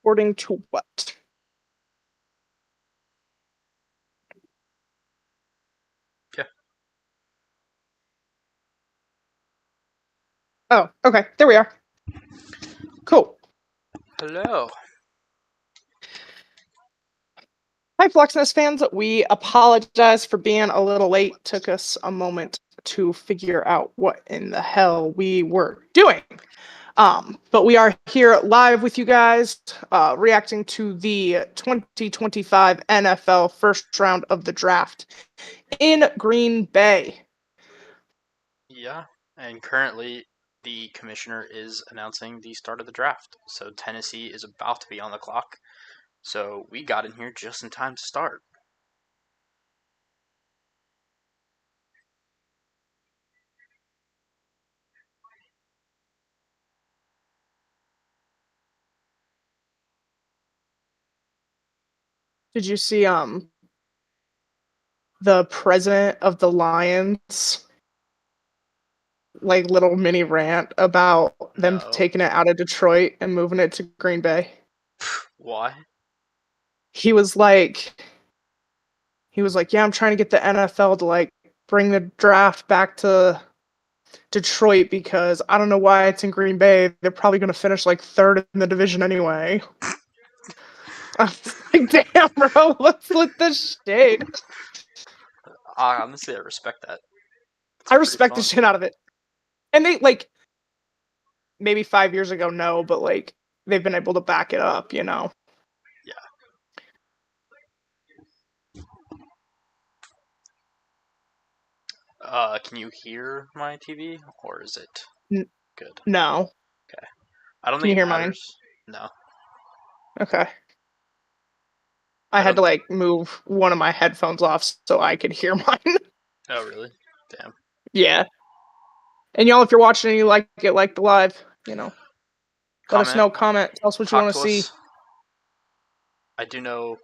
According to what? Yeah. Oh, okay. There we are. Cool. Hello. Hi, Flocksnest fans. We apologize for being a little late. Took us a moment to figure out what in the hell we were doing. But we are here live with you guys, reacting to the 2025 NFL first round of the draft in Green Bay. Yeah, and currently the commissioner is announcing the start of the draft. So Tennessee is about to be on the clock. So we got in here just in time to start. Did you see the president of the Lions like little mini rant about them No. taking it out of Detroit and moving it to Green Bay? Why? He was like, yeah, I'm trying to get the NFL to like bring the draft back to Detroit because I don't know why it's in Green Bay. They're probably going to finish like third in the division anyway. I was like, damn, bro, let's let this shade. Honestly, I respect that. It's I pretty respect the fun. shit out of it. And they like maybe 5 years ago, no, but like they've been able to back it up, you know. Yeah. Can you hear my TV, or is it good? No. Okay. I don't Can think you it hear mine? matters. No. Okay. I had to like move one of my headphones off so I could hear mine. Oh, really? Damn. Yeah. And y'all, if you're watching and you like it, like the live, you know, let us know. Comment. Tell us what you Talk want to to see. us. I do know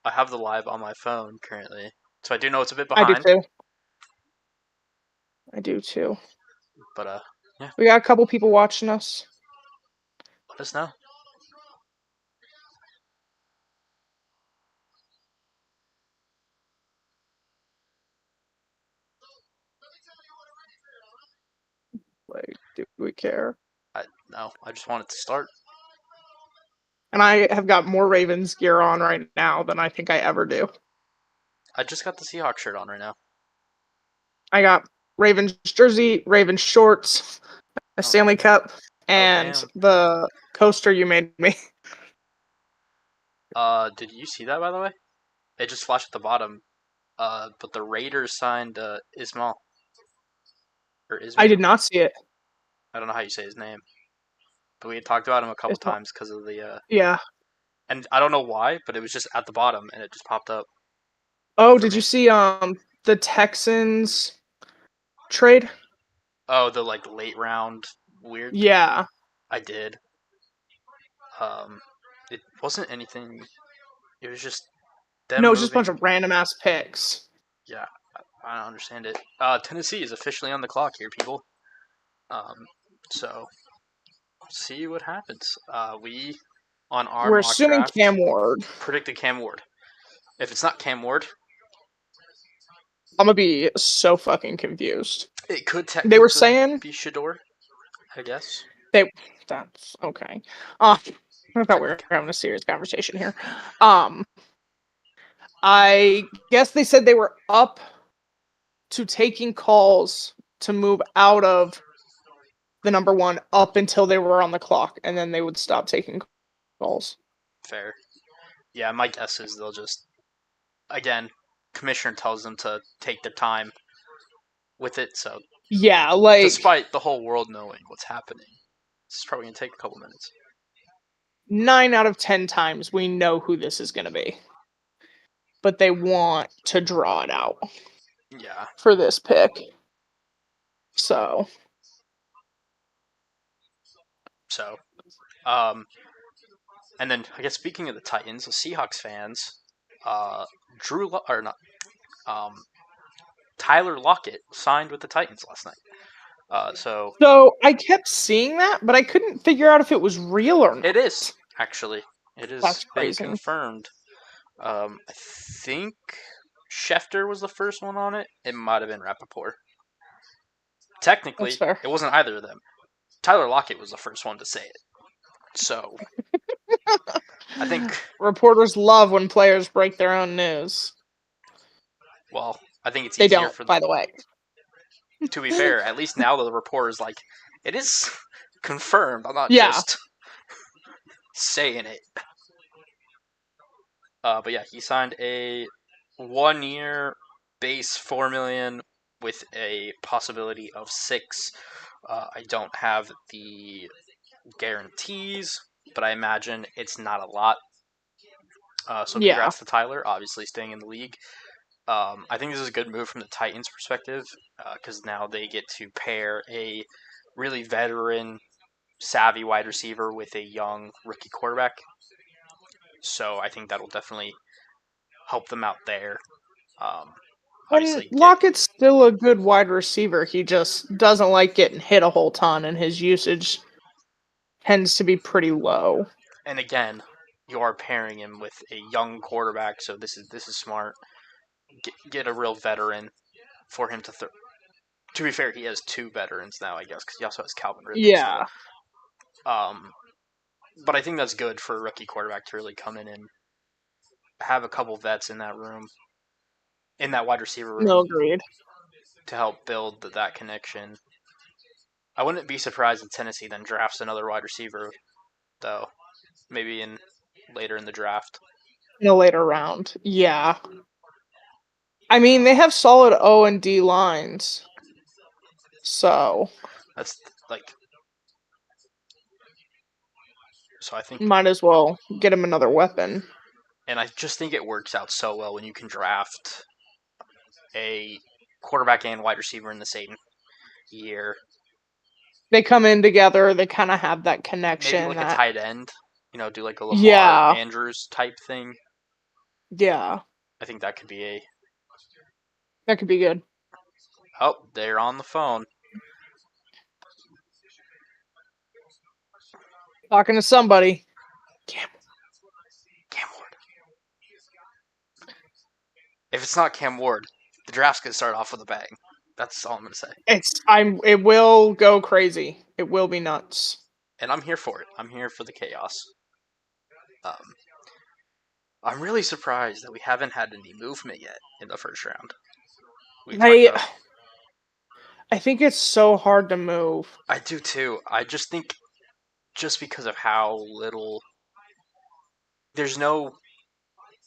I have the live on my phone currently, so I do know it's a bit I do behind. too. I do too. But yeah. We got a couple people watching us. Let us know. Like, do we care? No, I just want it to start. And I have got more Ravens gear on right now than I think I ever do. I just got the Seahawks shirt on right now. I got Ravens jersey, Ravens shorts, a Stanley Cup, and the coaster you made me. Did you see that, by the way? It just flashed at the bottom. But the Raiders signed Ismail. Or I Ismail? did not see it. I don't know how you say his name. But we had talked about him a couple It's not, times because of the yeah. and I don't know why, but it was just at the bottom and it just popped up. Oh, did you see the Texans trade? Oh, the like late round weird. Yeah. I did. It wasn't anything. It was just them No, it's just a bunch moving. of random ass picks. Yeah, I don't understand it. Tennessee is officially on the clock here, people. So see what happens. We on our We're mock assuming draft Cam Ward. predicted Cam Ward. If it's not Cam Ward, I'm gonna be so fucking confused. it could They technically were saying be Shador, I guess. that's okay. I thought we were having a serious conversation here. I guess they said they were up to taking calls to move out of the number one up until they were on the clock, and then they would stop taking calls. Fair. Yeah, my guess is they'll just again, commissioner tells them to take their time with it. So yeah, like despite the whole world knowing what's happening, it's probably gonna take a couple minutes. 9 out of 10 times we know who this is going to be, but they want to draw it out. Yeah. For this pick. So, and then I guess speaking of the Titans, the Seahawks fans, Tyler Lockett signed with the Titans last night. So I kept seeing that, but I couldn't figure out if it was real or not. It is actually. It has That's been crazy. confirmed. I think Schefter was the first one on it. It might have been Rappaport. That's Technically, fair. it wasn't either of them. Tyler Lockett was the first one to say it. So I think, Reporters love when players break their own news. well, I think it's They easier don't, for. by the way. To be fair, at least now the reporter is like, it is confirmed. I'm not Yeah. just saying it. But yeah, he signed a 1 year base $4 million with a possibility of 6. I don't have the guarantees, but I imagine it's not a lot. So Yeah. congrats to Tyler, obviously staying in the league. I think this is a good move from the Titans' perspective because now they get to pair a really veteran, savvy wide receiver with a young rookie quarterback. So I think that'll definitely help them out there. Um, And obviously, get Lockett's still a good wide receiver. He just doesn't like getting hit a whole ton, and his usage tends to be pretty low. and again, you are pairing him with a young quarterback, so this is smart. Get a real veteran for him to. To be fair, he has 2 veterans now, I guess, because he also has Calvin Ridley still. Yeah. Um, but I think that's good for a rookie quarterback to really come in and have a couple vets in that room, in that wide receiver No, room, agreed. to help build that connection. I wouldn't be surprised if Tennessee then drafts another wide receiver, though. Maybe in later in the draft. In a later round. Yeah. I mean, they have solid O and D lines. So, That's like so I think might as well get him another weapon. and I just think it works out so well when you can draft a quarterback and wide receiver in the same year. They come in together, they kind of have that Maybe connection like a that, tight end, do like a Lamar yeah, Andrews type thing. yeah, I think that could be a. that could be good. Oh, they're on the phone. Talking to somebody. Cam Ward. If it's not Cam Ward, the draft's gonna start off with a bang. That's all I'm gonna say. It will go crazy. It will be nuts. And I'm here for it. I'm here for the chaos. Um, I'm really surprised that we haven't had any movement yet in the first round. We talked I about. I think it's so hard to move. I do too. I just think just because of how little there's no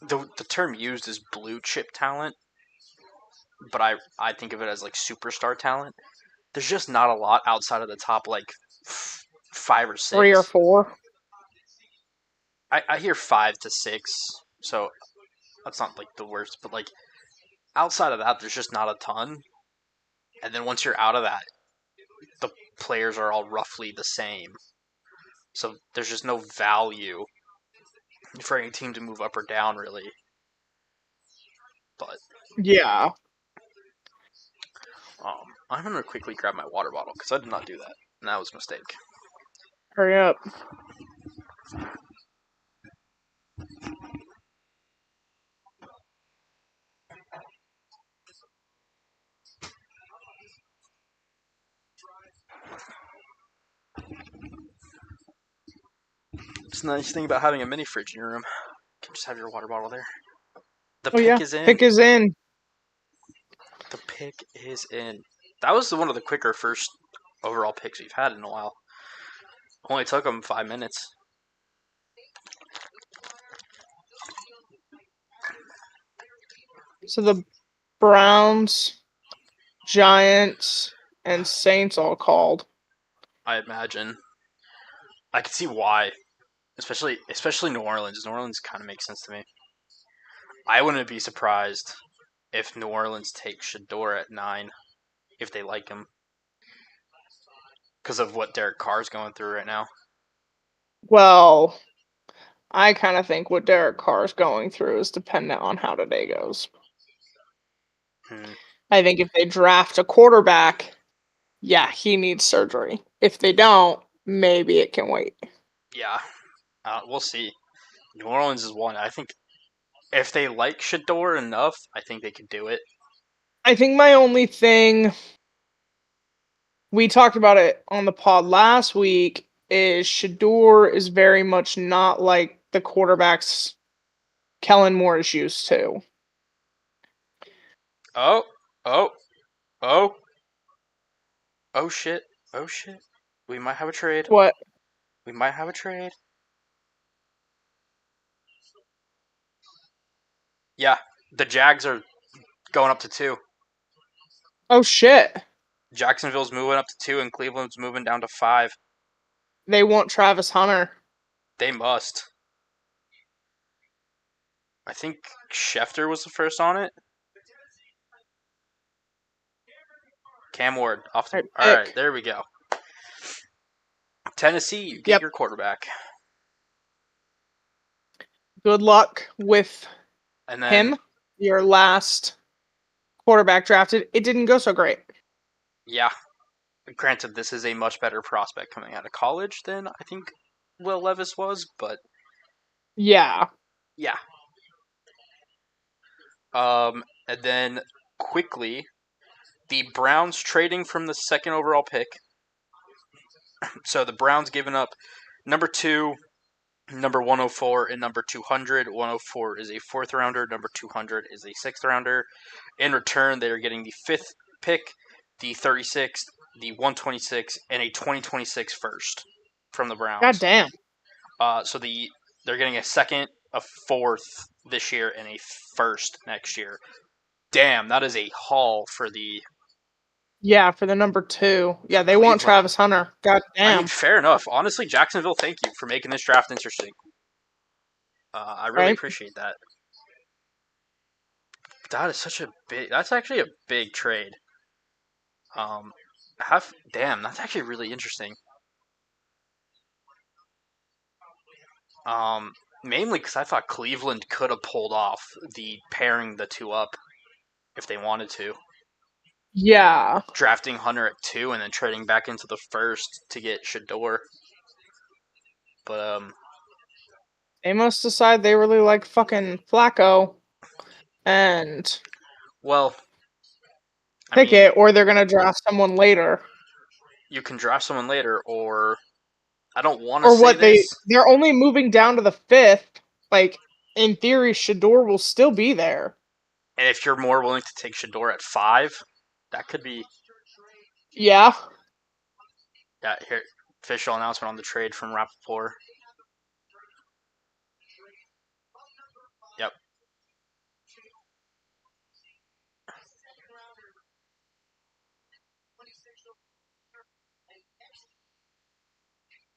the term used is blue chip talent, but I think of it as like superstar talent. There's just not a lot outside of the top like 5 or 6. 3 or 4. I hear 5 to 6, so that's not like the worst, but like outside of that, there's just not a ton. And then once you're out of that, the players are all roughly the same. So there's just no value for any team to move up or down, really. But Yeah. I'm gonna quickly grab my water bottle because I did not do that, and that was a mistake. Hurry up. It's the nice thing about having a mini fridge in your room. You can just have your water bottle there. The Oh yeah. pick is in. Pick is in. The pick is in. That was one of the quicker first overall picks we've had in a while. Only took them 5 minutes. So the Browns, Giants, and Saints all called. I imagine. I can see why, especially New Orleans. New Orleans kind of makes sense to me. I wouldn't be surprised if New Orleans takes Shador at 9 if they like him because of what Derek Carr's going through right now. Well, I kind of think what Derek Carr's going through is dependent on how today goes. Hmm. I think if they draft a quarterback, yeah, he needs surgery. If they don't, maybe it can wait. Yeah, we'll see. New Orleans is one. I think if they like Shador enough, I think they could do it. I think my only thing, we talked about it on the pod last week, is Shador is very much not like the quarterbacks Kellen Moore is used to. Oh, oh, oh, oh shit, oh shit. We might have a trade. What? We might have a trade. Yeah, the Jags are going up to 2. Oh shit. Jacksonville's moving up to 2, and Cleveland's moving down to 5. They want Travis Hunter. They must. I think Schefter was the first on it. Cam Ward off the. All right, All right, pick. there we go. Tennessee, you get Yep. your quarterback, Good luck with and then him. Your last quarterback drafted. It didn't go so great. yeah. Granted, this is a much better prospect coming out of college than I think Will Levis was, but Yeah. yeah. And then quickly, the Browns trading from the second overall pick. So the Browns giving up number 2, number 104, and number 200. 104 is a fourth rounder. Number 200 is a sixth rounder. In return, they are getting the fifth pick, the 36th, the 126, and a 2026 first from the God Browns. damn. So they're getting a second, a fourth this year, and a first next year. Damn, that is a haul for the Yeah, for the number 2. Yeah, they want Cleveland. Travis Hunter. God I mean, damn. fair enough. Honestly, Jacksonville, thank you for making this draft interesting. I really Right? appreciate that. That is such a big. That's actually a big trade. Um, damn, that's actually really interesting. Um, Mainly because I thought Cleveland could have pulled off the pairing the two up if they wanted to, Yeah. drafting Hunter at 2 and then trading back into the first to get Shador. But They must decide they really like fucking Flacco and well, I pick mean, it, or they're gonna draft someone later. you can draft someone later, or I don't want to Or say what this, they're only moving down to the 5th. Like, in theory, Shador will still be there. and if you're more willing to take Shador at 5, that could be. Yeah. Yeah, here, official announcement on the trade from Rappaport. Yep.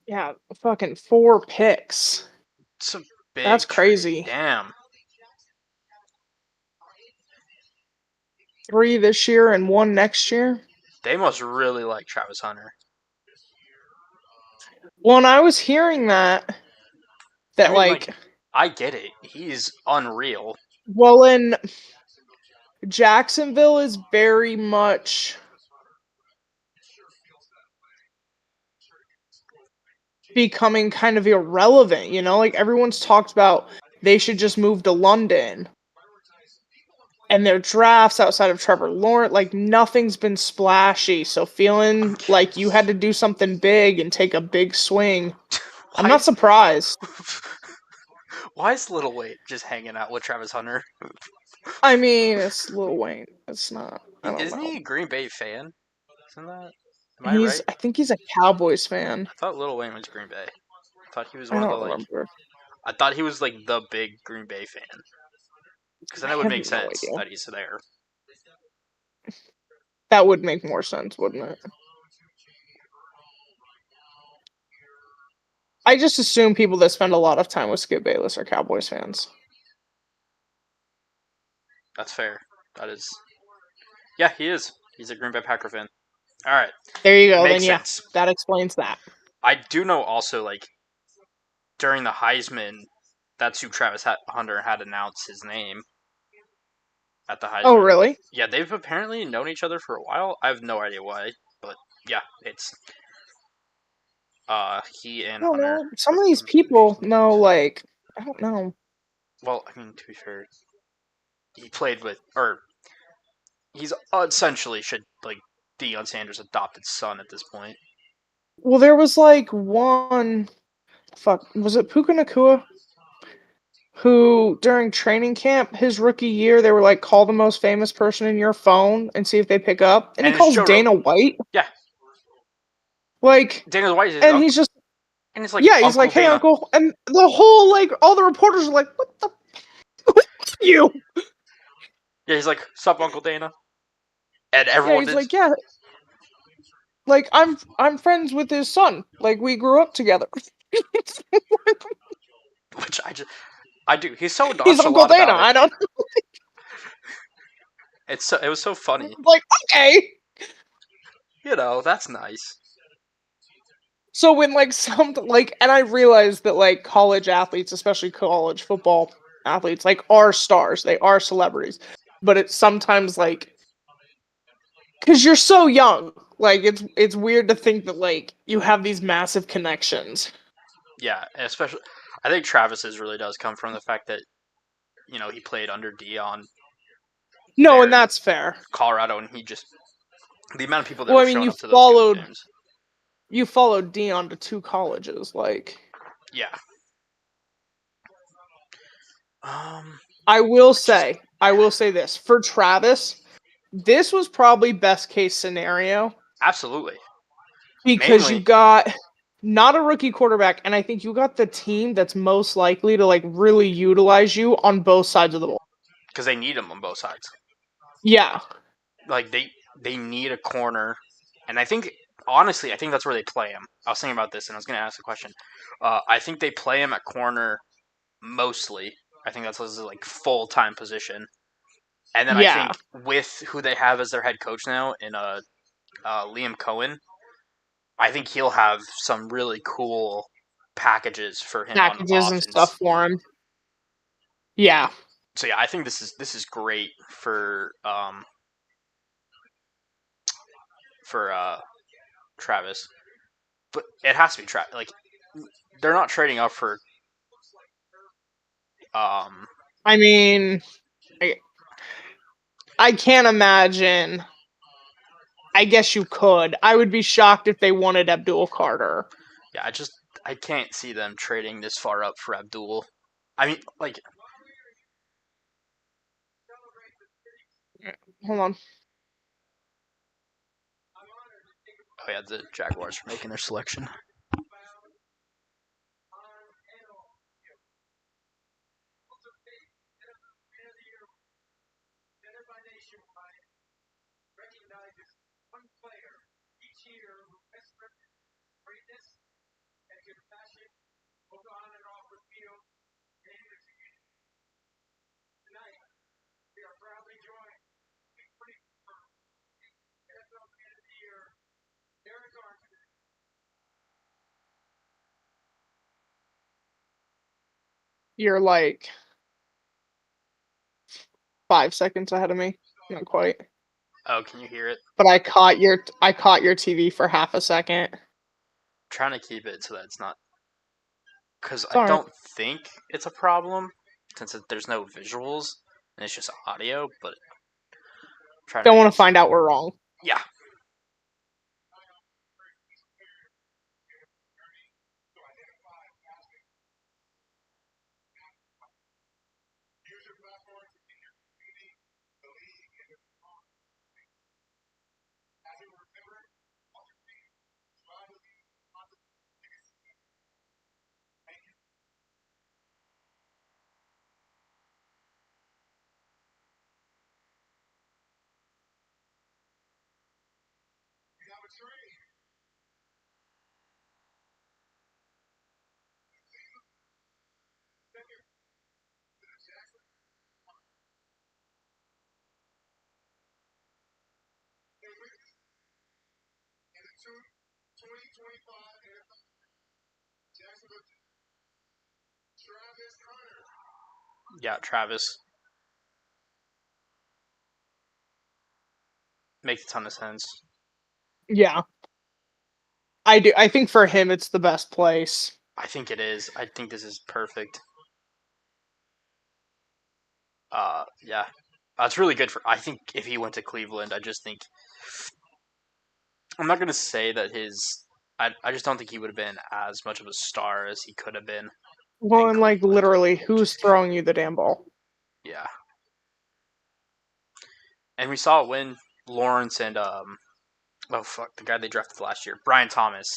Yeah, fucking 4 picks. It's a That's big trade. crazy. Damn. 3 this year and 1 next year. They must really like Travis Hunter. Well, and I was hearing that I mean, like, like, I get it. He's unreal. well, in Jacksonville is very much becoming kind of irrelevant, like everyone's talked about they should just move to London. And their drafts outside of Trevor Lawrence, like nothing's been splashy. So feeling like you had to do something big and take a big swing, I'm Why not is surprised. Why is Little Wayne just hanging out with Travis Hunter? I mean, it's Lil Wayne. It's not. I don't Isn't know. he a Green Bay fan? Isn't that? Am I He's. right? I think he's a Cowboys fan. I thought Little Wayne was Green Bay. I thought he was I one of the don't like. remember. I thought he was like the big Green Bay fan because I then it would have make no sense idea. that he's there. That would make more sense, wouldn't it? I just assume people that spend a lot of time with Skip Bayless are Cowboys fans. That's fair. That is. Yeah, he is. He's a Green Bay Packer fan. All right, There you go. Then makes yeah, sense. that explains that. I do know also like during the Heisman, that's who Travis Hunter had announced his name at the Oh, Heisman. really? Yeah, they've apparently known each other for a while. I have no idea why, but yeah, it's he I and don't Hunter know. Some are of these from. people know, like, I don't know. Well, I mean, to be fair, he played with, or he's essentially should like Deion Sanders' adopted son at this point. Well, there was like one. Fuck, was it Puka Nakua? Who during training camp his rookie year they were like call the most famous person in your phone and see if they pick up, and he And it's calls Joe Rogan. Dana White Yeah, like, Dana White is his and uncle, he's just and it's like yeah, he's Uncle like, hey Dana. uncle, and the whole like all the reporters are like, what the you? Yeah, he's like, "Sup, Uncle Dana?" And Yeah, everyone he's did. like, yeah, like I'm friends with his son, like we grew up together. Which I do. He's so He's Uncle nonchalant Dana. about it. I don't It was so funny. like okay. That's nice. So when like some like, and I realize that like college athletes, especially college football athletes, like are stars, they are celebrities, but it's sometimes like because you're so young, like it's weird to think that like you have these massive connections. Yeah, and especially I think Travis's really does come from the fact that he played under Dion No, there and in that's fair. Colorado, and he just the amount of people that Well, were I mean, showing up to those games. you followed Dion to two colleges, like. Yeah. Um. Just I will say this for Travis, this was probably best case scenario absolutely. because you Mainly got not a rookie quarterback, and I think you got the team that's most likely to like really utilize you on both sides of the ball. because they need him on both sides. Yeah, Like they need a corner, and I think honestly, I think that's where they play him. I was thinking about this, and I was going to ask a question. I think they play him at corner mostly. I think that's his like full time position. And then I yeah, think with who they have as their head coach now in Liam Cohen, I think he'll have some really cool packages for him on packages and offense. stuff for him. Yeah, So yeah, I think this is great for Travis, but it has to be Travis. Like they're not trading up for um I mean, I, I can't imagine. I guess you could. I would be shocked if they wanted Abdul Carter. yeah. I can't see them trading this far up for Abdul. I mean, like Hold on. oh yeah, the Jaguars are making their selection. You're like 5 seconds ahead of me. Not quite. Oh, can you hear it? But I caught your TV for half a second. Trying to keep it so that it's not because It's I alright. don't think it's a problem since there's no visuals and it's just audio. But trying to Don't make want it to find out we're wrong. yeah. Yeah, Travis makes a ton of sense. Yeah. I do. I think for him it's the best place. I think it is. I think this is perfect. Yeah, it's really good for. I think if he went to Cleveland, I just think I'm not gonna say that his. I just don't think he would have been as much of a star as he could have been Well, in and like Cleveland. literally, who's Just throwing you the damn ball? yeah, and we saw it when Lawrence and oh fuck, the guy they drafted last year, Brian Thomas.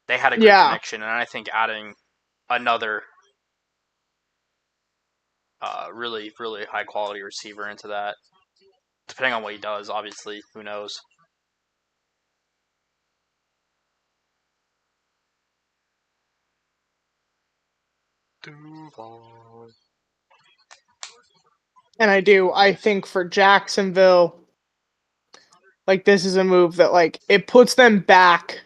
They had a good Yeah, connection, and I think adding another really really high quality receiver into that, depending on what he does, obviously, who knows. Duval. and I do. I think for Jacksonville, like this is a move that like it puts them back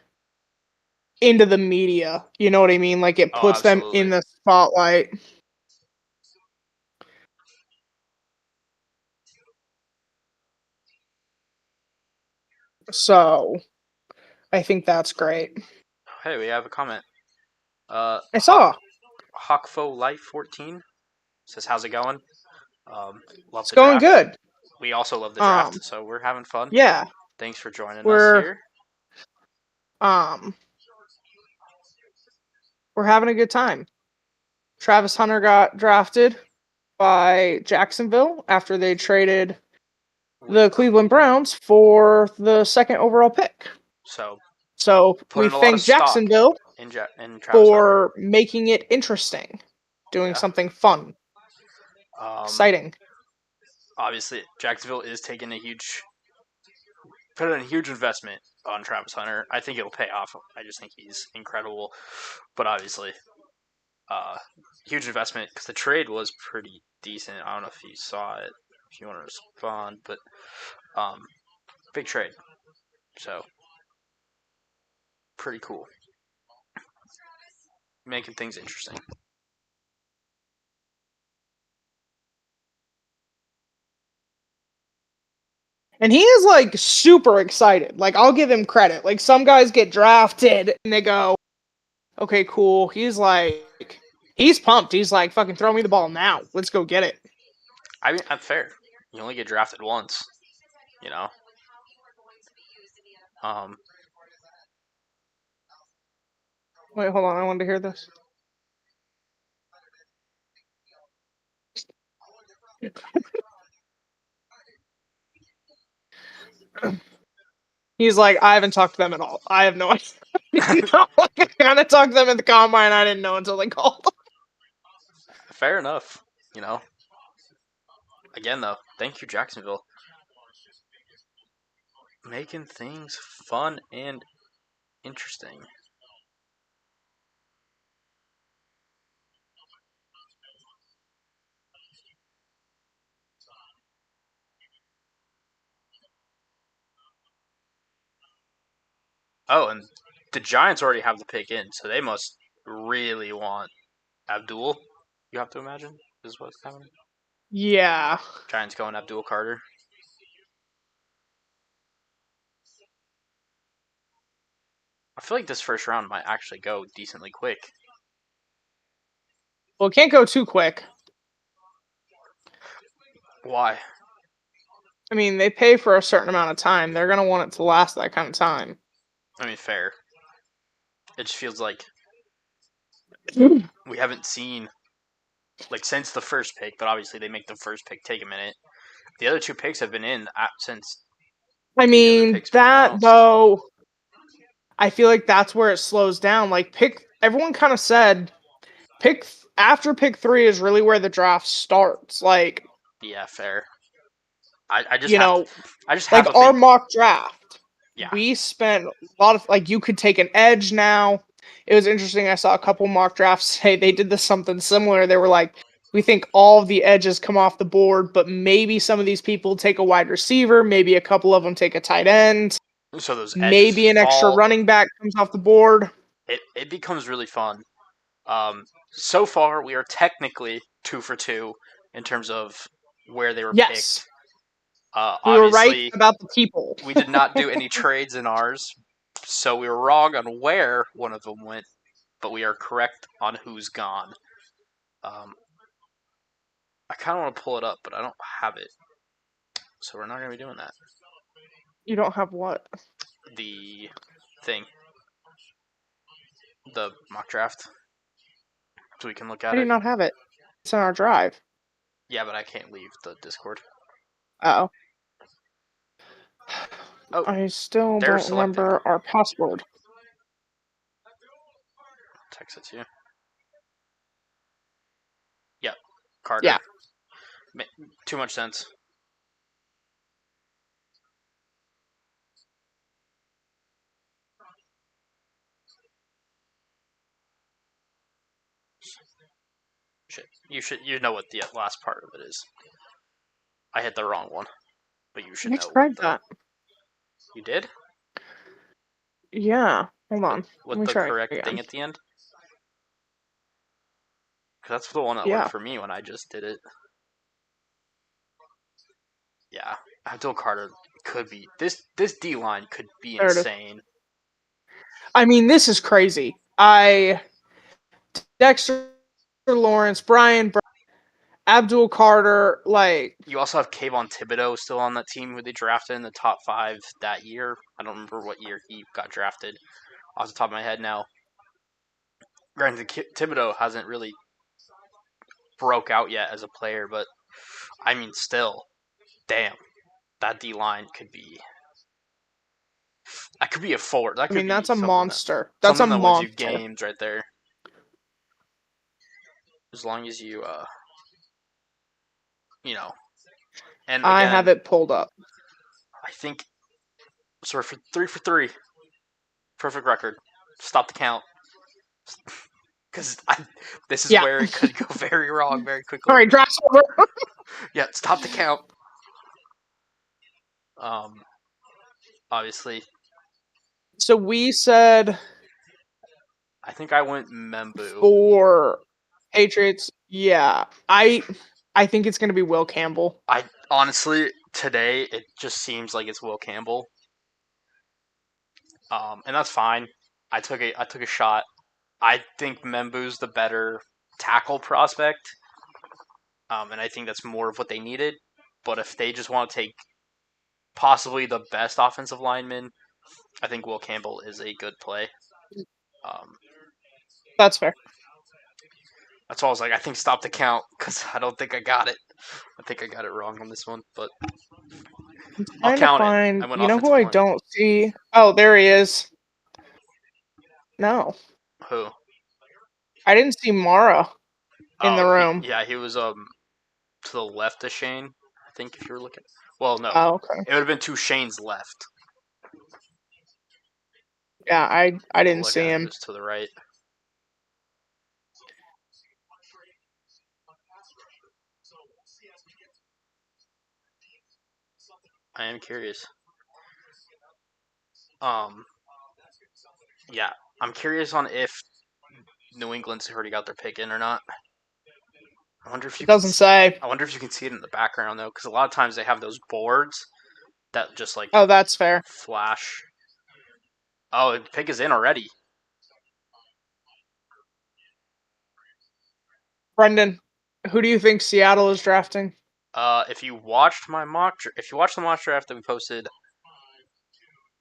into the media. You know what I mean? Like it Oh, puts them absolutely. in the spotlight. So I think that's great. Hey, we have a comment. I saw Hawkfo Life 14 says, "How's it going? Love it's the going draft. good. We also love the draft, Um, so we're having fun. yeah, Thanks for joining us we're here." um we're having a good time. Travis Hunter got drafted by Jacksonville after they traded With the Cleveland Browns for the second overall pick. So So we putting a lot of thank stock Jacksonville in Travis Hunter. for making it interesting, doing Yeah. something fun, Um, exciting. Obviously, Jacksonville is taking a put in a huge investment on Travis Hunter. I think it'll pay off. I just think he's incredible. But obviously, uh, huge investment because the trade was pretty decent. I don't know if you saw it, if you want to respond, but um, big trade. So pretty cool, making things interesting. And he is like super excited. Like I'll give him credit. Like some guys get drafted and they go, "Okay, cool." He's pumped. He's like, "Fucking throw me the ball now. Let's go get it." I mean, that's fair. You only get drafted once, you know. Um, Wait, hold on. I wanted to hear this. He's like, I haven't talked to them at all. I have no idea. No, like, I kind of talked to them at the combine. I didn't know until they called. fair enough. You know. Again, though, thank you, Jacksonville, making things fun and interesting. Oh, and the Giants already have the pick in, so they must really want Abdul. You have to imagine is what's coming. Yeah. Giants going Abdul Carter. I feel like this first round might actually go decently quick. Well, it can't go too quick. Why? I mean, they pay for a certain amount of time. They're gonna want it to last that kind of time. I mean, fair. It just feels like I we haven't seen like since the first pick, but obviously they make the first pick take a minute. The other two picks have been in since the other mean, pick's been that announced. though, I feel like that's where it slows down. Like everyone kind of said after pick 3 is really where the draft starts. Like, Yeah, fair. I just you have to. know, I just like have a our big. mock draft, Yeah. we spent a lot of like you could take an edge now. It was interesting. I saw a couple mock drafts say they did this something similar. They were like, we think all of the edges come off the board, but maybe some of these people take a wide receiver, maybe a couple of them take a tight end, So those edges maybe an extra fall. running back comes off the board. It becomes really fun. So far we are technically 2 for 2 in terms of where they were Yes, picked. we were right Obviously, about the people. we did not do any trades in ours, so we were wrong on where one of them went, but we are correct on who's gone. Um, I kind of want to pull it up, but I don't have it, so we're not gonna be doing that. You don't have what? The thing, the mock draft, so we can look I at do it. not have it. It's in our drive. Yeah, but I can't leave the Discord. Oh. Oh, I still they're don't selecting. remember our password. Text it to you. Yep, Carter. Yeah. Too much sense. You know what the last part of it is. I hit the wrong one, but you should I know what tried the. that. You did? Yeah. Hold on. Let With me the try it correct again. thing at the end? Because that's the one that worked Yeah. for me when I just did it. Yeah, Abdul Carter could be this D line could be There it is. insane. I mean, this is crazy. Dexter Lawrence, Brian, Abdul Carter, like. You also have Kayvon Thibodeau still on that team who they drafted in the top 5 that year. I don't remember what year he got drafted off the top of my head now. Granted, Thibodeau hasn't really broke out yet as a player, but I mean, still, damn, that D line could be that could be a forward. That I could mean, be that's a something that monster. That's a something that wins you monster. games right there. As long as you, you know, and I have again, it pulled up. I think so. We're for 3 for 3, perfect record. Stop the count, because this is Yeah. where it could go very wrong very All quickly. right, draft over. Yeah, stop the count. Um, obviously, So we said I think I went Membu. for Patriots. Yeah. I think it's going to be Will Campbell. I honestly today it just seems like it's Will Campbell, and that's fine. I took a shot. I think Membu's the better tackle prospect, and I think that's more of what they needed. But if they just want to take possibly the best offensive lineman, I think Will Campbell is a good play. Um, That's fair. that's all I was like. I think stop the count because I don't think I got it. I think I got it wrong on this one, but I'm I'll trying to count it. I find, went you know who offensive I line. don't see? Oh, there he is. No, Who? I didn't see Mara in the Oh, room. he was to the left of Shane. I think if you were looking. Well, no, Oh, okay. it would have been to Shane's left. Yeah, I But didn't look see at it him. was to the right. I am curious. Um, yeah, I'm curious on if New England's already got their pick in or not. I wonder if It you can. doesn't say. I wonder if you can see it in the background though, because a lot of times they have those boards that just like Oh, that's fair. flash. Oh, the pick is in already. Brendan, who do you think Seattle is drafting? If you watched if you watched the mock draft that we posted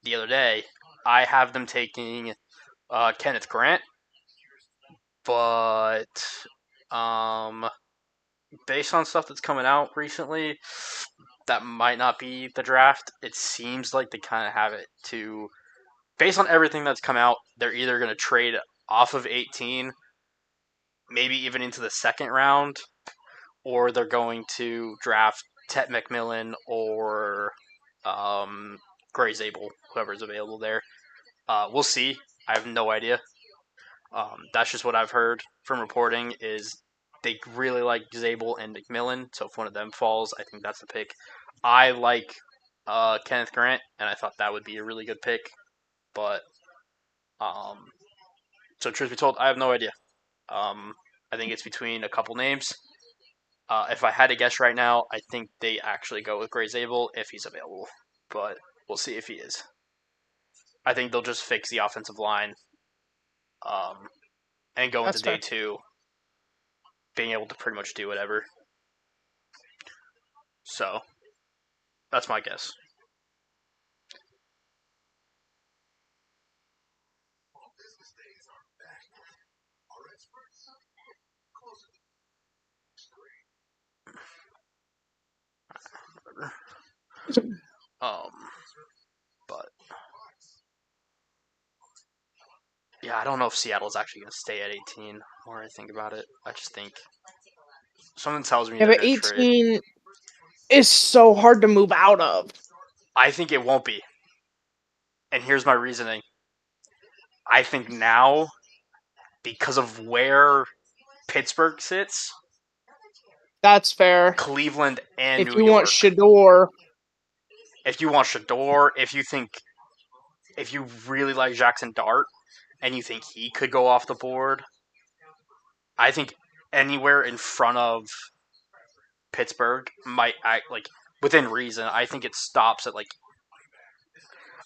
the other day, I have them taking Kenneth Grant, but um, based on stuff that's coming out recently, that might not be the draft. It seems like they kind of have it to, based on everything that's come out, they're either going to trade off of 18, maybe even into the second round, or they're going to draft Tet McMillan or Gray Zabel, whoever's available there. We'll see. I have no idea. That's just what I've heard from reporting. Is they really like Zabel and McMillan, so if one of them falls, I think that's the pick. I like Kenneth Grant, and I thought that would be a really good pick, but um, so truth be told, I have no idea. I think it's between a couple names. If I had to guess right now, I think they actually go with Gray Zabel if he's available, but we'll see if he is. I think they'll just fix the offensive line um, and go into That's day fair. two being able to pretty much do whatever. So that's my guess. Um, but yeah, I don't know if Seattle's actually going to stay at 18. The more I think about it, I just think something tells me Yeah, they're but going to trade. 18 is so hard to move out of. I think it won't be, and here's my reasoning. I think now, because of where Pittsburgh sits, That's fair. Cleveland and If New you want York. Shador, If you want Shador, if you really like Jackson Dart, and you think he could go off the board, I think anywhere in front of Pittsburgh might act like within reason. I think it stops at like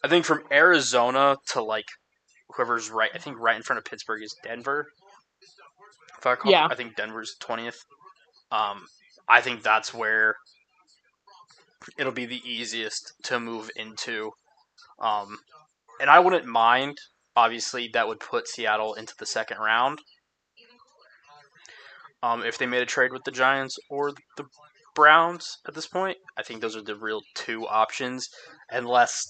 I think from Arizona to like whoever's right. I think right in front of Pittsburgh is Denver. If I recall, yeah, I think Denver's 20th. Um, I think that's where it'll be the easiest to move into. Um, and I wouldn't mind. Obviously, that would put Seattle into the second round. If they made a trade with the Giants or the Browns at this point, I think those are the real two options. Unless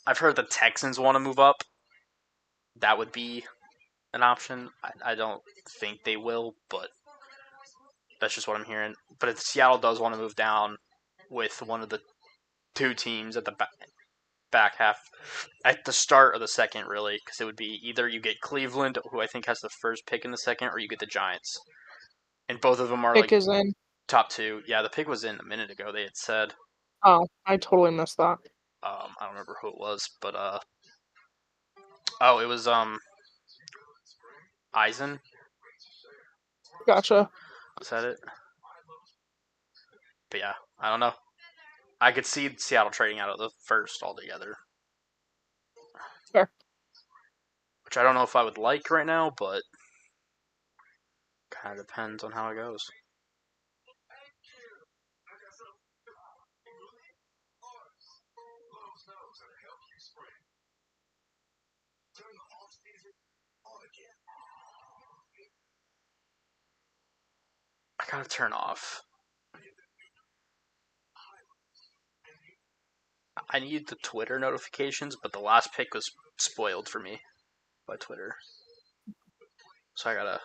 I've heard the Texans want to move up, that would be an option. I don't think they will, but that's just what I'm hearing. But if Seattle does want to move down with one of the two teams at the back half, at the start of the second, really, because it would be either you get Cleveland, who I think has the first pick in the second, or you get the Giants. And both of them are pick like is in. top two. Yeah, the pick was in a minute ago. They had said. Oh, I totally missed that. I don't remember who it was, but oh, it was Eisen. Gotcha. Is that it? But yeah, I don't know. I could see Seattle trading out of the first altogether, Fair. which I don't know if I would like right now, but kind of depends on how it goes. I gotta turn off. I need the Twitter notifications, but the last pick was spoiled for me by Twitter, so I gotta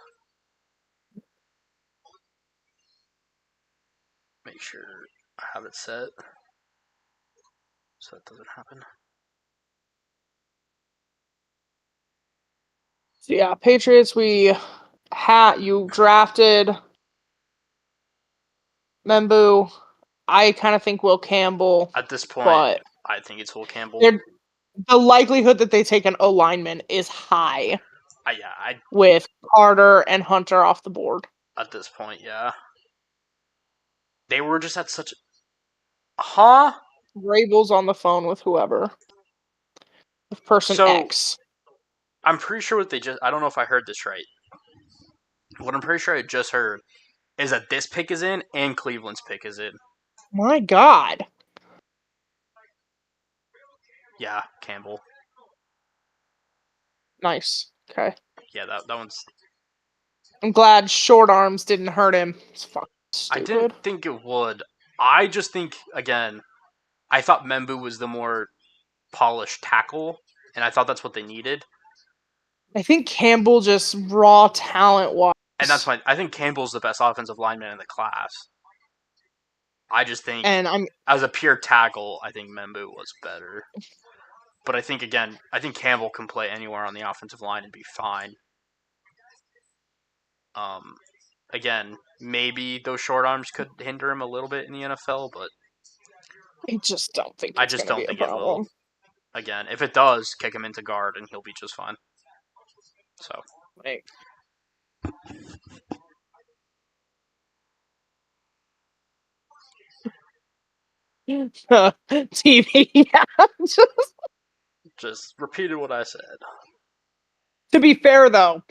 make sure I have it set so that doesn't happen. So yeah, Patriots. You drafted Membu. I kind of think Will Campbell, At this point, but I think it's Will Campbell. the likelihood that they take an O lineman is high I with Carter and Hunter off the board. at this point, yeah. They were just at such. Huh? Rabel's on the phone with whoever. With person So X. I'm pretty sure what they just. I don't know if I heard this right. What I'm pretty sure I just heard is that this pick is in and Cleveland's pick is in. My God. Yeah, Campbell. Nice. Okay. Yeah, that one's. I'm glad short arms didn't hurt him. It's fucking I didn't stupid. think it would. I just think again. I thought Membu was the more polished tackle, and I thought that's what they needed. I think Campbell just raw talent wise. And that's my. I think Campbell's the best offensive lineman in the class. I just think, And I'm as a pure tackle, I think Membu was better. But I think again, I think Campbell can play anywhere on the offensive line and be fine. Um, again, maybe those short arms could hinder him a little bit in the NFL, but I just don't think I it's just gonna be don't a think it will. problem. Again, if it does, kick him into guard and he'll be just fine. So Like, TV. Yeah. just repeated what I said. To be fair though,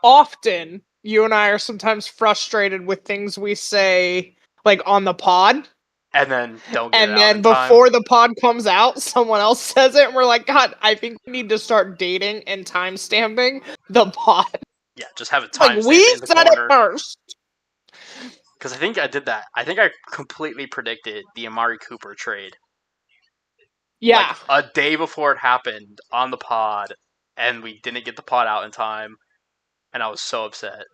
often you and I are sometimes frustrated with things we say like on the pod. And then don't get it And out then in time. before the pod comes out, someone else says it, and we're like, God, I think we need to start dating and time stamping the pod. Yeah, just have a Like, timestamp we in the said it corner. first. Because I think I did that. I think I completely predicted the Amari Cooper trade. Yeah. Like a day before it happened on the pod, and we didn't get the pod out in time, and I was so upset.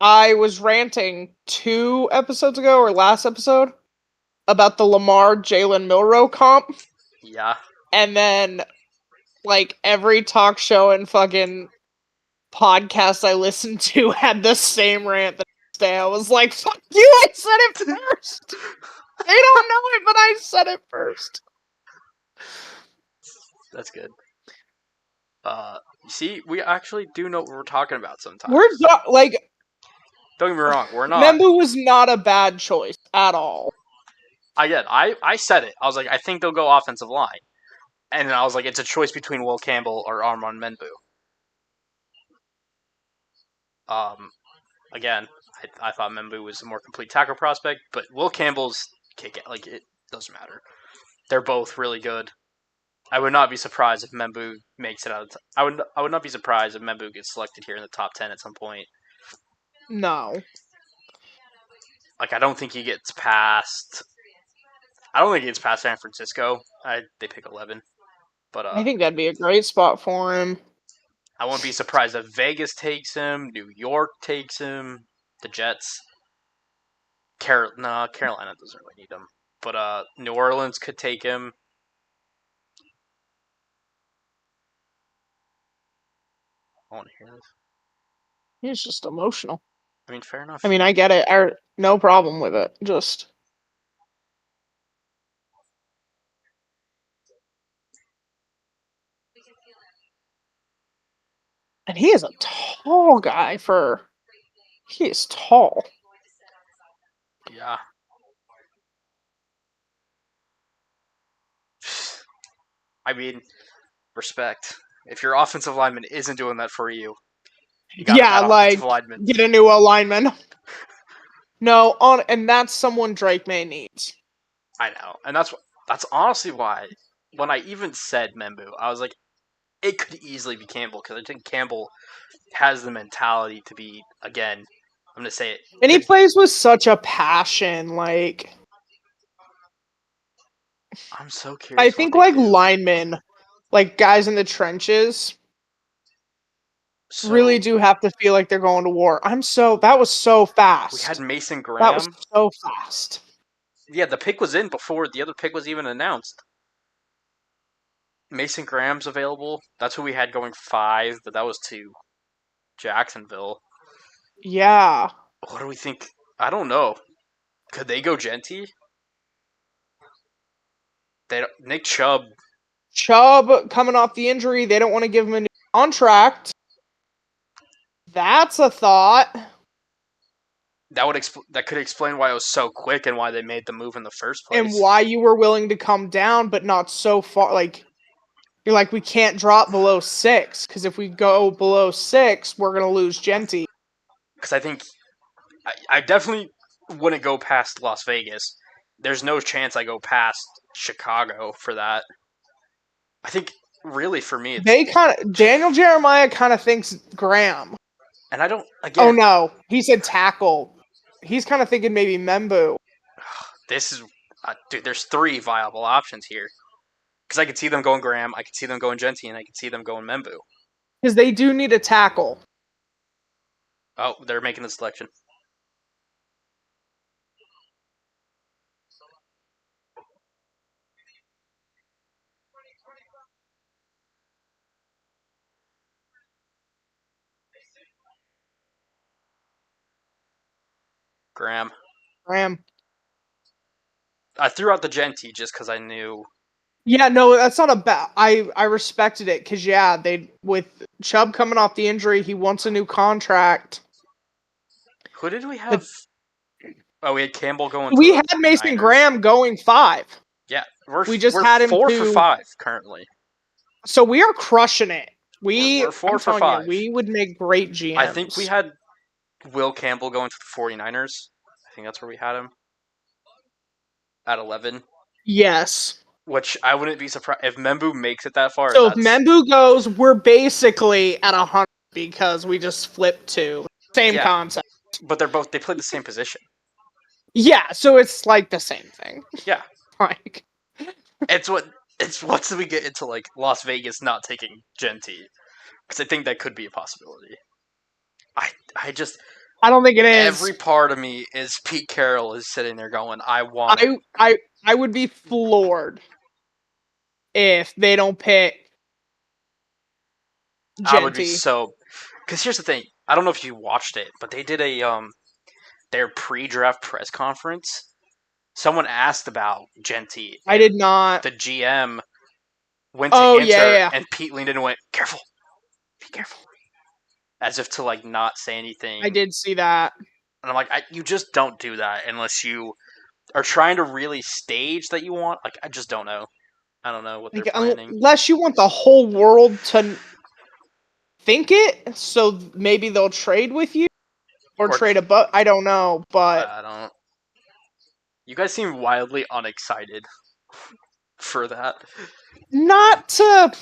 I was ranting 2 episodes ago, or last episode, about the Lamar Jalen Milroe comp. Yeah. And then, like, every talk show and fucking podcast I listened to had the same rant the next day. I was like, fuck you, I said it first. They don't know it, but I said it first. That's good. You see, we actually do know what we're talking about sometimes. We're like, don't get me wrong, we're not. Membu was not a bad choice at all. I said it. I was like, I think they'll go offensive line, and I was like, it's a choice between Will Campbell or Armand Menbu. Again, I thought Membu was a more complete tackle prospect, but Will Campbell's kick, like, it doesn't matter. They're both really good. I would not be surprised if Membu makes it out. I would not be surprised if Membu gets selected here in the top 10 at some point. No. Like, I don't think he gets past. I don't think he gets past San Francisco. They pick 11, but I think that'd be a great spot for him. I wouldn't be surprised if Vegas takes him, New York takes him, the Jets. Carolina doesn't really need him, but New Orleans could take him. I want to hear this. He's just emotional. I mean, fair enough. I mean, I get it. No problem with it. Just. And he is a tall guy for. He is tall. Yeah. I mean, respect. If your offensive lineman isn't doing that for you, you got Yeah, like, lineman. get a new alignment. No, and that's someone Drake May needs. I know, and that's honestly why when I even said Membu, I was like, it could easily be Campbell because I think Campbell has the mentality to be, again, I'm gonna say it, and he plays with such a passion. Like, I'm so curious. I think like linemen, like guys in the trenches, really do have to feel like they're going to war. That was so fast. We had Mason Graham. That was so fast. Yeah, the pick was in before the other pick was even announced. Mason Graham's available. That's who we had going 5, but that was to Jacksonville. Yeah. What do we think? I don't know. Could they go Genty? Nick Chubb. Chubb coming off the injury. They don't want to give him a new contract. That's a thought. That could explain why it was so quick and why they made the move in the first place. And why you were willing to come down, but not so far. Like, you're like, we can't drop below 6, because if we go below 6, we're going to lose Genty. Because I think I definitely wouldn't go past Las Vegas. There's no chance I go past Chicago for that. I think, really, for me, Daniel Jeremiah kind of thinks Graham. And I don't, again... Oh, no. He said tackle. He's kind of thinking maybe Membu. This is... dude, there's 3 viable options here. Because I could see them going Graham, I could see them going Genty, and I could see them going Membu. Because they do need a tackle. Oh, they're making the selection. Graham. I threw out the Genty just because I knew. Yeah, no, that's not a bad. I respected it because with Chubb coming off the injury, he wants a new contract. Who did we have? We had Campbell going. We had Mason Graham going 5. Yeah, we just had him 4 for 5 currently. So we are crushing it. We're 4 for 5. We would make great GMs. I think we had Will Campbell going to the 49ers. I think that's where we had him. at 11, Yes. which I wouldn't be surprised if Membu makes it that far. So if That's Membu goes, we're basically at 100 because we just flipped to same yeah, concept. but they play the same position. Yeah, so it's like the same thing. Yeah, Like it's what it's once we get into like Las Vegas not taking Genty, because I think that could be a possibility. I just I don't think it every is. part of me is Pete Carroll is sitting there going, I want it. I would be floored if they don't pick I would be Genty. so. Because here's the thing, I don't know if you watched it, but they did a their pre-draft press conference. Someone asked about Genty, I and did not. the GM went to Oh yeah, answer, yeah. and Pete leaned in and went, "Careful, be careful," as if to like not say I anything. did see that. And I'm like, you just don't do that unless you are trying to really stage that you want. Like, I just don't know. I don't know what they're Like, planning. unless you want the whole world to think it, so maybe they'll trade with you or Or trade a but I don't know, but I don't. You guys seem wildly unexcited for that. not to.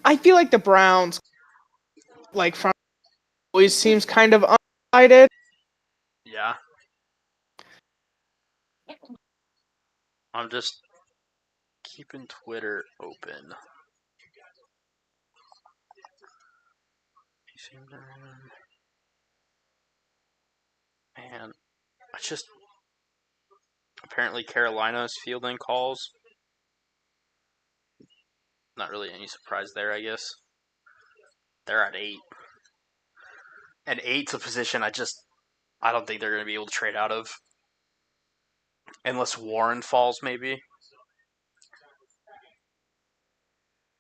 I feel like the Browns, like from always seems kind of undecided. Yeah, I'm just keeping Twitter open. Man, I just apparently Carolina's fielding calls. Not really any surprise there, I guess. They're at 8, and eight's a position I don't think they're going to be able to trade out of unless Warren falls. Maybe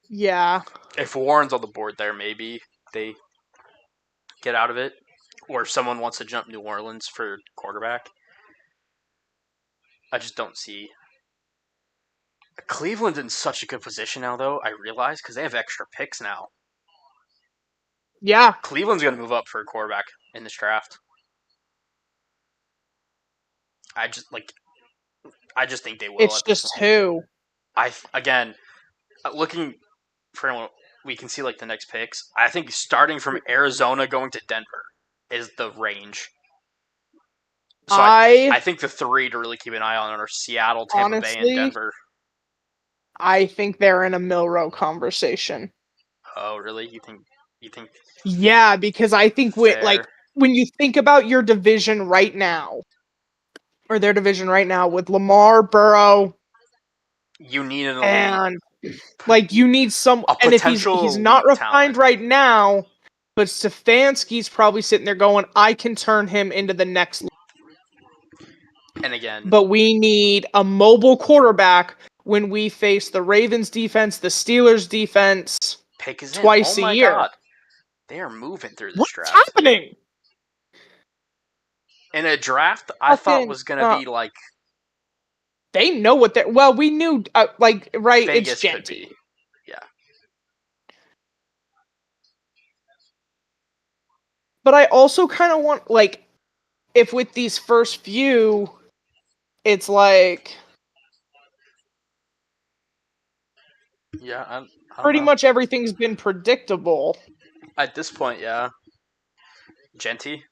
Yeah, if Warren's on the board there, maybe they get out of it, or if someone wants to jump New Orleans for quarterback. I just don't see Cleveland's in such a good position now, though. I realize because they have extra picks now. yeah. Cleveland's going to move up for a quarterback in this draft. I just like. I just think they will It's at this just point. who. I again looking for anyone, we can see like the next picks. I think starting from Arizona going to Denver is the range. So I I think the 3 to really keep an eye on are Seattle, Tampa Bay, and honestly, Denver. I think they're in a Milrow conversation. Oh, really? You think Yeah, because I think fair? when you think about your division right now, or their division right now with Lamar, Burrow, You need an elite, and like you need some, a and if potential he's not elite refined talent. right now, but Stefanski's probably sitting there going, I can turn him into the next. And again, But we need a mobile quarterback when we face the Ravens defense, the Steelers defense pick is in. Oh twice a my year. god, they are moving through this What's draft. happening? In a draft, I thought Fucking was gonna be like they know what they're. Well, we knew right. It's Vegas could Genty, be. Yeah, but I also kind of want if with these first few, it's like yeah. I don't pretty know. much everything's been predictable. At this point, yeah. Genty,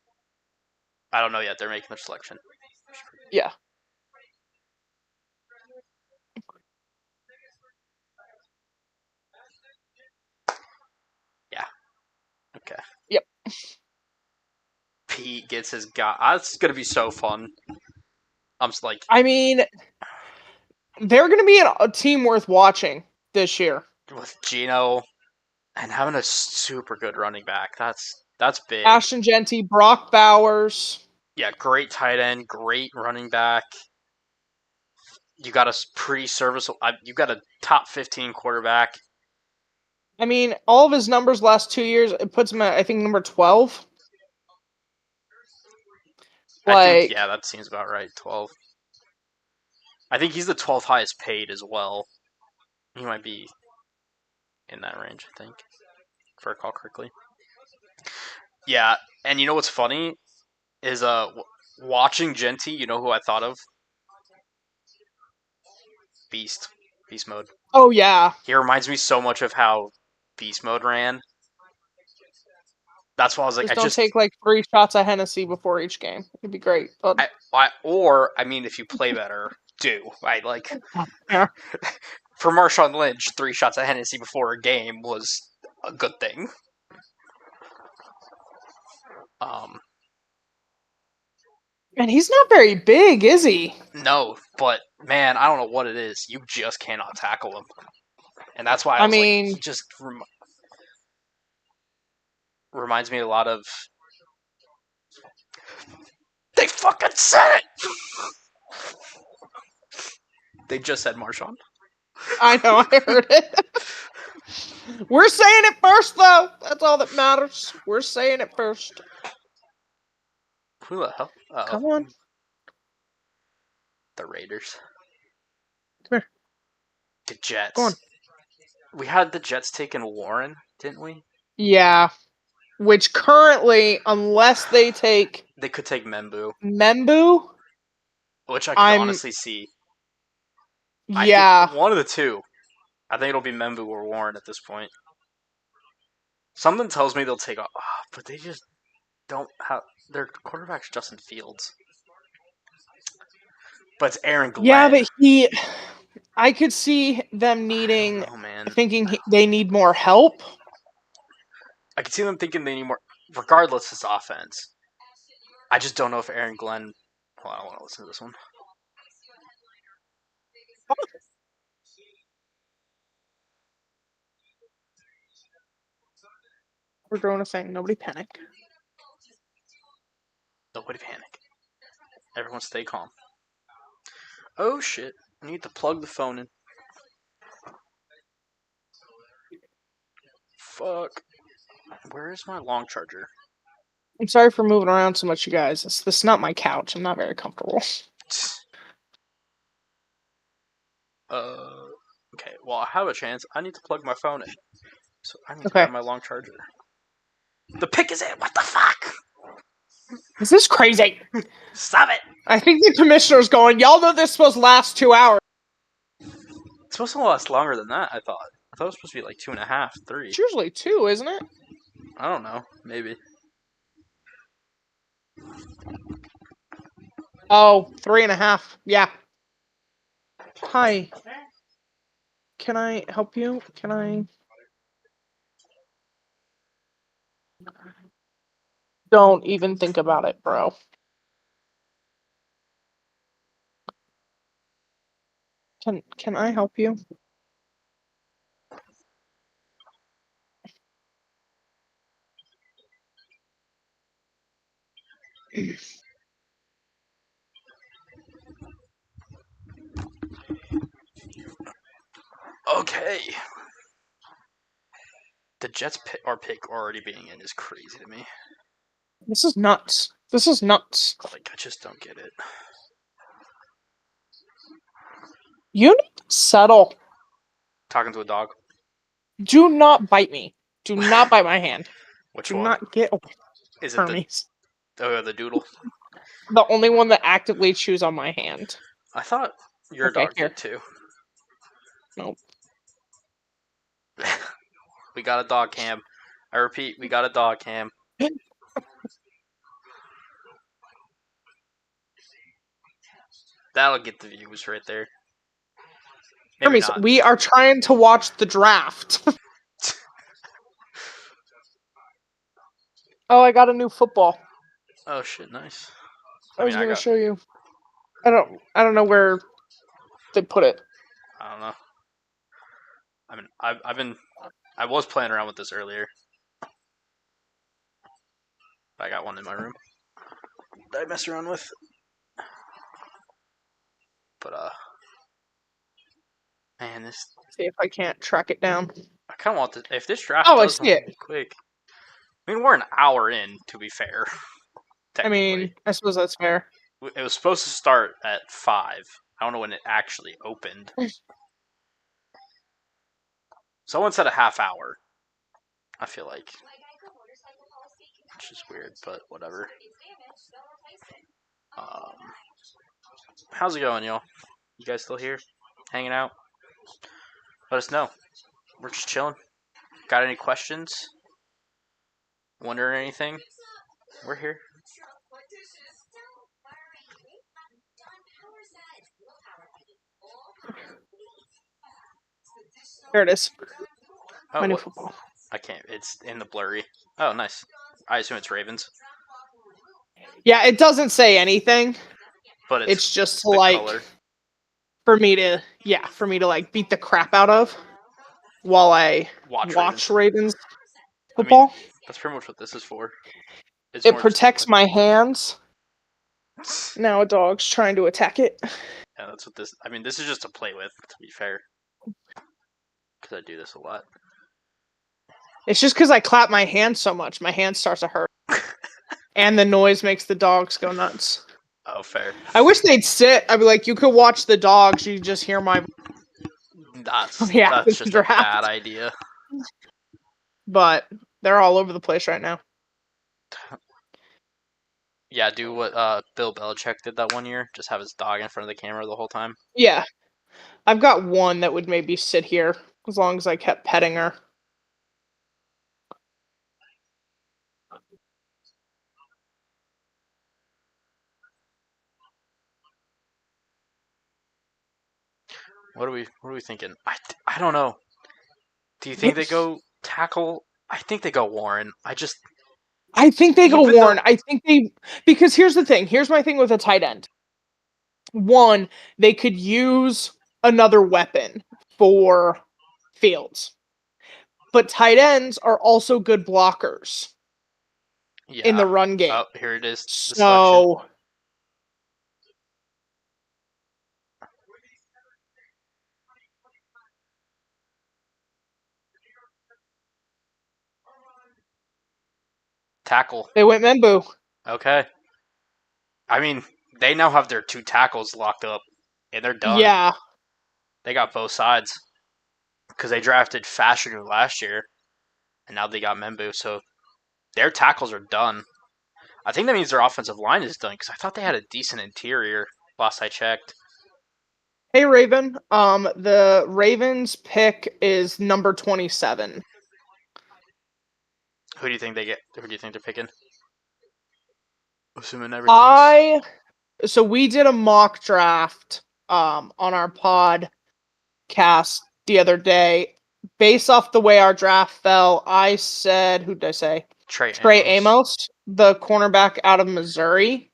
I don't know yet. They're making their selection. Yeah. Yeah. Okay. Yep. Pete gets his guy. That's gonna be so fun. I'm just like I mean, they're going to be a team worth watching this year. with Gino and having a super good running back. That's big. Ashton Genty, Brock Bowers. Yeah, great tight end, great running back. You got a pretty serviceable. You got a top 15 quarterback. I mean, all of his numbers last 2 years, it puts him at, I think, number 12. I think yeah, Like, that seems about right. 12. I think he's the 12th highest paid as well. He might be in that range. I think, if I recall correctly. Yeah, and you know what's funny is Watching Genty, you know who I thought of? Beast. Beast mode. Oh yeah. He reminds me so much of how Beast mode ran. That's why I was like, Just don't take like 3 shots of Hennessy before each game. It'd be great. But I mean, if you play better, do. I like yeah. for Marshawn Lynch, 3 shots of Hennessy before a game was a good thing. And he's not very big, is he? No, but man, I don't know what it is. You just cannot tackle him, and that's why I I was like, mean, he just reminds me a lot of. They fucking said it. They just said Marshawn. I know, I heard it. We're saying it first, though. That's all that matters. We're saying it first. Who the hell? Come on. The Raiders. Come here. The Jets. Go on. We had the Jets taking Warren, didn't we? Yeah. Which currently, unless they take They could take Membu, Membu, which I could honestly see. I yeah. think one of the two. I think it'll be Membu or Warren at this point. Something tells me they'll take off, but they just don't have their quarterback's Justin Fields. But it's Aaron Glenn. Yeah, but I could see them needing, thinking they need more help. I could see them thinking they need more, regardless of offense. I just don't know if Aaron Glenn. Well, I don't want to listen to this one. We're doing a thing. Nobody panic. Nobody panic. Everyone stay calm. Oh shit. I need to plug the phone in. Fuck. Where is my long charger? I'm sorry for moving around so much, you guys. This is not my couch. I'm not very comfortable. Okay, well, I have a chance. I need to plug my phone in. So I need to grab my long charger. The pick is in! What the fuck? This is crazy. Stop it! I think the commissioner's going, y'all know this is supposed to last 2 hours. It's supposed to last longer than that, I thought. I thought it was supposed to be like 2.5, 3. It's usually 2, isn't it? I don't know. Maybe. Oh, 3.5. Yeah. Hi. Can I help you? Can I? Don't even think about it, bro. Can I help you? Okay. The Jets pick already being in is crazy to me. This is nuts. This is nuts. Like, I just don't get it. You need to settle. Talking to a dog. Do not bite me. Do not bite my hand. Which Do one? not get away Is it from me. the doodle? The only one that actively chews on my hand. I thought your dog did too. Nope. We got a dog cam. I repeat, we got a dog cam. That'll get the views right there. Maybe not. We are trying to watch the draft. Oh, I got a new football. Oh shit, nice. I was gonna show you. I don't know where they put it. I don't know. I mean, I was playing around with this earlier. I got one in my room that I mess around with. But man, this. See if I can't track it down. I kind of want to. If this draft I does see it quick. I mean, we're an hour in. To be fair. I mean, I suppose that's fair. It was supposed to start at 5. I don't know when it actually opened. Someone said a half hour. I feel like. Which is weird, but whatever. Um, how's it going, y'all? You guys still here? Hanging out? Let us know. We're just chilling. Got any questions? Wondering anything? We're here. There it is. Oh, My new what? football. I can't. It's in the blurry. Oh, nice. I assume it's Ravens, Yeah, it doesn't say anything. but it's It's just the like color. for me to like beat the crap out of while I Watch watch Ravens. Ravens I mean, football. that's pretty much what this is for. It's It more just to protects my hands. Now a dog's trying to attack it. Yeah, that's what this. I mean, this is just to play with. To be fair, because I do this a lot. It's just because I clap my hands so much, my hand starts to hurt. And the noise makes the dogs go nuts. Oh, fair. I wish they'd sit. I'd be like, you could watch the dogs, you just hear my That's yeah, that's this just a draft. bad idea. But they're all over the place right now. Yeah, do what Bill Belichick did that one year. Just have his dog in front of the camera the whole time. Yeah. I've got one that would maybe sit here as long as I kept petting her. What are we thinking? I don't know. Do you think they go tackle? I think they go Warren. I think they go Even though Warren. I think they because here's the thing. Here's my thing with a tight end. One, they could use another weapon for Fields. But tight ends are also good blockers in yeah. the run game. Oh, here it is. The selection. So Tackle. they went Membu. Okay. I mean, they now have their two tackles locked up, and they're done. Yeah. They got both sides because they drafted Fashanu last year, and now they got Membu. So their tackles are done. I think that means their offensive line is done because I thought they had a decent interior last I checked. Hey Raven. The Ravens pick is number 27. Who do you think they get? Who do you think they're picking? Assuming everything's So we did a mock draft on our podcast the other day. Based off the way our draft fell, I said, who did I say? Trey Amos, the cornerback out of Missouri.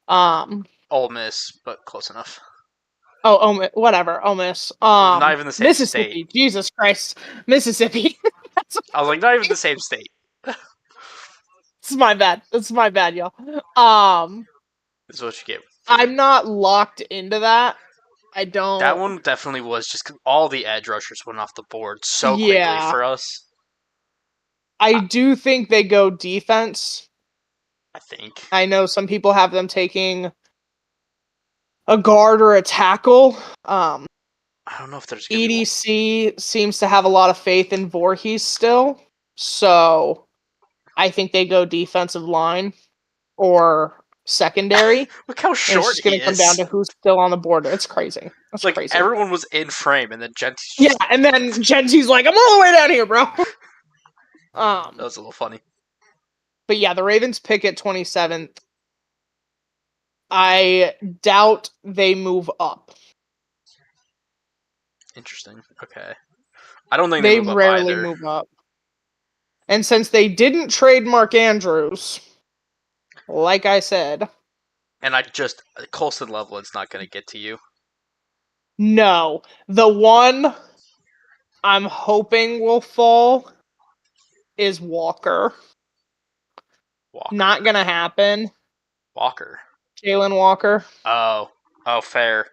Ole Miss, but close enough. Whatever, Ole Miss. Not even the same Mississippi. state. Jesus Christ, Mississippi. I was like, not even the same state. This is my bad. This is my bad, y'all. This is what you get. I'm not locked into that. I don't. That one definitely was just 'cause all the edge rushers went off the board so quickly Yeah. for us. I do think they go defense. I think. I know some people have them taking a guard or a tackle. I don't know if there's gonna be EDC seems to have a lot of faith in Voorhees still, so I think they go defensive line or secondary. Look how And it's short just going he to come down is. to who's still on the board. It's crazy. That's Like crazy. everyone was in frame, and then Genti's Yeah, and then Genji's like, I'm all the way down here, bro. That was a little funny. But yeah, the Ravens pick at 27th. I doubt they move up. Interesting. Okay. I don't think They move up rarely either. move up. And since they didn't trade Mark Andrews, like I said, And Colson Loveland's not gonna get to you. no. The one I'm hoping will fall is Walker. Not gonna happen. Walker. Jalen Walker. Oh, fair.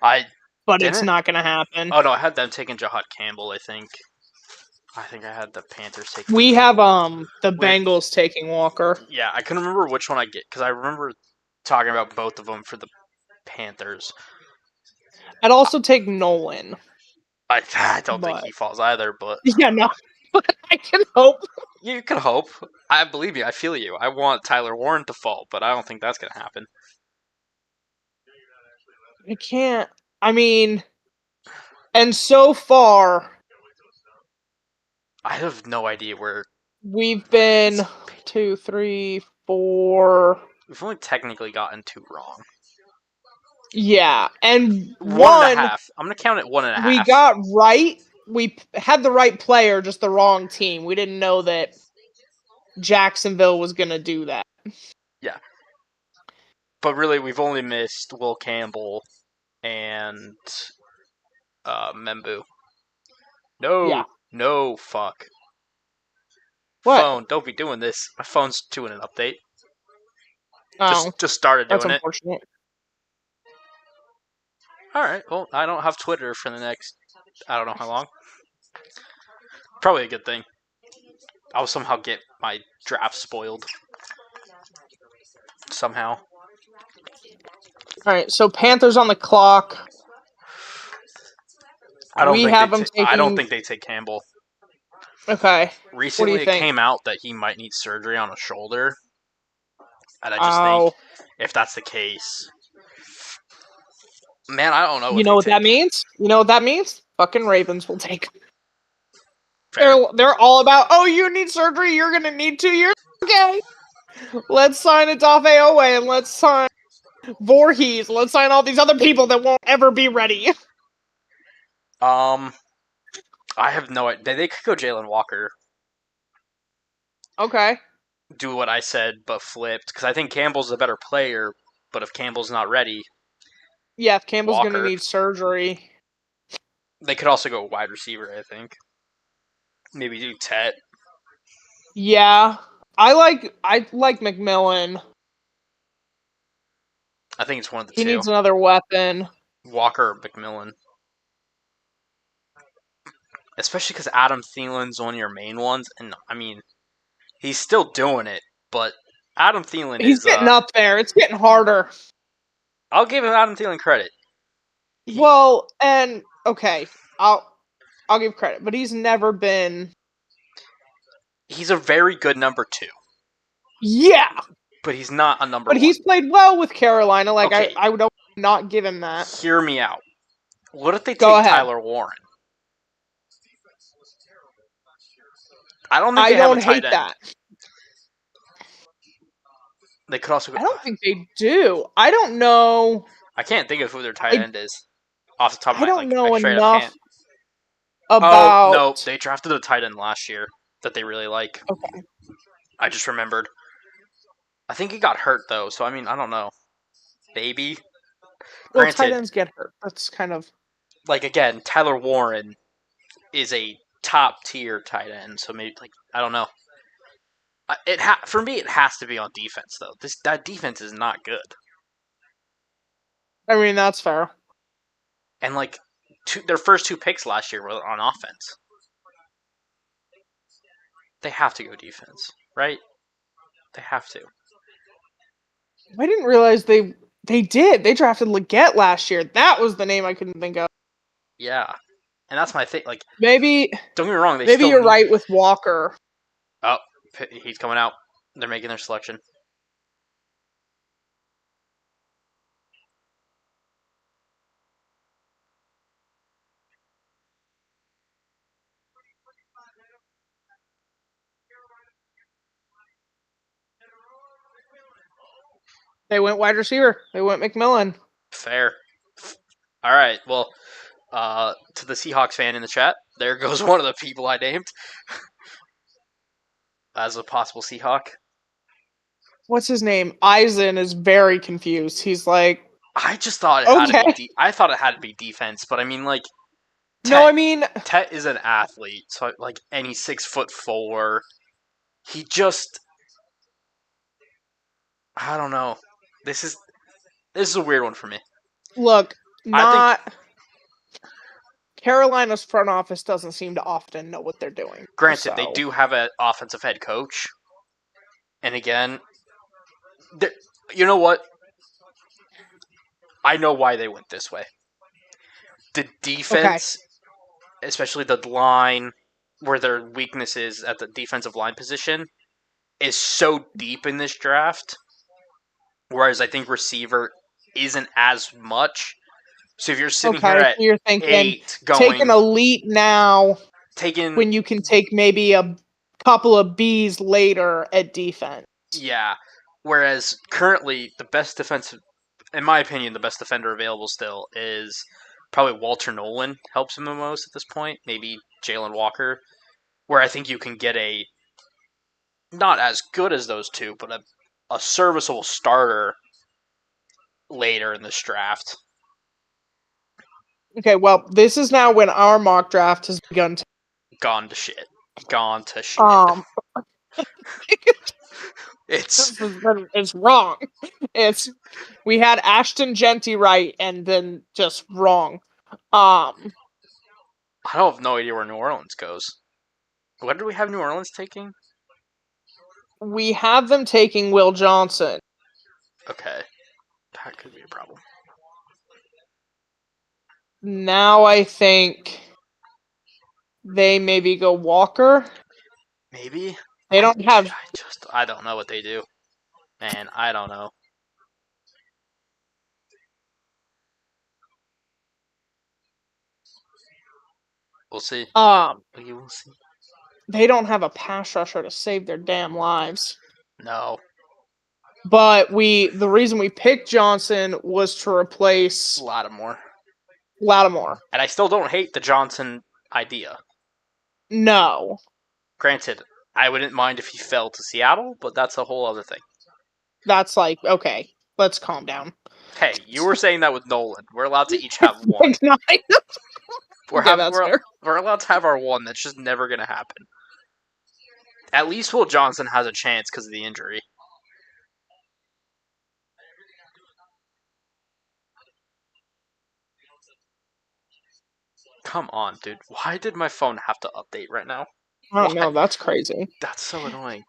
But Didn't it's it? not gonna happen. Oh no, I had them taking Jahad Campbell. I think I had the Panthers taking. We have Campbell. the Bengals taking Walker. Yeah, I couldn't remember which one I get because I remember talking about both of them for the Panthers. I'd also take Nolan. I don't think he falls either, but yeah, no. But I can hope. You can hope. I believe you. I feel you. I want Tyler Warren to fall, but I don't think that's gonna happen. I can't. I mean, and so far I have no idea where. we've been 2, 3, 4. We've only technically gotten 2 wrong. Yeah, and One and a one half. I'm gonna count it one and a we half. got right. We had the right player, just the wrong team. We didn't know that Jacksonville was going to do that. Yeah. But really, we've only missed Will Campbell and Membu. Yeah. No, fuck. What? Phone, don't be doing this. My phone's doing an update. Oh, Just started that's doing it. unfortunate. Alright, well, I don't have Twitter for the next, I don't know how long. Probably a good thing. I'll somehow get my draft spoiled. Somehow. All right, so Panthers on the clock. We have them I don't taking. think they take Campbell. Okay. What do you Recently, it think? came out that he might need surgery on a shoulder, and I just think Oh, if that's the case, man, I don't know you what know they what that take. means? You know what that means? Fucking Ravens will take. Fair. They're all about. Oh, you need surgery. You're gonna need 2 years. Okay. Let's sign Adafe Owe and let's sign Voorhees. Let's sign all these other people that won't ever be ready. Um, I have no idea. They could go Jalen Walker, Okay. do what I said, but flipped, because I think Campbell's a better player, but if Campbell's not ready, Yeah, if Campbell's gonna Walker. need surgery. They could also go wide receiver, I think. Maybe do Tet. Yeah. I like McMillan. I think it's one of the He two. needs another weapon. Walker or McMillan. Especially because Adam Thielen's one of your main ones, and I mean, he's still doing it, but Adam Thielen He's is, getting up there. It's getting harder. I'll give him Adam Thielen credit. He Well, and okay, I'll give credit, but he's never been. He's a very good number 2, Yeah, but he's not a number but 1. he's played well with Carolina. Like Okay, I would not give him that. hear me out. What if they Go take ahead. Tyler Warren? I don't think I they have a don't tight hate end. that. They could also go. I don't think they do. I don't know. I can't think of who their tight I end is off the top of I my don't I know straight up enough can't. Oh no, about. they drafted a tight end last year that they really like. Okay. I just remembered. I think he got hurt though, so I mean I don't know. Maybe. Well, tight Granted, ends get hurt. That's kind of. like again, Tyler Warren is a top tier tight end, so maybe like I don't know. For me it has to be on defense though. That defense is not good, I mean, that's fair. and like their first 2 picks last year were on offense. They have to go defense, right? They have to. I didn't realize they did. They drafted Leggett last year. That was the name I couldn't think of. Yeah, and that's my thing. Like, Maybe don't get me wrong, they maybe still you're need. right with Walker. Oh, he's coming out. They're making their selection. They went wide receiver. They went McMillan. Fair. All right. Well, to the Seahawks fan in the chat, there goes one of the people I named as a possible Seahawk. What's his name? Eisen is very confused. He's like, I just thought it had to okay. be. I thought it had to be defense, but I mean, like, No, Tet, I mean, Tet is an athlete, so like, and he's 6'4". He just, I don't know. This is this is a weird one for me. look, I think, not Carolina's front office doesn't seem to often know what they're doing. granted, they So do have an offensive head coach, and again, you know what? I know why they went this way. The okay. defense, especially the line, where their weakness is at the defensive line position, is so deep in this draft. Whereas I think receiver isn't as much. So if you're sitting here Okay, so at you're thinking 8 take an going, elite now taking, when you can take maybe a couple of Bs later at defense. yeah. Whereas currently, the best defensive, in my opinion, the best defender available still is probably Walter Nolan helps him the most at this point. Maybe Jalen Walker, where I think you can get a not as good as those two, but a serviceable starter later in this draft. Okay, well, this is now when our mock draft has begun to Gone to shit. Gone to shit. um It's it's wrong. It's we had Ashton Genty right and then just wrong. Um I don't have no idea where New Orleans goes. What do we have New Orleans taking? we have them taking Will Johnson. Okay, that could be a problem. Now I think they maybe go Walker. Maybe. They don't have I don't know what they do, man. I don't know. We'll see. We will see. they don't have a pass rusher to save their damn lives. No, But the reason we picked Johnson was to replace Lattimore. Lattimore. And I still don't hate the Johnson idea. No. Granted, I wouldn't mind if he fell to Seattle, but that's a whole other thing. That's like, okay, let's calm down. Hey, you were saying that with Nolan. We're allowed to each have one. Okay, that's fair. We're allowed to have our one. That's just never gonna happen. At least Will Johnson has a chance because of the injury. Come on, dude. Why did my phone have to update right now? I don't Why? know, that's crazy. That's so annoying.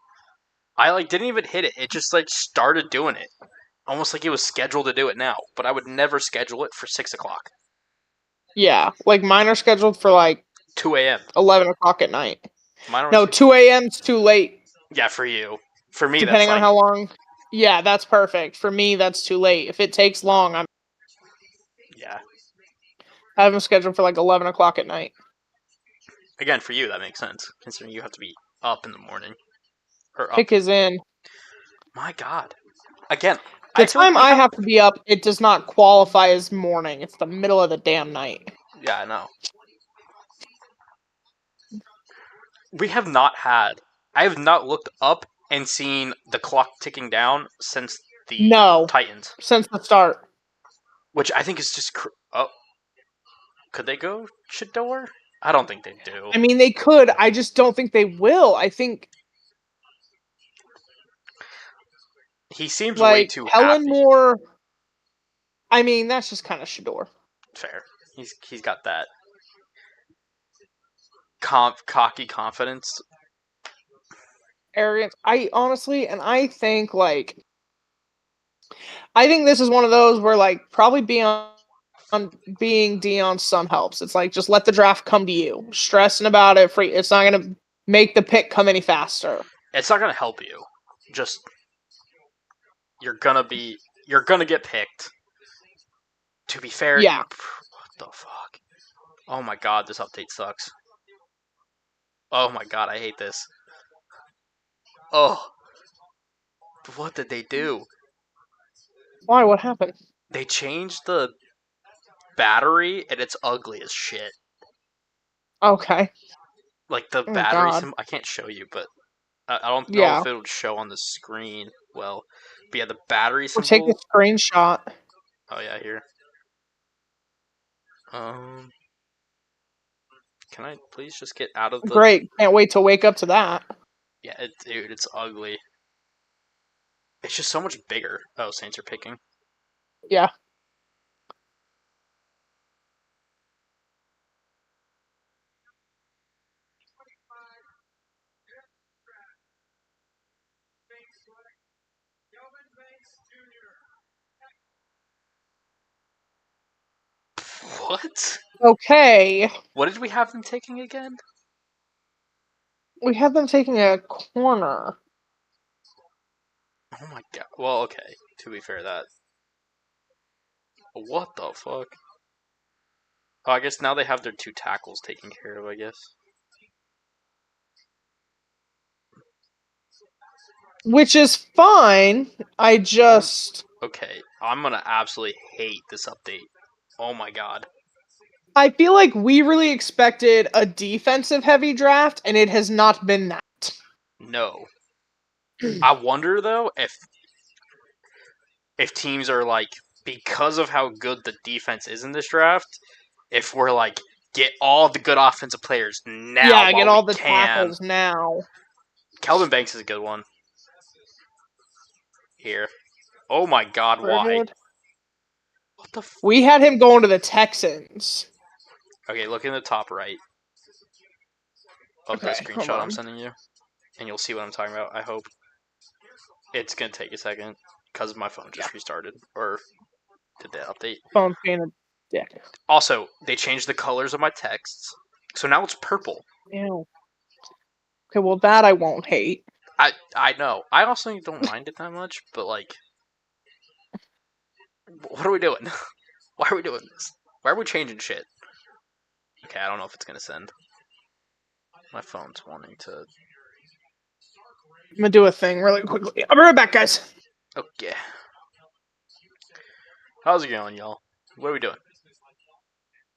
I didn't even hit it. It just started doing it. Almost like it was scheduled to do it now. But I would never schedule it for 6 o'clock. Yeah, like mine are scheduled for like 2 a.m. 11 o'clock at night. Mine are No, 2 a.m.'s too late. Yeah, for you. For me, that's Depending on how long. Yeah, that's perfect. For me, that's too late. If it takes long, yeah. I have them scheduled for like 11 o'clock at night. Again, for you, that makes sense, considering you have to be up in the morning. Or up. Pick is in. My God. Again, The I feel like time we I have. have to be up, it does not qualify as morning. It's the middle of the damn night. Yeah, I know. We have not had. I have not looked up and seen the clock ticking down since the No, Titans, since the start. which I think is just. Oh, could they go Shador? I don't think they do. I mean, they could. I just don't think they will. I think He seems way like too Helen happy. Moore. I mean, that's just kind of Shador. Fair. He's got that cocky confidence. Arrogance. I honestly, and I think like, I think this is one of those where like probably being Dion's son helps. It's like just let the draft come to you. Stressing about it, free. It's not gonna make the pick come any faster. It's not gonna help you. Just you're gonna get picked. To be fair, Yeah. what the fuck? Oh my God, this update sucks. Oh my God, I hate this. Oh, what did they do? Why? What happened? They changed the battery, and it's ugly as shit. Okay. Like the Oh battery God. symbol, I can't show you, but I don't know Yeah. if it would show on the screen. Well, but yeah, the battery Or take a symbol. screenshot. Oh yeah, here. Um, can I please just get out of the? Great. Can't wait to wake up to that. Yeah, dude, it's ugly. It's just so much bigger. Oh, Saints are picking. Yeah. What? Okay. What did we have them taking again? We have them taking a corner. Oh my God. Well, okay. To be fair, that. What the fuck? Oh, I guess now they have their 2 tackles taken care of, I guess. Which is fine. I just Okay, I'm gonna absolutely hate this update. Oh my god. I feel like we really expected a defensive heavy draft, and it has not been that. No. I wonder though if teams are like, because of how good the defense is in this draft, if we're like, get all the good offensive players now Yeah, get while we all the can. tackles now. Calvin Banks is a good one. Here. Oh my god, why? Birdwood. What the We had him going to the Texans. Okay, look in the top right of the Okay, hold screenshot I'm on. sending you, and you'll see what I'm talking about, I hope. It's gonna take a second, because my phone just restarted, or did they update? Phone's being a dick. Also, they changed the colors of my texts, so now it's purple. Ew. Okay, well that I won't hate. I know. I also don't mind it that much, but like, what are we doing? Why are we doing this? Why are we changing shit? Okay, I don't know if it's gonna send. My phone's wanting to. I'm gonna do a thing really quickly. I'll be right back, guys. Okay. How's it going, y'all? What are we doing?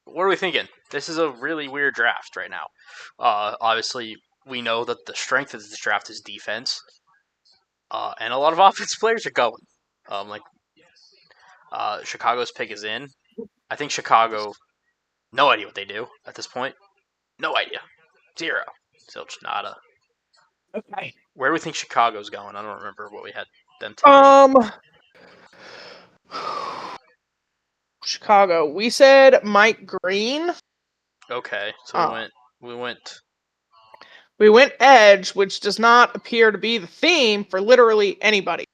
What are we thinking? This is a really weird draft right now. Obviously, we know that the strength of this draft is defense, and a lot of offensive players are going. Like Chicago's pick is in. I think Chicago, no idea what they do at this point. No idea. Zero. Zilch nada. Okay. Where do we think Chicago's going? I don't remember what we had them taking. Chicago. We said Mike Green. Okay, so We went edge, which does not appear to be the theme for literally anybody.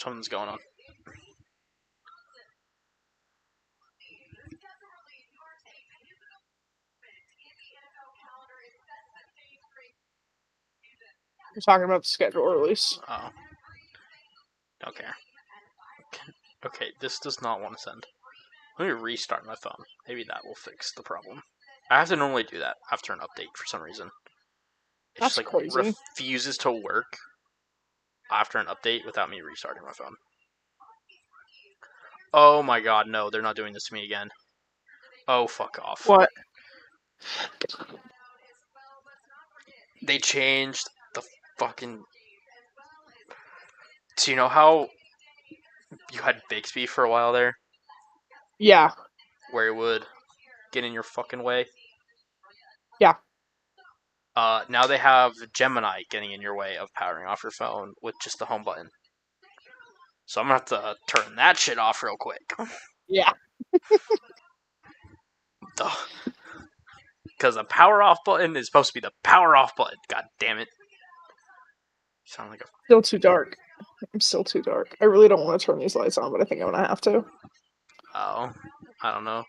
something's going on. We're talking about the schedule release. Oh. Okay. Okay, this does not want to send. Let me restart my phone. Maybe that will fix the problem. I have to normally do that after an update for some reason. It That's just like crazy. refuses to work after an update without me restarting my phone. Oh my god, no, they're not doing this to me again. Oh, fuck off. What? They changed the fucking. So you know how you had Bixby for a while there? Yeah. Where it would get in your fucking way? Yeah. Now they have Gemini getting in your way of powering off your phone with just the home button. So I'm gonna have to turn that shit off real quick. Yeah. Because the power off button is supposed to be the power off button. God damn it. You sound like a. Still too dark. I'm still too dark. I really don't want to turn these lights on, but I think I'm gonna have to. Oh, I don't know.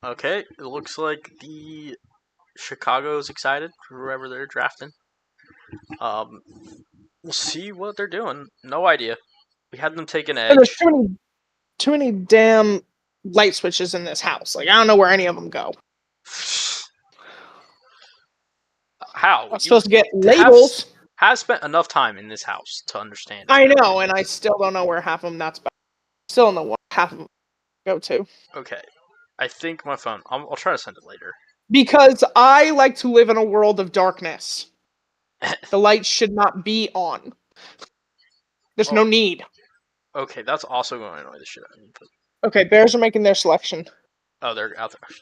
Okay, it looks like the Chicago's excited for whoever they're drafting. Um, we'll see what they're doing. No idea. We had them take an And there's edge. too many damn light switches in this house. Like I don't know where any of them go. How? I'm supposed to get labels. Have spent enough time in this house to understand. I know, and I still don't know where half of them that's. Still don't know what half of them go to. Okay, I think my phone. I'll try to send it later. Because I like to live in a world of darkness. The lights should not be on. There's no need. Okay, that's also going to annoy the shit out of me. But... Okay, Bears are making their selection. Oh, they're out there.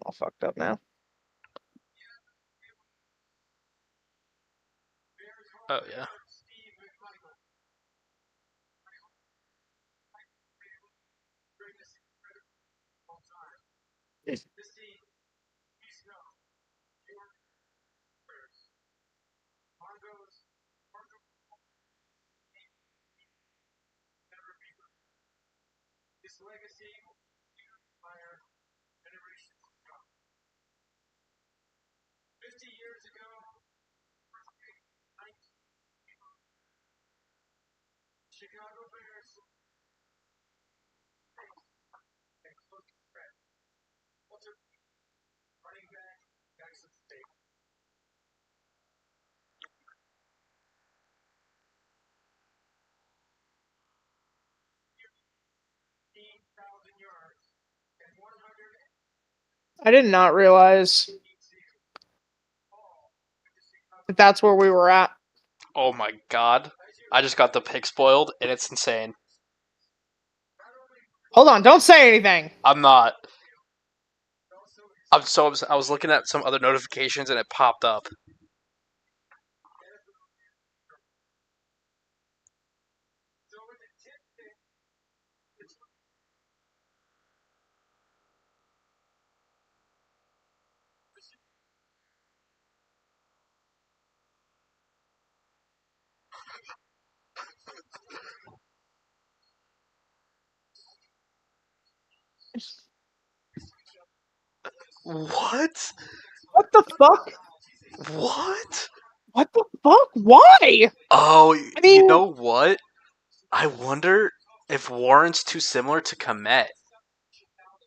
All fucked up now. Oh yeah. I did not realize that that's where we were at. Oh my god. I just got the pick spoiled, and it's insane. Hold on, don't say anything. I'm not. I'm so upset. I was looking at some other notifications, and it popped up. What? What the fuck? What? What the fuck? Why? Oh, I you mean, know what? I wonder if Warren's too similar to Komet,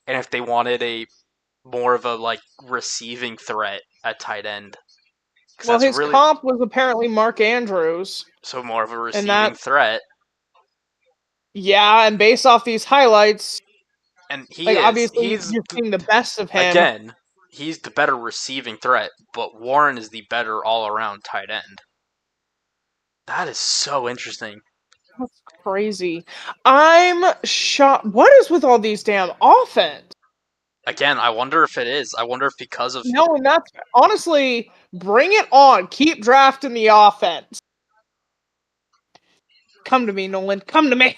and if they wanted a more of a like receiving threat at tight end, because well, that's his really comp was apparently Mark Andrews, so more of a and receiving that's threat. yeah. And based off these highlights, And he like is. obviously you're seeing the best of him. Again, he's the better receiving threat, but Warren is the better all around tight end. That is so interesting. That's crazy. I'm shocked. What is with all these damn offense? Again, I wonder if it is. I wonder if because of No, and that's honestly, bring it on. Keep drafting the offense. Come to me, Nolan. Come to me.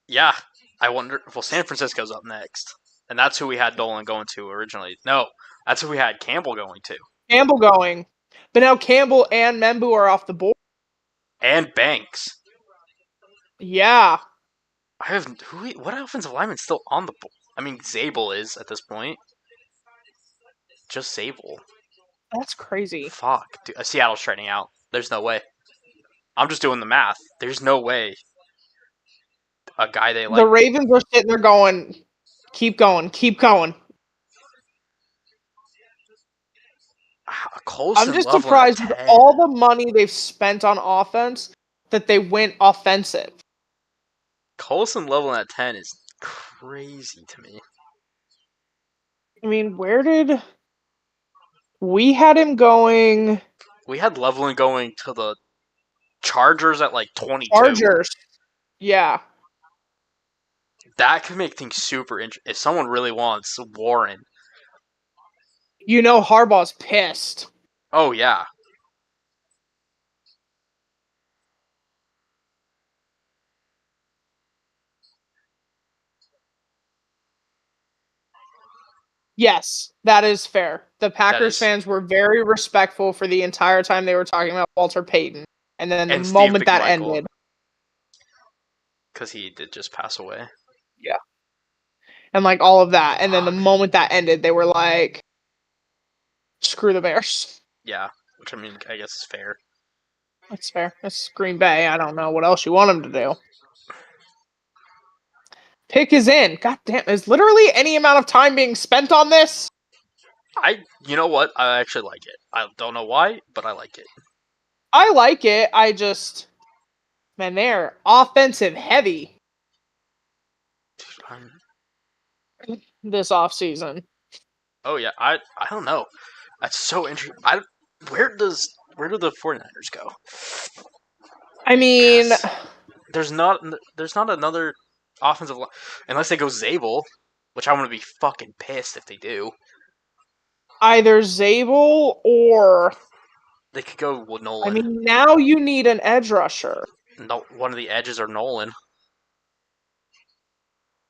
yeah. I wonder. Well, San Francisco's up next, and that's who we had Dolan going to originally. No, that's who we had Campbell going to, Campbell going. But now Campbell and Membu are off the board. and Banks. Yeah. I have what offensive lineman's still on the board? I mean, Zabel is at this point. Just Zabel. That's crazy. Fuck, dude. Seattle's trading out. There's no way. I'm just doing the math. There's no way a guy they The like. Ravens are sitting there going, keep going, keep going. I'm Colson just Loveland at surprised with 10. all the money they've spent on offense that they went offensive. Colson Loveland at 10 is crazy to me. I mean, where did we had him going? We had Loveland going to the Chargers at like 22. Chargers. Yeah. That could make things super interesting. If someone really wants Warren. You know Harbaugh's pissed. Oh, yeah. Yes, that is fair. The That Packers is. fans were very respectful for the entire time they were talking about Walter Payton. And then the And Steve moment that McMichael. ended, Because he did just pass away. yeah. And like all of that. And then the Fuck. moment that ended, they were like, screw the Bears. Yeah. Which, I mean, I guess is fair. That's fair. That's Green Bay. I don't know what else you want them to do. Pick is in. God damn. Is literally any amount of time being spent on this? You know what? I actually like it. I don't know why, but I like it. I like it. I just, man, they're offensive heavy this offseason. Oh yeah, I don't know. That's so interesting. Where do the 49ers go? I mean, There's not another offensive line unless they go Zabel, which I'm gonna be fucking pissed if they do. either Zabel or, They could go with I Nolan. mean, now you need an edge rusher. No, one of the edges are Nolan.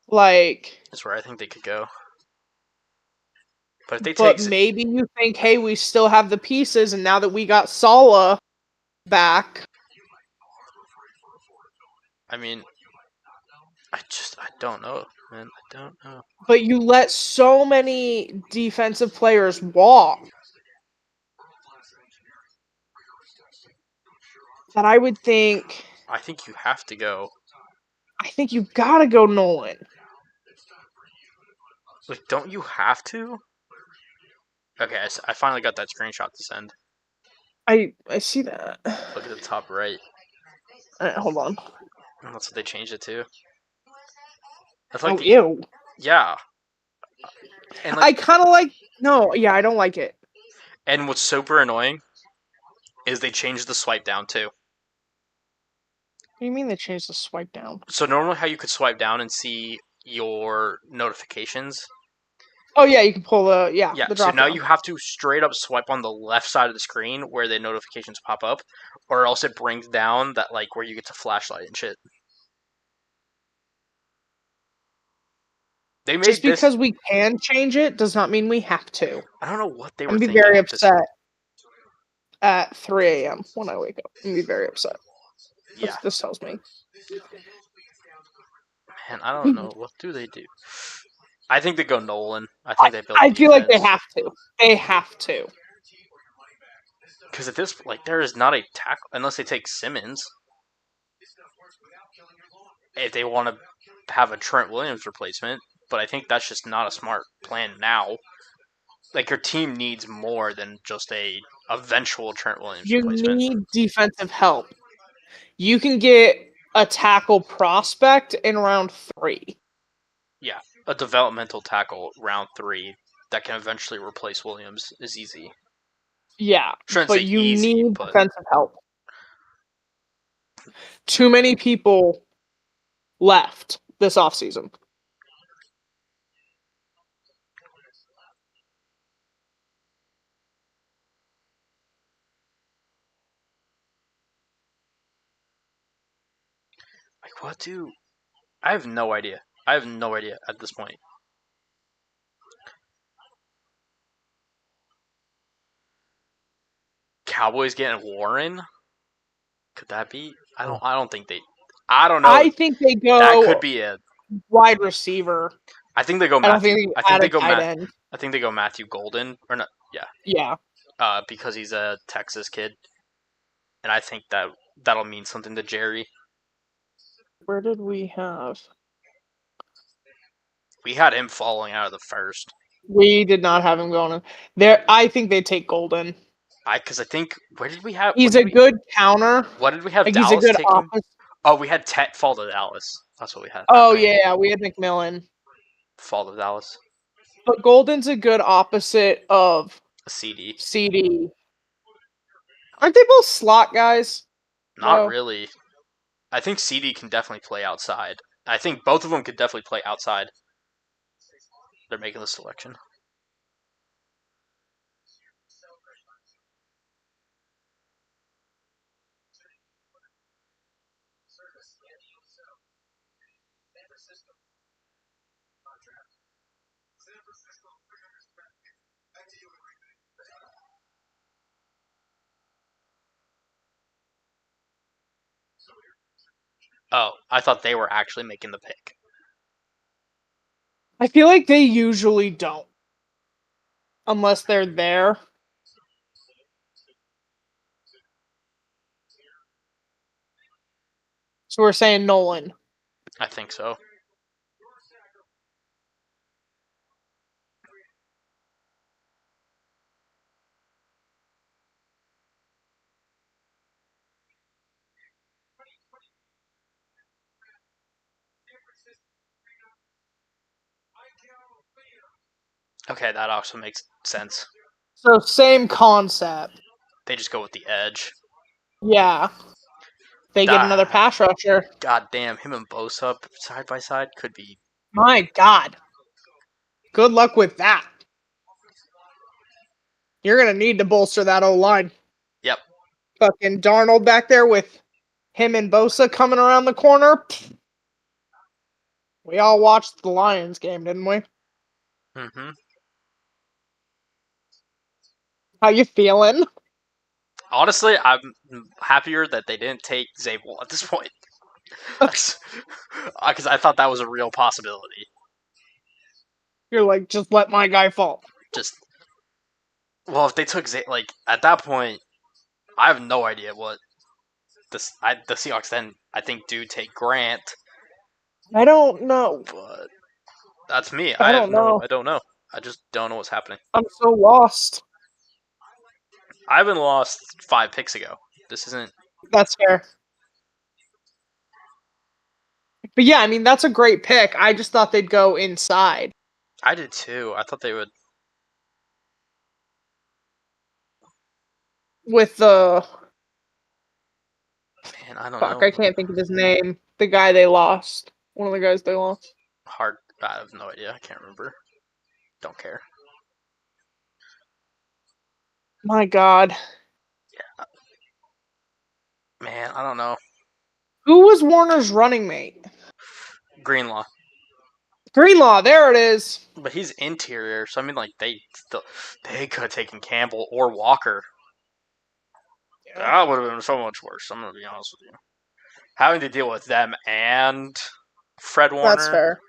Like, That's where I think they could go. But if they but take, maybe you think, hey, we still have the pieces, and now that we got Sala back, I mean, I don't know, man. I don't know. But you let so many defensive players walk that I would think. I think you have to go. I think you gotta go Nolan. Like, don't you have to? Okay, I finally got that screenshot to send. I see that. Look at the top right. Hold on. That's what they changed it to. That's like Oh, the ew. yeah, and like I kind of like. No, yeah, I don't like it. and what's super annoying is they changed the swipe down too. What do you mean they changed the swipe down? So normally how you could swipe down and see your notifications. Oh yeah, you can pull Yeah, the so drop now down. you have to straight up swipe on the left side of the screen where the notifications pop up, or else it brings down that like where you get to flashlight and shit. They Just made this. because we can change it does not mean we have to. I don't know what they I'm were gonna be thinking very with this. upset at 3 a.m. when I wake up. I'm gonna be very upset. That's Yeah, what this tells me. man, I don't know. What do they do? I think they go Nolan. I think they build I feel like they defense. have to. They have to. Because at this, like, there is not a tackle unless they take Simmons. If they want to have a Trent Williams replacement, but I think that's just not a smart plan now. Like your team needs more than just a eventual Trent Williams You replacement. need defensive help. You can get a tackle prospect in round 3. Yeah, a developmental tackle round 3 that can eventually replace Williams is easy. Yeah, Shouldn't but say you easy, need but defensive help. Too many people left this offseason. like what do I have no idea. I have no idea at this point. Cowboys getting Warren? Could that be? I don't think they. I don't know. I think they That could go be a. wide receiver. I think they go I don't Matthew. think I they think add they a go tight Matt. end. I think they go Matthew Golden or not? Yeah, Yeah. because he's a Texas kid, and I think that'll mean something to Jerry. Where did we have? We had him falling out of the first. We did not have him going in there. I think they take Golden. Because I think where did we have? He's a good counter. What did we have Like he's a Dallas good taking? office. Oh, we had Tet fall to Dallas. That's what we had Oh happening. yeah, we had McMillan. Fall to Dallas. But Golden's a good opposite of A CD. CD. Aren't they both slot guys? Not Though. really. I think CD can definitely play outside. I think both of them could definitely play outside. They're making the selection. Oh, I thought they were actually making the pick. I feel like they usually don't. Unless they're there. So we're saying Nolan. I think so. Okay, that also makes sense. So same concept. They just go with the edge. Yeah. They get another pass rusher. God damn, him and Bosa side by side could be. My God. Good luck with that. You're gonna need to bolster that O line. Yep. Fucking Darnold back there with him and Bosa coming around the corner. We all watched the Lions game, didn't we? Mm-hmm. How you feeling? Honestly, I'm happier that they didn't take Zabel at this point. Because I thought that was a real possibility. You're like, just let my guy fall. Just well, if they took like at that point, I have no idea what the Seahawks then I think do take Grant, I don't know. but that's me. I don't know. I don't know. I just don't know what's happening. I'm so lost. I haven't lost 5 picks ago. This isn't. That's fair. But yeah, I mean, that's a great pick. I just thought they'd go inside. I did too. I thought they would. With the Man, I don't fuck, know. I can't think of his name. The guy they lost. One of the guys they lost. Hard. I have no idea. I can't remember. Don't care. My God. Man, I don't know. Who was Warner's running mate? Greenlaw, Greenlaw, there it is. but he's interior, so I mean, like they could have taken Campbell or Walker. Yeah, That would have been so much worse. I'm gonna be honest with you. Having to deal with them and Fred that's Warner. fair.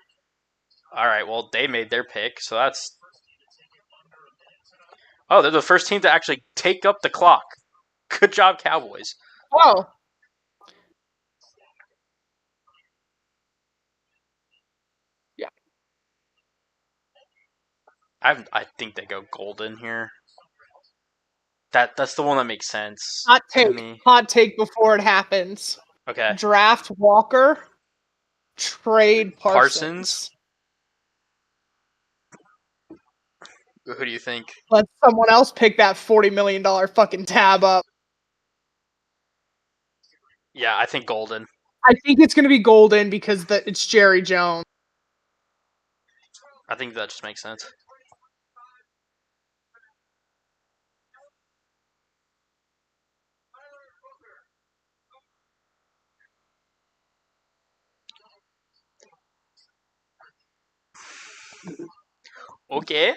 All right, well they made their pick, so that's. Oh, they're the first team to actually take up the clock. Good job, Cowboys. Oh, yeah. I think they go Golden here. That's the one that makes sense Hot to take. me. Hot take before it happens. Okay, Draft Walker. Trade Parsons. Parsons. Who do you think? Let someone else pick that $40 million fucking tab up. Yeah, I think Golden. I think it's going to be Golden because it's Jerry Jones. I think that just makes sense. Okay.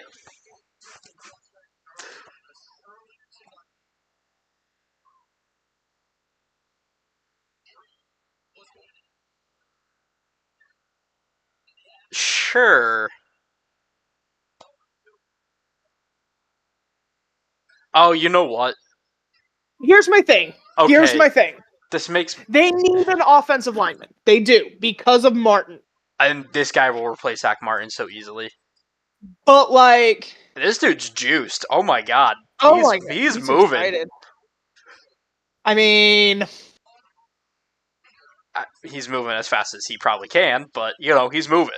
Sure. Oh, you know what? Here's my thing. Here's Okay, my thing. this makes They need an offensive lineman. They do because of Martin. and this guy will replace Zach Martin so easily. But like, This dude's juiced. Oh my god, oh my God, he's he's moving. excited. I mean, He's moving as fast as he probably can, but he's moving.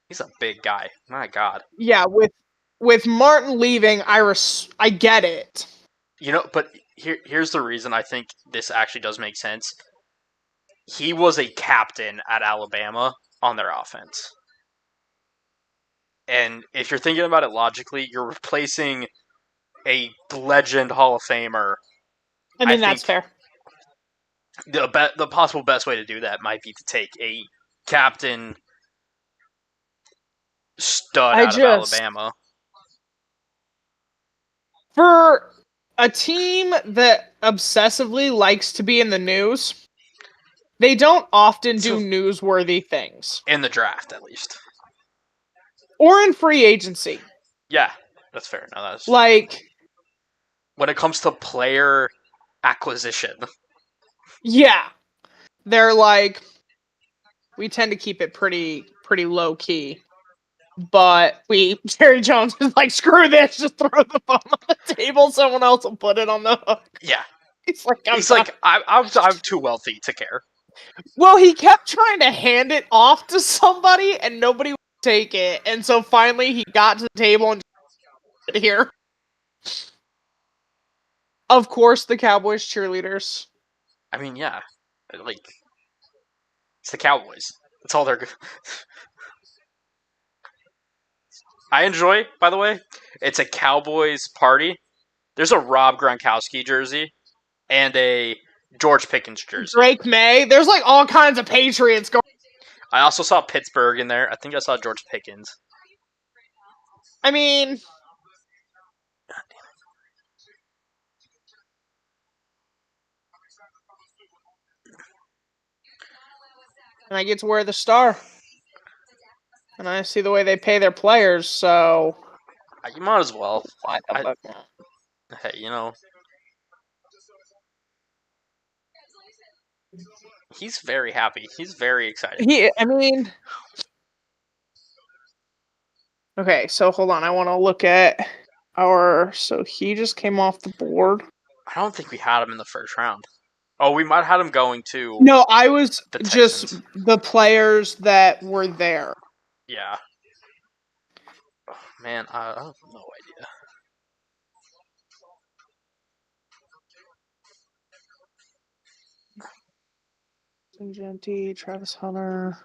He's a big guy. My god. yeah, with Martin leaving, I get it. But here's the reason I think this actually does make sense. He was a captain at Alabama on their offense. And if you're thinking about it logically, you're replacing a legend Hall of Famer. I I mean, that's think fair. the possible best way to do that might be to take a captain stud I out of just Alabama. for a team that obsessively likes to be in the news, they don't often do So newsworthy things. in the draft, at least. Or in free agency. Yeah, that's fair. No, that's Like, when it comes to player acquisition. yeah. They're like, we tend to keep it pretty low key. But Jerry Jones is like, screw this, just throw the phone on the table, someone else will put it on the hook. Yeah, He's like, he's like, I'm too wealthy to care. Well, he kept trying to hand it off to somebody, and nobody would take it. And so finally, he got to the table and just here. Of course, the Cowboys cheerleaders. I mean, yeah, like it's the Cowboys. That's all they're good. I enjoy, by the way, it's a Cowboys party. There's a Rob Gronkowski jersey and a George Pickens jersey. Drake May. There's like all kinds of Patriots going. I also saw Pittsburgh in there. I think I saw George Pickens. I mean, and I get to wear the star. And I see the way they pay their players, so You might as well. why the fuck not? Hey, you know, he's very happy. He's very excited. Okay, so hold on. I want to look at so he just came off the board. I don't think we had him in the first round. Oh, we might have had him going to. No, I was the just Texans. the players that were there. Yeah. Oh, man, I have no idea. Genty, Travis Hunter,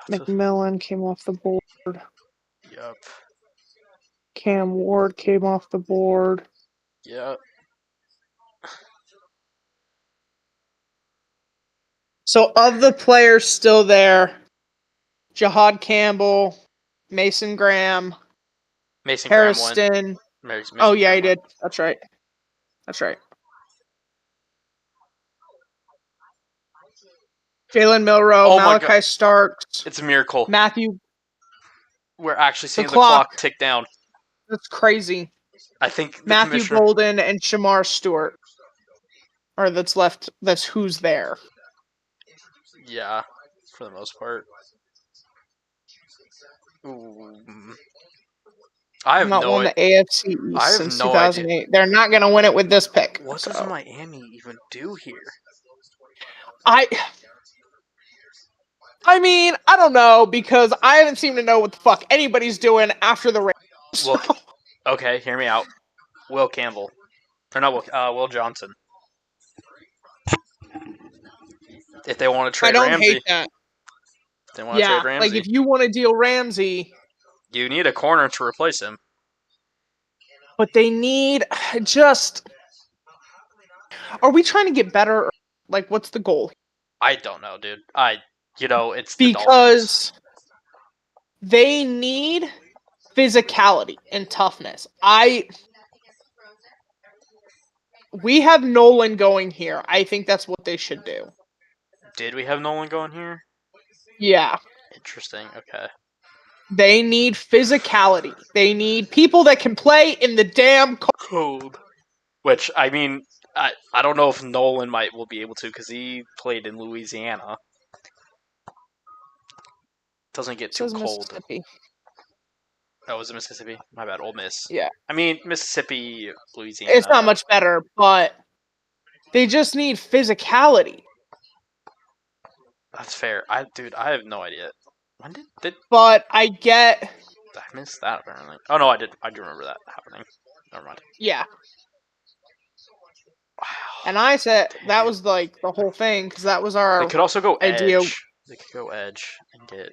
McMillan came off the board. Yep. Cam Ward came off the board. Yep. So of the players still there, Jahad Campbell, Mason Graham, Mason Harrison. Graham went. Oh yeah, he did. That's right. That's right. Jalen Milroe, Malachi Starks. It's a miracle. Matthew. We're actually seeing the clock tick down. That's crazy. I think Matthew Golden and Shamar Stewart. Or that's left. That's who's there. Yeah, for the most part. Ooh. I have not won the AFC East since 2008. Idea. They're not going to win it with this pick. What does Miami even do here? I mean, I don't know, because I haven't seemed to know what the fuck anybody's doing after the Rams. Well, okay, hear me out. Will Campbell. Or not Will Johnson. If they want to trade Ramsey. I don't hate that. If they want to trade Ramsey. Like if you want to deal Ramsey. You need a corner to replace him. But they need just... Are we trying to get better? Like, what's the goal? I don't know, dude. It's the Dolphins. They need physicality and toughness. We have Nolan going here. I think that's what they should do. Did we have Nolan going here? Yeah. Interesting. Okay. They need physicality. They need people that can play in the damn cold. Which, I mean, I don't know if Nolan will be able to, because he played in Louisiana. Doesn't get too cold. Oh, was it Mississippi? My bad, Ole Miss. Yeah. I mean, Mississippi, Louisiana. It's not much better, but they just need physicality. That's fair. I have no idea. When did? But I get. I missed that apparently. Oh no, I did. I do remember that happening. Never mind. Yeah. Wow. And I said that was like the whole thing, because that was our. They could also go idea. Edge. They could go edge and get.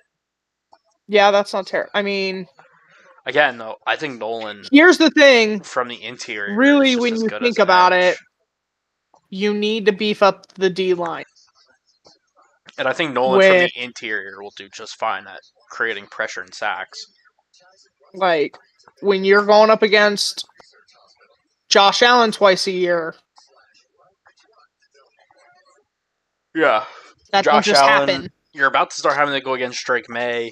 Yeah, that's not terrible. I mean. Again, though, I think Nolan. Here's the thing. From the interior. Really, when you think about it, you need to beef up the D line. And I think Nolan from the interior will do just fine at creating pressure and sacks. Like, when you're going up against Josh Allen twice a year. Yeah. That Josh just Allen, happen. You're about to start having to go against Drake May.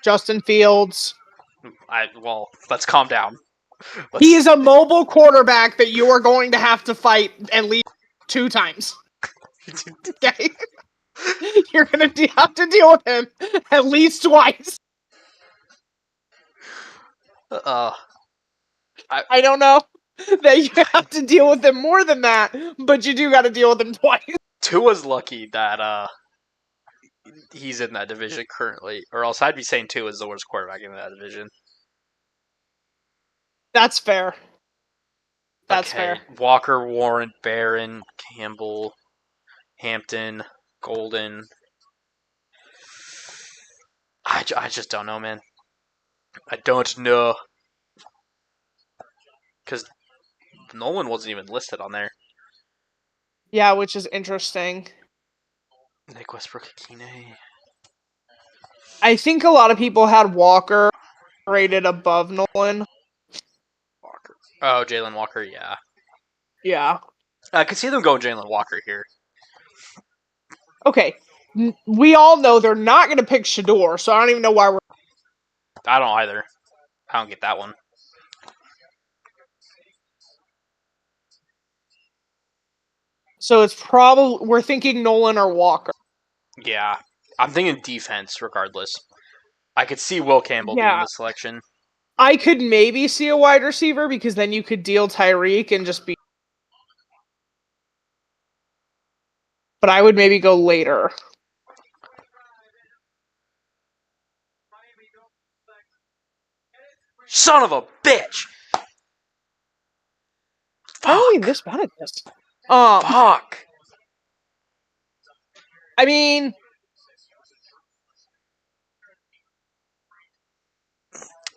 Justin Fields. Well, let's calm down. He is a mobile quarterback that you are going to have to fight at least 2 times. Okay? You're going to have to deal with him at least twice. I don't know that you have to deal with him more than that, but you do got to deal with him twice. Tua's lucky that he's in that division currently, or else I'd be saying Tua is the worst quarterback in that division. That's fair. That's fair. Walker, Warren, Barron, Campbell, Hampton, Golden. I just don't know, man. I don't know. Because Nolan wasn't even listed on there. Yeah, which is interesting. Nick Westbrook-Akine. I think a lot of people had Walker rated above Nolan. Walker. Oh, Jalen Walker, yeah. Yeah. I could see them going Jalen Walker here. Okay, we all know they're not going to pick Shador, so I don't even know why we're. I don't either. I don't get that one. So it's probably we're thinking Nolan or Walker. Yeah, I'm thinking defense regardless. I could see Will Campbell being Yeah. the selection. I could maybe see a wide receiver because then you could deal Tyreek and just be. But I would maybe go later. Son of a bitch! How are we Fuck! this bad at this? Fuck! I mean,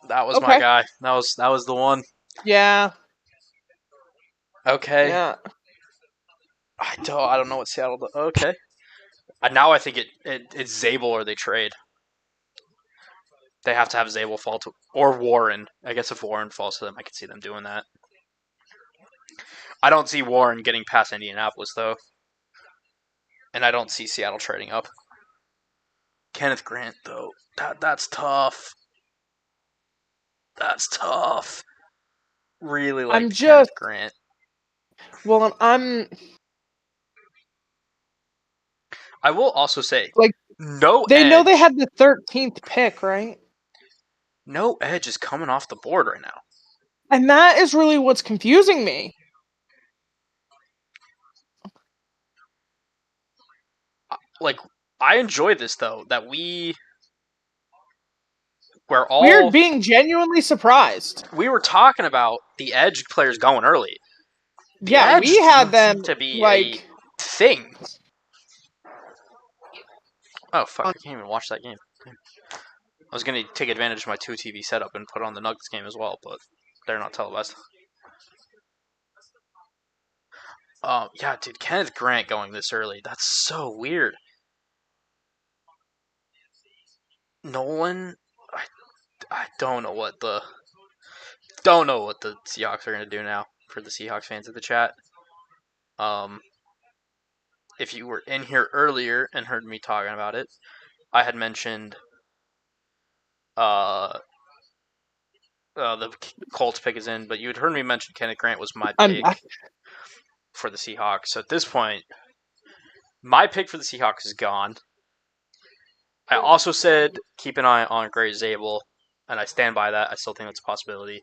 That was my okay. guy. That was the one. Yeah. Okay. Yeah. I don't know what Seattle does. Okay. Now I think it's Zabel or they trade. They have to have Zabel fall to or Warren. I guess if Warren falls to them, I could see them doing that. I don't see Warren getting past Indianapolis though, and I don't see Seattle trading up. Kenneth Grant though, that's tough. That's tough. Really I'm liked just Kenneth Grant. well, I'm I will also say, like no they know they edge. had the 13th pick, right? No edge is coming off the board right now. And that is really what's confusing me. Like, I enjoy this though that we're We're all being genuinely surprised. we were talking about the edge players going early. The Yeah, edge we had doesn't them seem to be a like thing. Oh fuck! I can't even watch that game. I was gonna take advantage of my 2 TV setup and put on the Nuggets game as well, but they're not televised. Yeah, dude, Kenneth Grant going this early—that's so weird. Nolan, I don't know what the Seahawks are gonna do now for the Seahawks fans in the chat. Um, if you were in here earlier and heard me talking about it, I had mentioned uh, the Colts pick is in, but you had heard me mention Kenneth Grant was my I'm pick for the Seahawks. So at this point, my pick for the Seahawks is gone. I also said keep an eye on Gray Zabel, and I stand by that. I still think that's a possibility.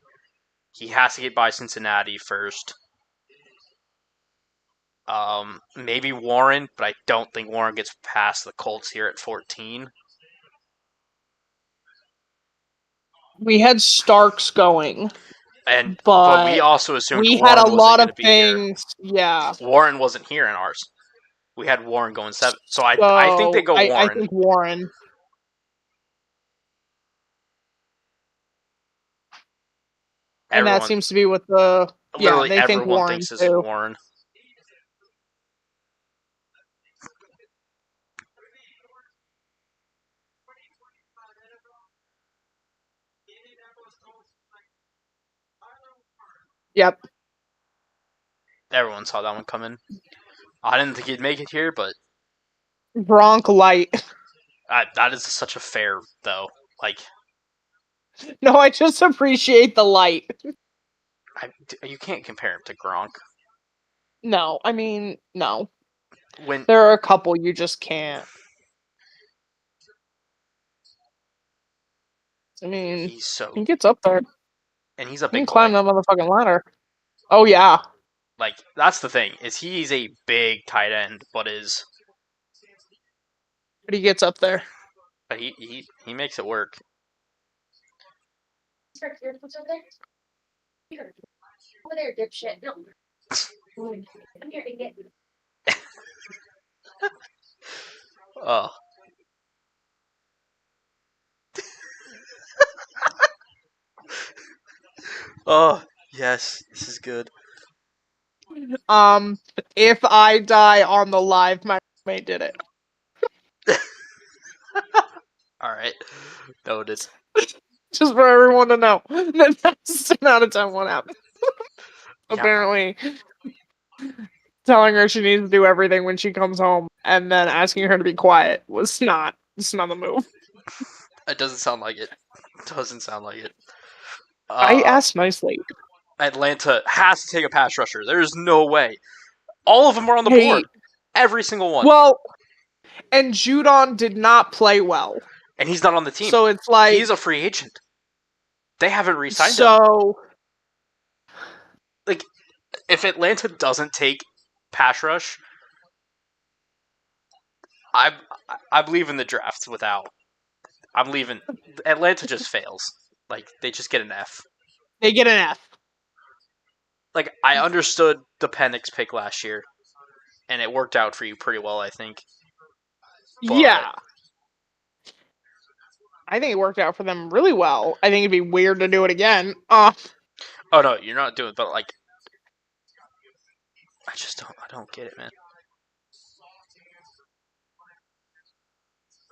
He has to get by Cincinnati first. Maybe Warren, but I don't think Warren gets past the Colts here at 14. we had Starks going, But we but also assumed we had Warren a wasn't lot going of to be here. things. Yeah. Warren wasn't here in ours. We had Warren going 7. So I think they So go I Warren. think Warren. And that seems to be what the literally they think everyone Warren thinks this is too. Warren. Yep. Everyone saw that one coming. I didn't think he'd make it here, but Gronk light. that is such a fair though. Like, No, I just appreciate the light. you can't compare him to Gronk. No, I mean, no. When There are a couple you just can't. I mean, he's so he gets up there. and he's a He can big boy. climb that motherfucking ladder. Oh yeah. Like that's the thing is he's a big tight end, but But he gets up there. but he makes it work. Over there, dipshit. No. I'm here to get you. Oh, oh yes, this is good. If I die on the live, my roommate did it. All right, noted. Just for everyone to know. That's 10 out of 10 what happened. Yeah. Apparently. telling her she needs to do everything when she comes home, and then asking her to be quiet was not. It's not the move. It doesn't sound like it. Doesn't sound like it. I asked nicely. Atlanta has to take a pass rusher. There's no way. All of them are on the Hey, board. Every single one. well, and Judon did not play well, And he's not on the team. so it's like He's a free agent. They haven't re-signed him. so. Like, if Atlanta doesn't take pass rush, I believe in the draft without. I'm leaving. Atlanta just fails. Like, they just get an F. They get an F. Like, I understood the Penix pick last year, and it worked out for you pretty well, I think. But Yeah. I think it worked out for them really well. I think it'd be weird to do it again. oh no, you're not doing it, but like I don't get it, man.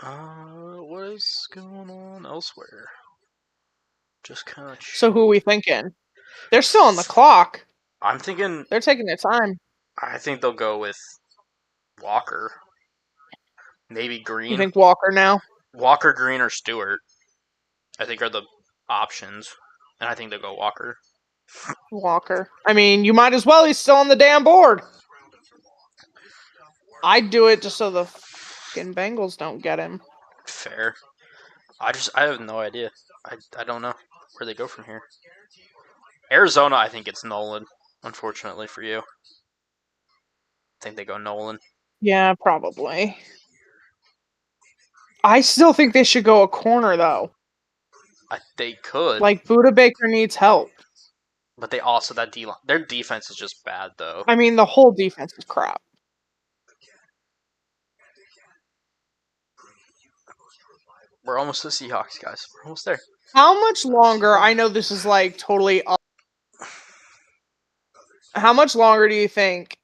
What is going on elsewhere? Just kind of. So who are we thinking? They're still on the clock. I'm thinking. They're taking their time. I think they'll go with Walker. Maybe Green. You think Walker now? Walker, Green, or Stewart, I think are the options, and I think they'll go Walker. Walker. I mean, you might as well. He's still on the damn board. I'd do it just so the fucking Bengals don't get him. Fair. I have no idea. I don't know where they go from here. Arizona, I think it's Nolan. Unfortunately for you, I think they go Nolan. Yeah, probably. I still think they should go a corner though. They could, Like Buda Baker needs help. but they also their defense is just bad though. I mean, the whole defense is crap. We're almost to Seahawks, guys. We're almost there. How much longer? I know this is like totally. How much longer do you think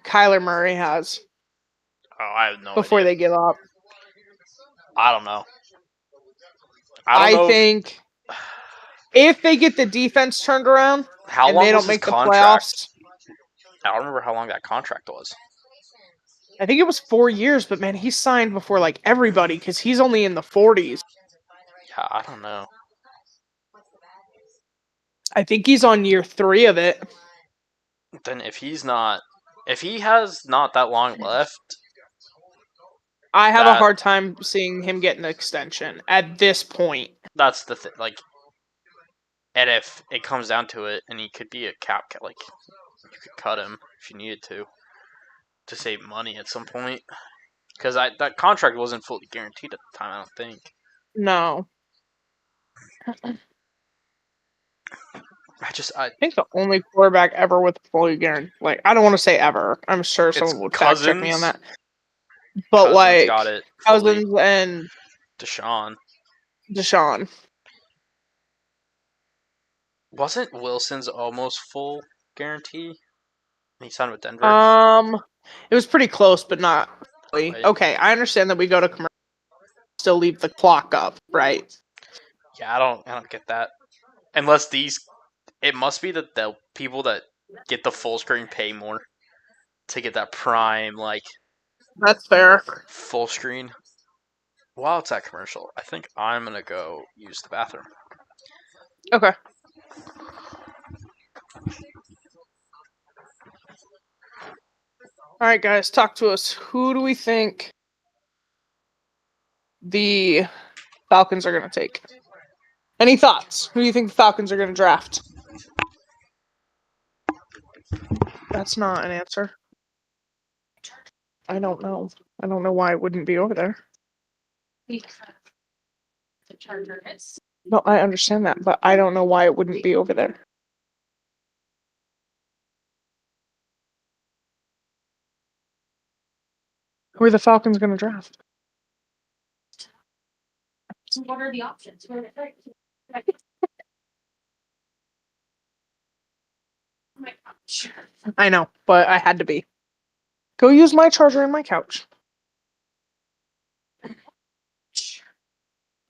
Kyler Murray has Oh, I have no before idea. they give up? I don't know. I think if they get the defense turned around how and long they was don't make his the contract? playoffs, I don't remember how long that contract was. I think it was 4 years. But man, he signed before like everybody because he's only in the 40s. Yeah, I don't know. I think he's on year 3 of it. Then if he has not that long left, I have a hard time seeing him get an extension at this point. That's the thing. Like, and if it comes down to it, and he could be a cap, like you could cut him if you needed to save money at some point. Because that contract wasn't fully guaranteed at the time. I don't think. No. I think the only quarterback ever with fully guaranteed, like, I don't want to say ever. I'm sure someone would fact check me on that. But Cousins like got it Cousins and Deshaun. Wasn't Wilson's almost full guarantee? He signed with Denver. It was pretty close, but not fully. Okay, I understand that we go to commercial, still leave the clock up, right? Yeah, I don't get that. Unless it must be that the people that get the full screen pay more to get that prime, like. That's fair. Full screen. While it's at commercial, I think I'm gonna go use the bathroom. Okay. All right, guys, talk to us. Who do we think the Falcons are going to take? Any thoughts? Who do you think the Falcons are going to draft? That's not an answer. I don't know. I don't know why it wouldn't be over there. The charger is. No, I understand that, but I don't know why it wouldn't be over there. Who are the Falcons going to draft? So what are the options? I know, but I had to be. Go use my charger and my couch.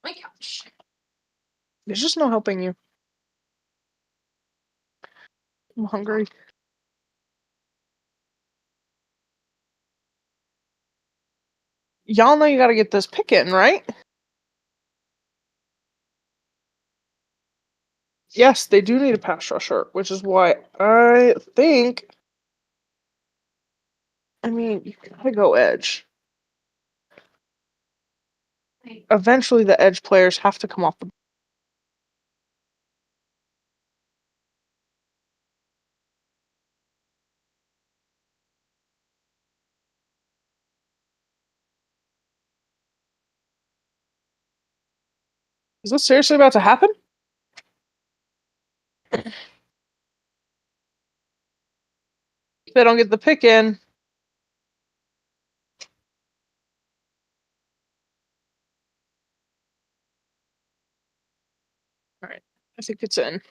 My couch. There's just no helping you. I'm hungry. y'all know you got to get this pick in, right? Yes, they do need a pass rusher, which is why I think. I mean, you gotta go edge. Eventually, the edge players have to come off the. Is this seriously about to happen? If they don't get the pick in. All right, I think it's in.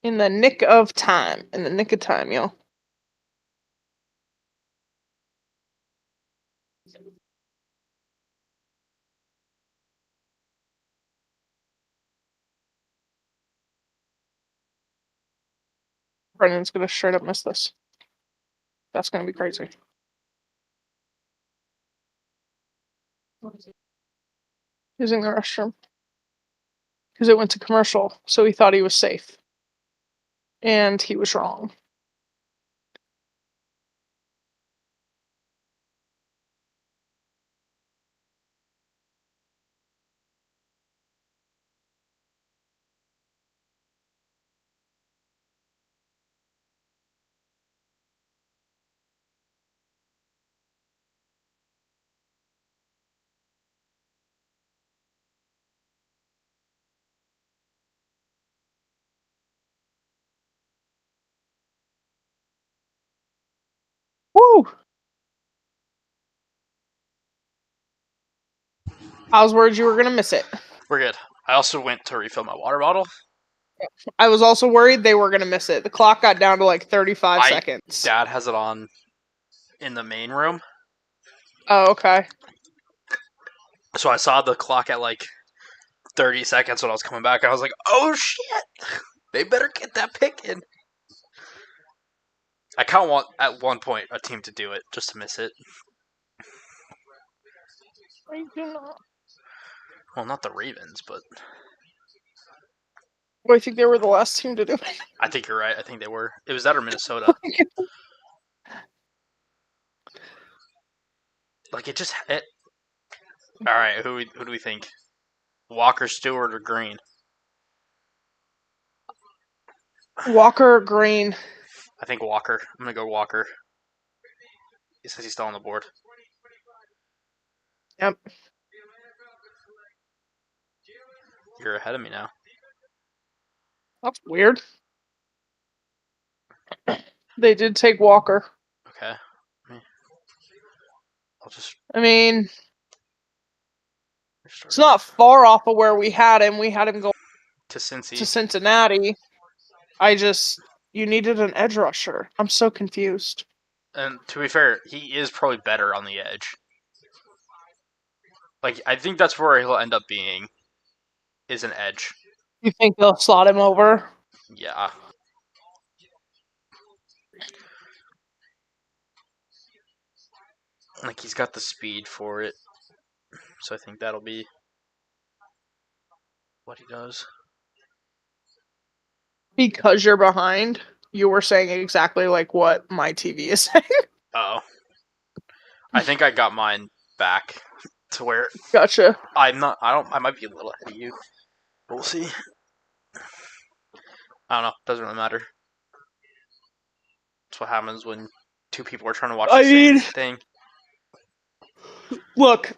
In the nick of time. In the nick of time, y'all. Brendan's gonna straight up miss this. That's gonna be crazy. Using the restroom. Because it went to commercial, so he thought he was safe. And he was wrong. Woo! I was worried you were gonna miss it. We're good. I also went to refill my water bottle. I was also worried they were gonna miss it. The clock got down to like 35 seconds. Dad has it on in the main room. Oh, okay. So I saw the clock at like 30 seconds when I was coming back. And I was like, oh shit! They better get that pick in. I kind of want, at one point, a team to do it, just to miss it. I do not. Well, not the Ravens, but Well, I think they were the last team to do it. I think you're right. I think they were. It was that or Minnesota. Like, it just... Alright, who do we think? Walker, Stewart, or Green? Walker Green. I think Walker. I'm going to go Walker. He says he's still on the board. Yep. You're ahead of me now. That's weird. They did take Walker. Okay. I'll just... I mean, it's not far off of where we had him. We had him go to Cincy. To Cincinnati. You needed an edge rusher. I'm so confused. And to be fair, he is probably better on the edge. Like, I think that's where he'll end up being, is an edge. You think they'll slot him over? Yeah. Like, he's got the speed for it. So I think that'll be what he does. Because you're behind, you were saying exactly like what my TV is saying. Oh. I think I got mine back to where Gotcha. I might be a little ahead of you. But we'll see. I don't know. Doesn't really matter. That's what happens when two people are trying to watch the same thing. Look,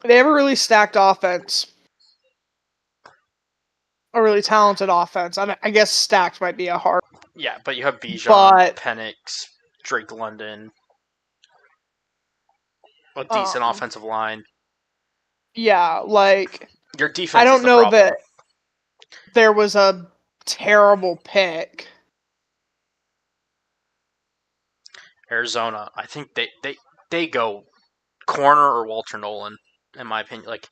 they have a really stacked offense. A really talented offense. I guess stacked might be a hard. Yeah, but you have Bijan, Penix, Drake London, a decent offensive line. Yeah, like your defense. I don't is the know problem. that there was a terrible pick. Arizona, I think they go corner or Walter Nolan, in my opinion. Like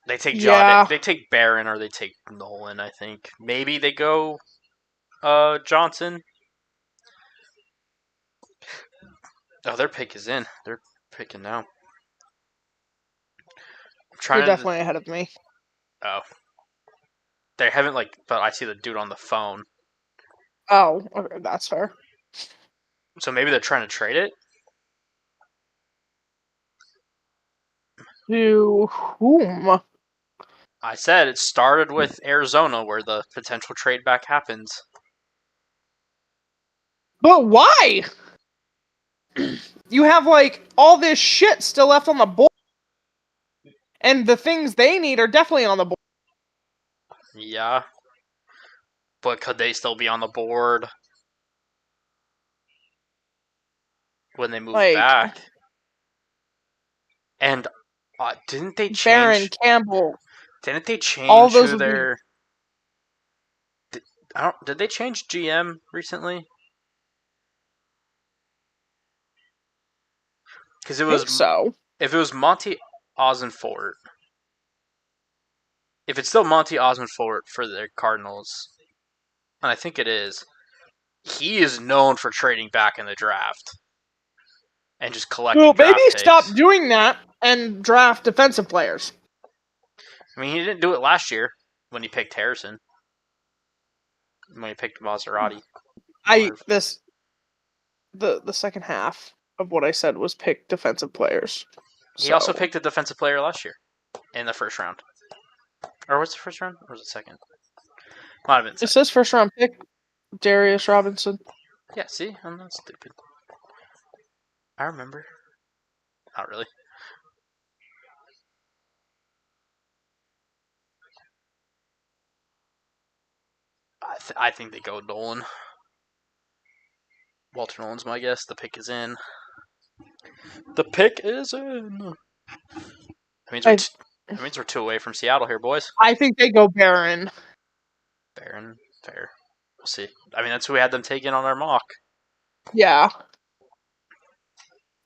they take they take Barron or they take Nolan. I think maybe they go Johnson. Oh, their pick is in. Their picking now? I'm You're trying to. definitely ahead of me. Oh, they haven't but I see the dude on the phone. Oh, okay, that's fair. So maybe they're trying to trade it. To whom? I said it started with Arizona, where the potential trade back happens. But why? You have all this shit still left on the board, and the things they need are definitely on the board. Yeah, but could they still be on the board when they move back? And didn't they Barron, change? Campbell, Didn't they all change those who would be. their? I don't. Did they change GM recently? Because it I was think so. if it was Monty Ossenfort, if it's still Monty Ossenfort for the Cardinals, and I think it is, he is known for trading back in the draft and just Well, collecting maybe draft stop picks. doing that and draft defensive players. I mean, he didn't do it last year when he picked Harrison. When he picked Maserati. The second half of what I said was pick defensive players. He also picked a defensive player last year in the first round. Or was it the first round? Or was it second? Might have been It second. says first round pick, Darius Robinson. Yeah, see? I'm not stupid. I remember. Not really. I think they go Nolan. Walter Nolan's my guess. The pick is in. The pick is in. That means we're 2 away from Seattle here, boys. I think they go Barron. Fair. We'll see. I mean, that's who we had them taking on our mock. Yeah.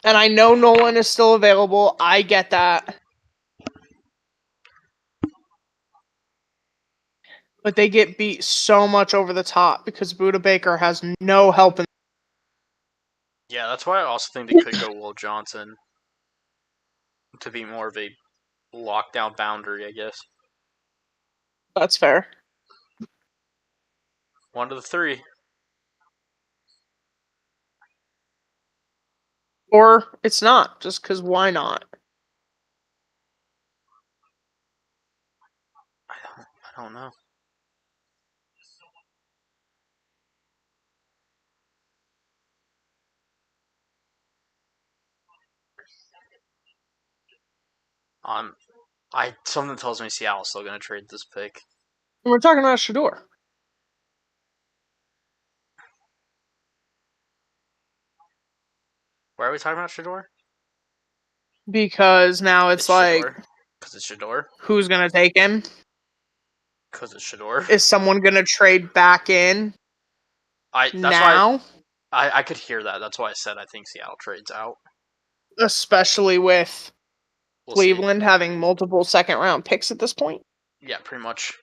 And I know Nolan is still available. I get that. But they get beat so much over the top because Buda Baker has no help in. Yeah, that's why I also think they could go Will Johnson to be more of a lockdown boundary, I guess. That's fair. 1 to the 3. Or it's not, just because why not? I don't know. Something tells me Seattle's still going to trade this pick. And we're talking about Shador. Why are we talking about Shador? Because now it's like, Shador. Because it's Shador. who's going to take him? Because it's Shador. Is someone going to trade back in now? I could hear that. That's why I said I think Seattle trades out. Especially with We'll Cleveland having multiple second round picks at this point. Yeah, pretty much.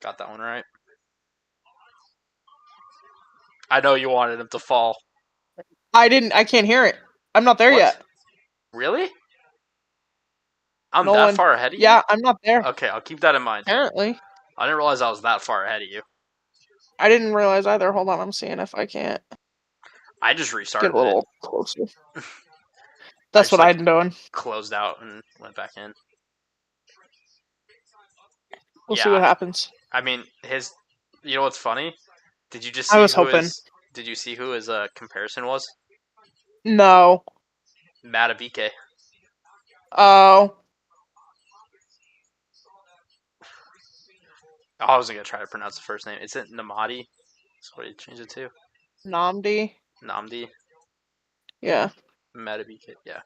Got that one right. I know you wanted him to fall. I can't hear it. I'm not there yet. Really? I'm Nolan. that far ahead of you? Yeah, I'm not there. Okay, I'll keep that in mind. Apparently. I didn't realize I was that far ahead of you. I didn't realize either. Hold on, I'm seeing if I can't I just restarted get a little closer. it. That's what I'm doing. Closed out and went back in. We'll see what happens. I mean, you know what's funny? Did you just see I was hoping. Did you see who his comparison was? No. Matabike. Oh. I wasn't gonna try to pronounce the first name. Is it Namadi? That's what he changed it to. Namdi. Yeah. Matabike. Yeah.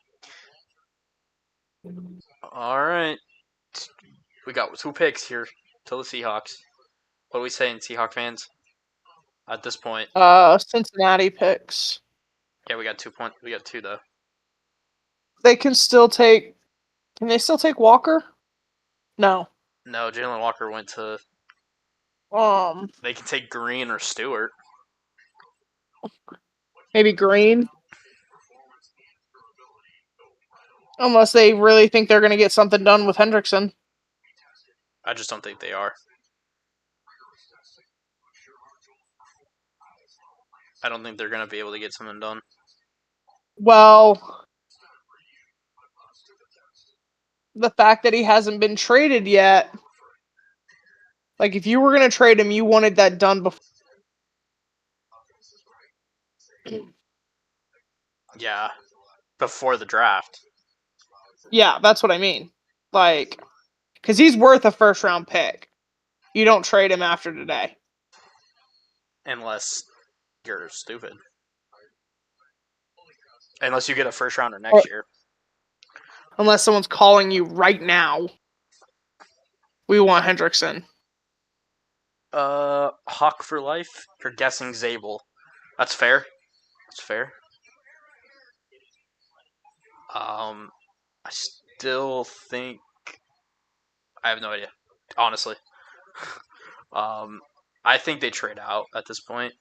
All right. We got 2 picks here to the Seahawks. What are we saying, Seahawk fans? At this point. Cincinnati picks. Yeah, we got 2 points. We got 2 though. They can still take. Can they still take Walker? No. No, Jalen Walker went to. They can take Green or Stewart. Maybe Green. Unless they really think they're going to get something done with Hendrickson. I just don't think they are. I don't think they're going to be able to get something done. Well, the fact that he hasn't been traded yet. Like, if you were going to trade him, you wanted that done before. Yeah, before the draft. Yeah, that's what I mean. Like, because he's worth a first-round pick. You don't trade him after today. Unless you're stupid. Unless you get a first rounder next year. Unless someone's calling you right now. We want Hendrickson. Hawk for life. You're guessing Zabel. That's fair. That's fair. I still think I have no idea. Honestly. I think they trade out at this point.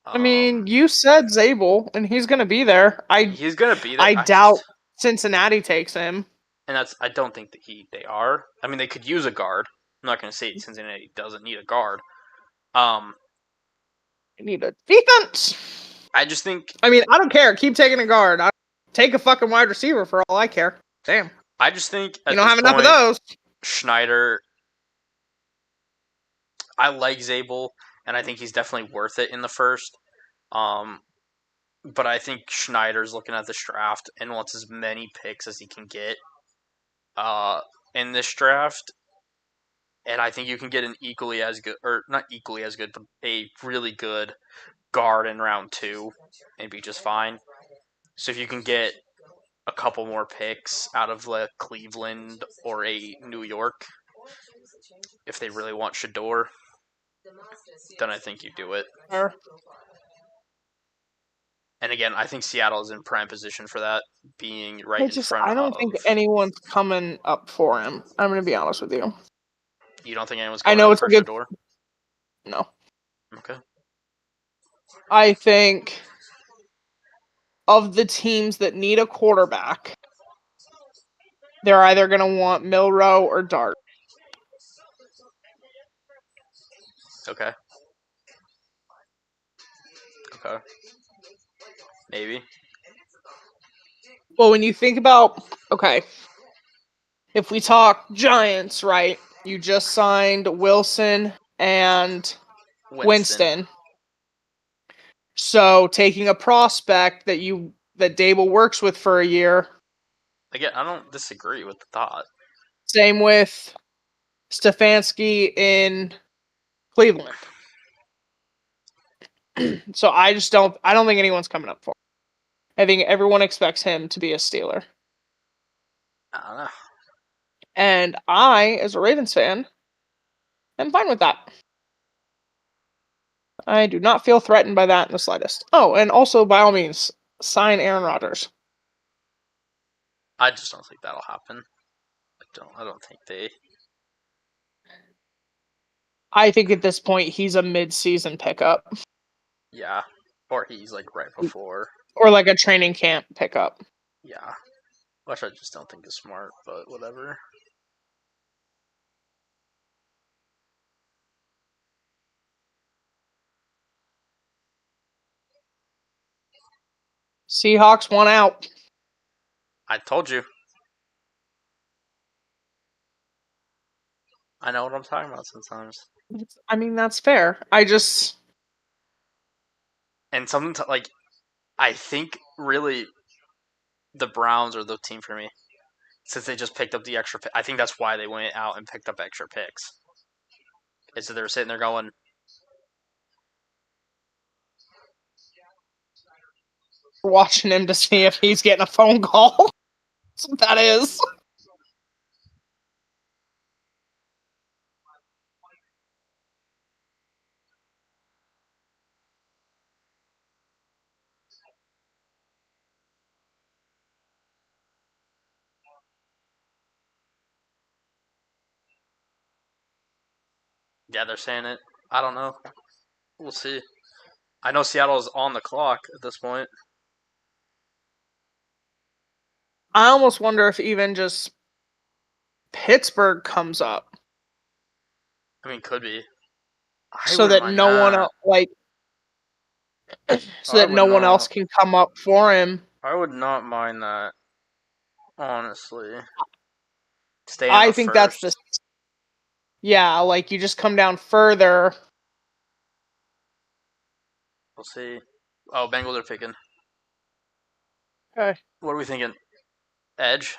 I mean, you said Zabel, and he's going to be there. He's gonna be there. I doubt Cincinnati takes him. And I don't think that they are. I mean, they could use a guard. I'm not gonna say Cincinnati doesn't need a guard. They need a defense. I just think. I mean, I don't care. Keep taking a guard. Take a fucking wide receiver for all I care. Damn. I just think you don't have enough of those. Schneider. I like Zabel, and I think he's definitely worth it in the first. But I think Schneider's looking at this draft and wants as many picks as he can get in this draft. And I think you can get an equally as good, or not equally as good, but a really good guard in round 2 and be just fine. So if you can get a couple more picks out of like Cleveland or a New York, if they really want Shador, then I think you do it. Sure. And again, I think Seattle is in prime position for that, being right in front of. I don't think anyone's coming up for him. I'm going to be honest with you. You don't think anyone's coming up for Shador? No. Okay. I think of the teams that need a quarterback, they're either going to want Milroe or Dart. Okay. Okay. Maybe. Well, when you think about, okay, if we talk Giants, right, you just signed Wilson and Winston. So taking a prospect that Dable works with for a year. Again, I don't disagree with the thought. Same with Stefanski in Cleveland. So I don't think anyone's coming up for him. I think everyone expects him to be a Steeler. I don't know. And I, as a Ravens fan, am fine with that. I do not feel threatened by that in the slightest. Oh, and also, by all means, sign Aaron Rodgers. I just don't think that'll happen. I don't think they. I think at this point he's a mid-season pickup. Yeah, or he's like right before. Or like a training camp pickup. Yeah, which I just don't think is smart, but whatever. Seahawks won out. I told you. I know what I'm talking about sometimes. I mean, that's fair. And something like, I think really the Browns are the team for me. Since they just picked up the extra pick. I think that's why they went out and picked up extra picks. Is that they're sitting there going, watching him to see if he's getting a phone call. That's what that is. yeah, they're saying it. I don't know. We'll see. I know Seattle's on the clock at this point. I almost wonder if even just Pittsburgh comes up I mean, could be. I so wouldn't that mind no one that. else, like, so I that would no one not. else can come up for him. I would not mind that. Honestly, stay in I the think that's first. the yeah, like you just come down further. We'll see. Oh, Bengals are picking. Okay. What are we thinking? Edge.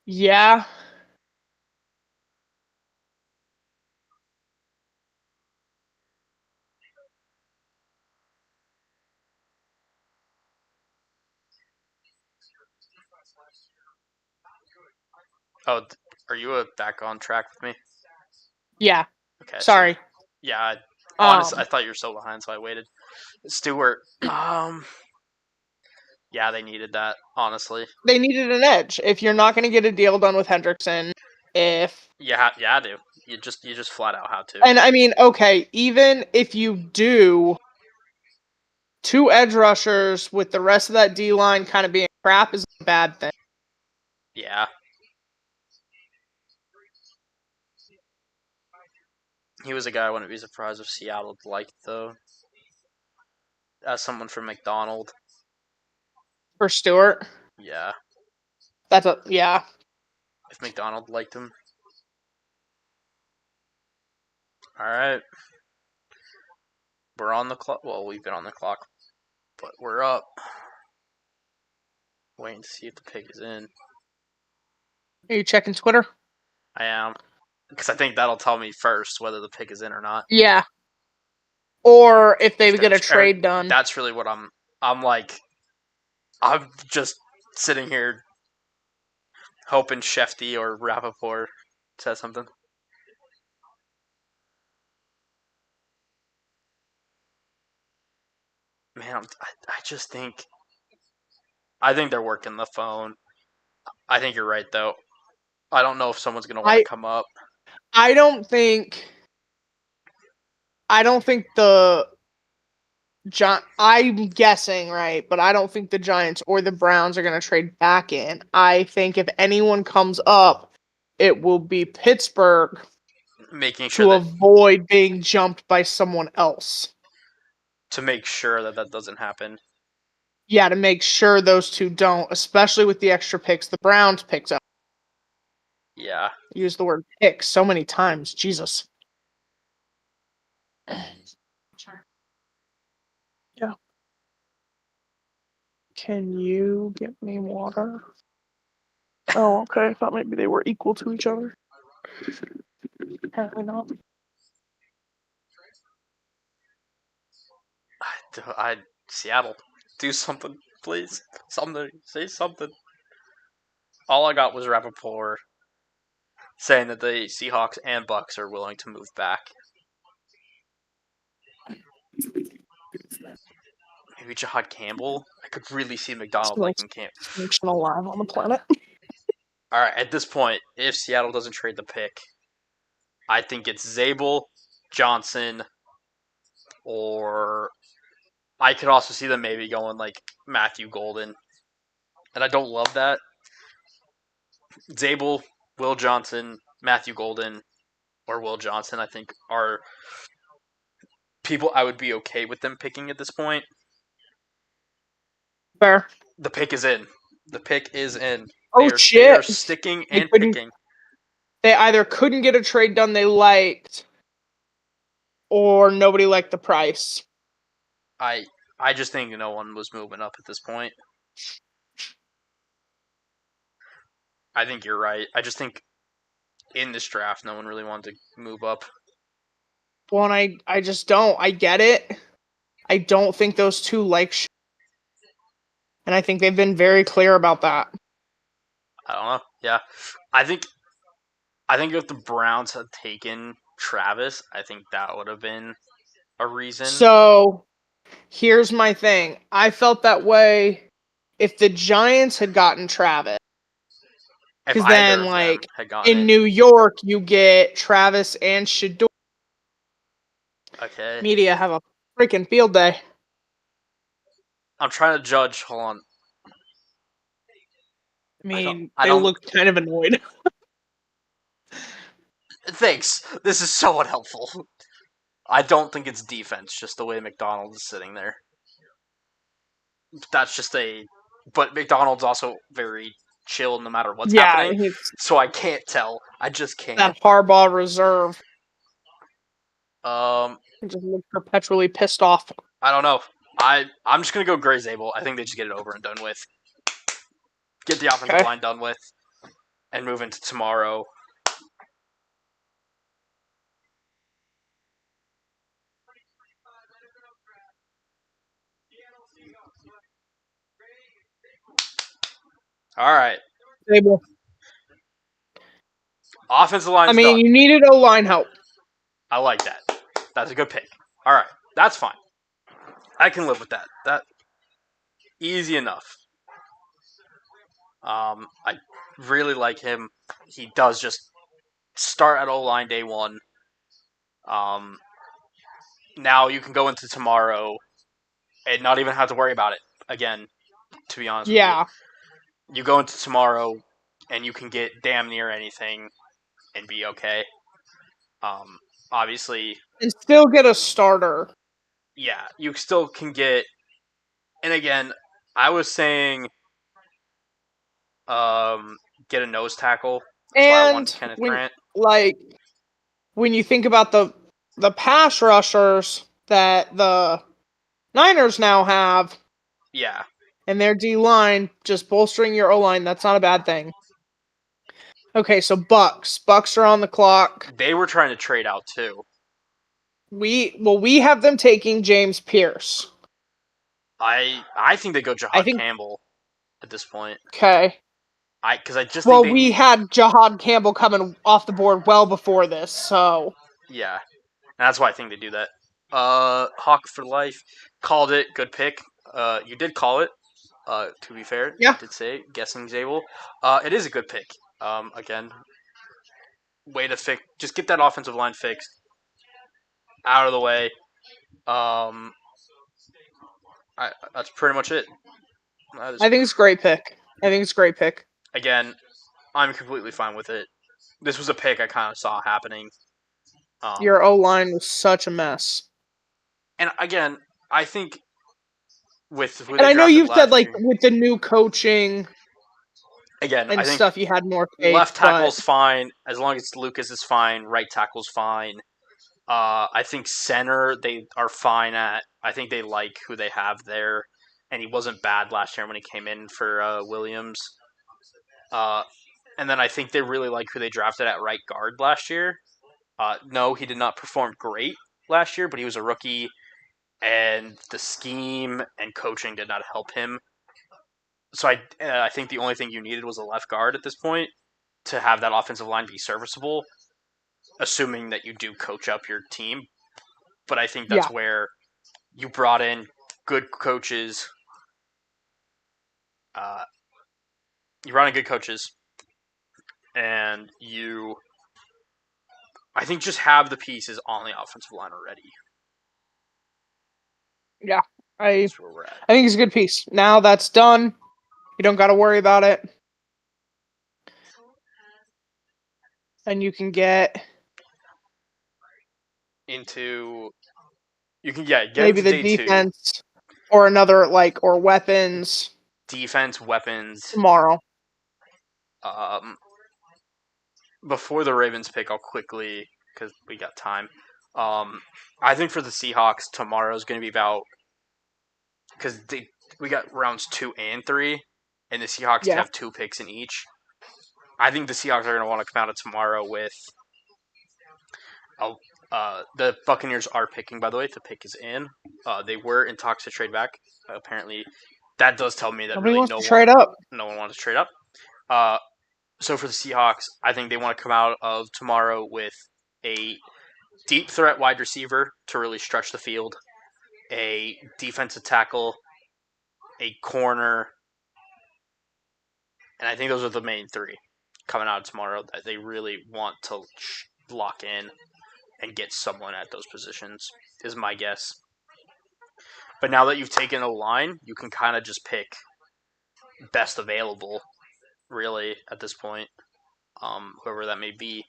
Yeah. Oh, are you back on track with me? Yeah. Okay. Sorry. Yeah. Um, Honestly, I thought you were so behind, so I waited. Stewart. Yeah, they needed that. Honestly. they needed an edge. If you're not going to get a deal done with Hendrickson, Yeah, I do. You just flat out have to. and I mean, okay, even if you do 2 edge rushers with the rest of that D line kind of being crap is a bad thing. Yeah. He was a guy I wouldn't be surprised if Seattle liked, though. As someone from McDonald. For Stewart. Yeah. Yeah. If McDonald liked him. Alright. We're on the clock. Well, we've been on the clock. But we're up. Waiting to see if the pick is in. Are you checking Twitter? I am. Because I think that'll tell me first whether the pick is in or not. Yeah. Or if they get a trade done. That's really what I'm like. I'm just sitting here hoping Shefty or Rappaport says something. Man, I just think. I think they're working the phone. I think you're right, though. I don't know if someone's going to want to come up. I don't think the I'm guessing, right, but I don't think the Giants or the Browns are going to trade back in. I think if anyone comes up, it will be Pittsburgh Making sure to avoid being jumped by someone else. To make sure that doesn't happen. Yeah, to make sure those two don't, especially with the extra picks the Browns picked up. Yeah. Use the word pick so many times. Jesus. Yeah. Can you get me water? Oh, okay. I thought maybe they were equal to each other. Apparently not. Seattle, do something, please. Something. Say something. All I got was Rappaport saying that the Seahawks and Bucks are willing to move back. Maybe Jahad Campbell? I could really see McDonald liking Campbell. Function alive on the planet. Alright, at this point, if Seattle doesn't trade the pick, I think it's Zabel, Johnson, or I could also see them maybe going like Matthew Golden. And I don't love that. Zabel, Will Johnson, Matthew Golden, or Will Johnson, I think, are people I would be okay with them picking at this point. Fair. The pick is in. The pick is in. Oh, shit. They are sticking and picking. They either couldn't get a trade done they liked, or nobody liked the price. I just think no one was moving up at this point. I think you're right. I just think in this draft, no one really wanted to move up. Well, and I just don't. I get it. I don't think those two like and I think they've been very clear about that. I don't know. Yeah. I think if the Browns had taken Travis, I think that would have been a reason. So, here's my thing. I felt that way if the Giants had gotten Travis. Because then, like, in New York, you get Travis and Shador. Okay. Media have a freaking field day. I'm trying to judge. Hold on. I mean, I they don't- look kind of annoyed. Thanks. This is so unhelpful. I don't think it's defense, just the way McDonald is sitting there. That's just a. But McDonald's also very chill no matter what's Yeah, happening, it's so I can't tell. I just can't. that Harbaugh reserve. Um, He just looks perpetually pissed off. I don't know. I'm just gonna go Gray Zabel. I think they just get it over and done with. Get the offensive Okay. line done with, and move into tomorrow. All right, Stable. offensive line's I mean, done. you needed O-line help. I like that. That's a good pick. All right, that's fine. I can live with that. That easy enough. I really like him. He does just start at O line day one. Now you can go into tomorrow and not even have to worry about it again. To be honest Yeah. with you go into tomorrow and you can get damn near anything and be okay. Obviously, And still get a starter. yeah, you still can get. And again, I was saying, get a nose tackle. That's why I wanted And Kenneth when Grant. when you think about the pass rushers that the Niners now have Yeah, and their D line, just bolstering your O line, that's not a bad thing. Okay, so Bucks. Bucks are on the clock. they were trying to trade out too. We have them taking James Pierce. I think they go I Jahad think Campbell at this point. okay. Because I just Well, think they we need. had Jahad Campbell coming off the board well before this, so Yeah, and that's why I think they do that. Hawk for life called it. Good pick. You did call it. To be fair, yeah. you did say guessing Zabel. It is a good pick. Again, way to fix. Just get that offensive line fixed out of the way. Um, that's pretty much it. That is, I think it's a great pick. I think it's a great pick. again, I'm completely fine with it. This was a pick I kind of saw happening. Your O line was such a mess. And again, I think with who And they I know drafted you've said last like year. with the new coaching Again, I and think stuff you had more faith, left tackle's fine as long as Lucas is fine. Right tackle's fine. I think center they are fine at. I think they like who they have there, and he wasn't bad last year when he came in for Williams. And then I think they really like who they drafted at right guard last year. No, he did not perform great last year, but he was a rookie, and the scheme and coaching did not help him. So I think the only thing you needed was a left guard at this point to have that offensive line be serviceable, assuming that you do coach up your team. But I think that's yeah. where you brought in good coaches. Uh, you brought in good coaches, and I think, just have the pieces on the offensive line already. Yeah. I That's where we're at. think it's a good piece. Now that's done. You don't got to worry about it. And you can get Into you can get maybe into the day two. defense or another or weapons Defense, weapons. tomorrow. Before the Ravens pick, I'll quickly, because we got time. I think for the Seahawks, tomorrow is going to be about, because we got rounds 2 and 3, and the Seahawks Yeah. have 2 picks in each. I think the Seahawks are going to want to come out of tomorrow with. The Buccaneers are picking, by the way. The pick is in. They were in talks to trade back. Apparently, that does tell me that Nobody really wants to trade up. no one wants to trade up. So for the Seahawks, I think they want to come out of tomorrow with a deep threat wide receiver to really stretch the field, a defensive tackle, a corner, and I think those are the main 3 coming out tomorrow that they really want to lock in and get someone at those positions, is my guess. But now that you've taken a line, you can kind of just pick best available, really, at this point, whoever that may be.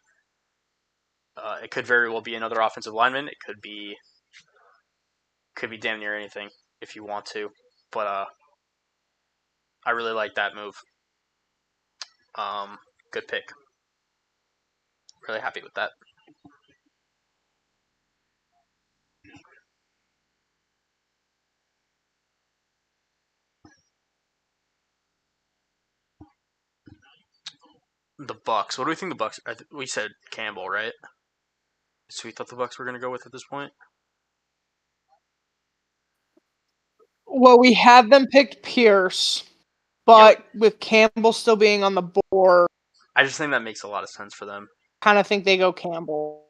It could very well be another offensive lineman. It could be damn near anything if you want to. But I really like that move. Good pick. Really happy with that. The Bucks. What do we think the Bucks? We said Campbell, right? So we thought the Bucks were going to go with at this point. Well, we had them picked Pierce, but with Campbell still being on the board, I just think that makes a lot of sense for them. kind of think they go Campbell.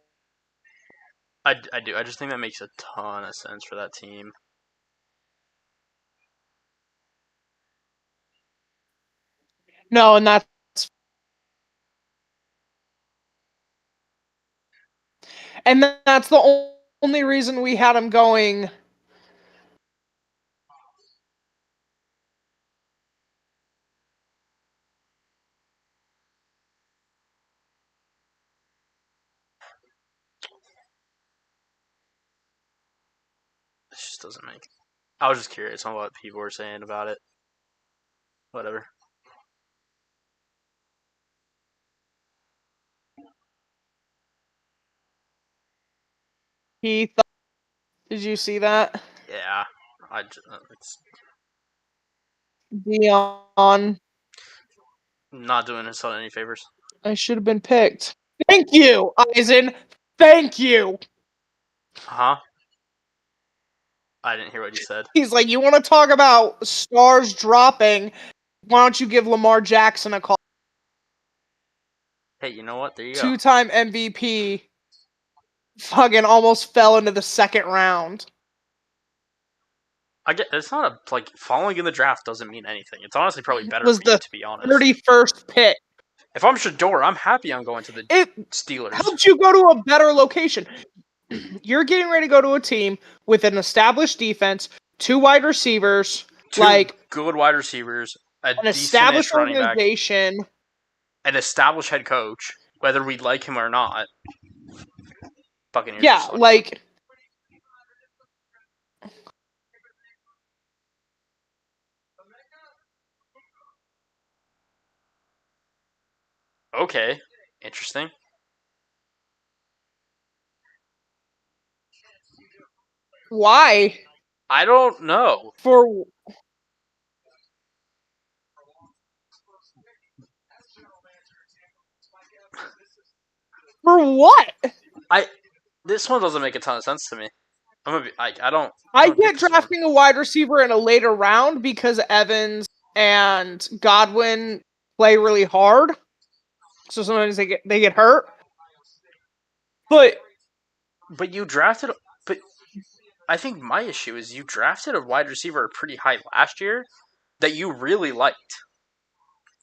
I do. I just think that makes a ton of sense for that team. No, and that's the only reason we had him going. This just doesn't make. I was just curious on what people were saying about it. Whatever. Heath, did you see that? Yeah, it's Dion, not doing his son any favors. I should have been picked. Thank you, Eisen. Thank you. Huh? I didn't hear what you said. He's like, you want to talk about stars dropping? Why don't you give Lamar Jackson a call? Hey, you know what? There you go. Two-time MVP. Fucking almost fell into the second round. I get it's not like falling in the draft doesn't mean anything. It's honestly probably better Was for you, the to be honest. 31st pick. If I'm Shador, I'm happy I'm going to the It Steelers. helped you go to a better location. You're getting ready to go to a team with an established defense, 2 wide receivers, Two good wide receivers, an a established decent running back, organization, an established head coach, whether we like him or not. Buccaneers. Yeah, like okay, interesting. why? I don't know. For what? This one doesn't make a ton of sense to me. I'm gonna be. I don't. I don't get drafting a wide receiver in a later round because Evans and Godwin play really hard. So sometimes they get hurt. But you drafted. But I think my issue is you drafted a wide receiver pretty high last year that you really liked.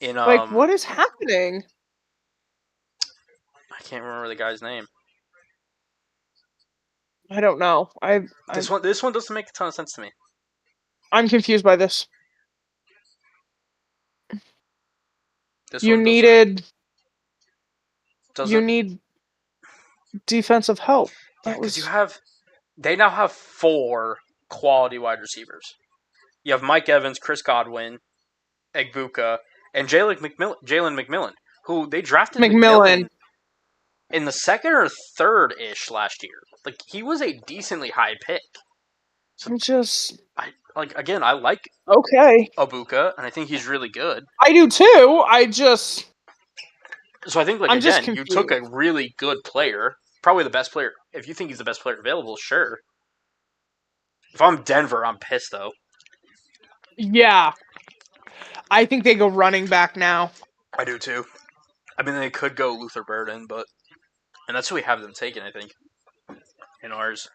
In like, what is happening? I can't remember the guy's name. I don't know. This one doesn't make a ton of sense to me. I'm confused by this. This You one needed. doesn't. You need defensive help. Yeah, because they now have 4 quality wide receivers. You have Mike Evans, Chris Godwin, Egbuka, and Jalen McMillan, who they drafted McMillan in the second or third ish last year. Like, he was a decently high pick. So I like okay. Egbuka, and I think he's really good. I do too. So I think, like, again, you took a really good player, probably the best player. If you think he's the best player available, sure. If I'm Denver, I'm pissed though. Yeah. I think they go running back now. I do too. I mean, they could go Luther Burden, and that's who we have them taken, I think. In ours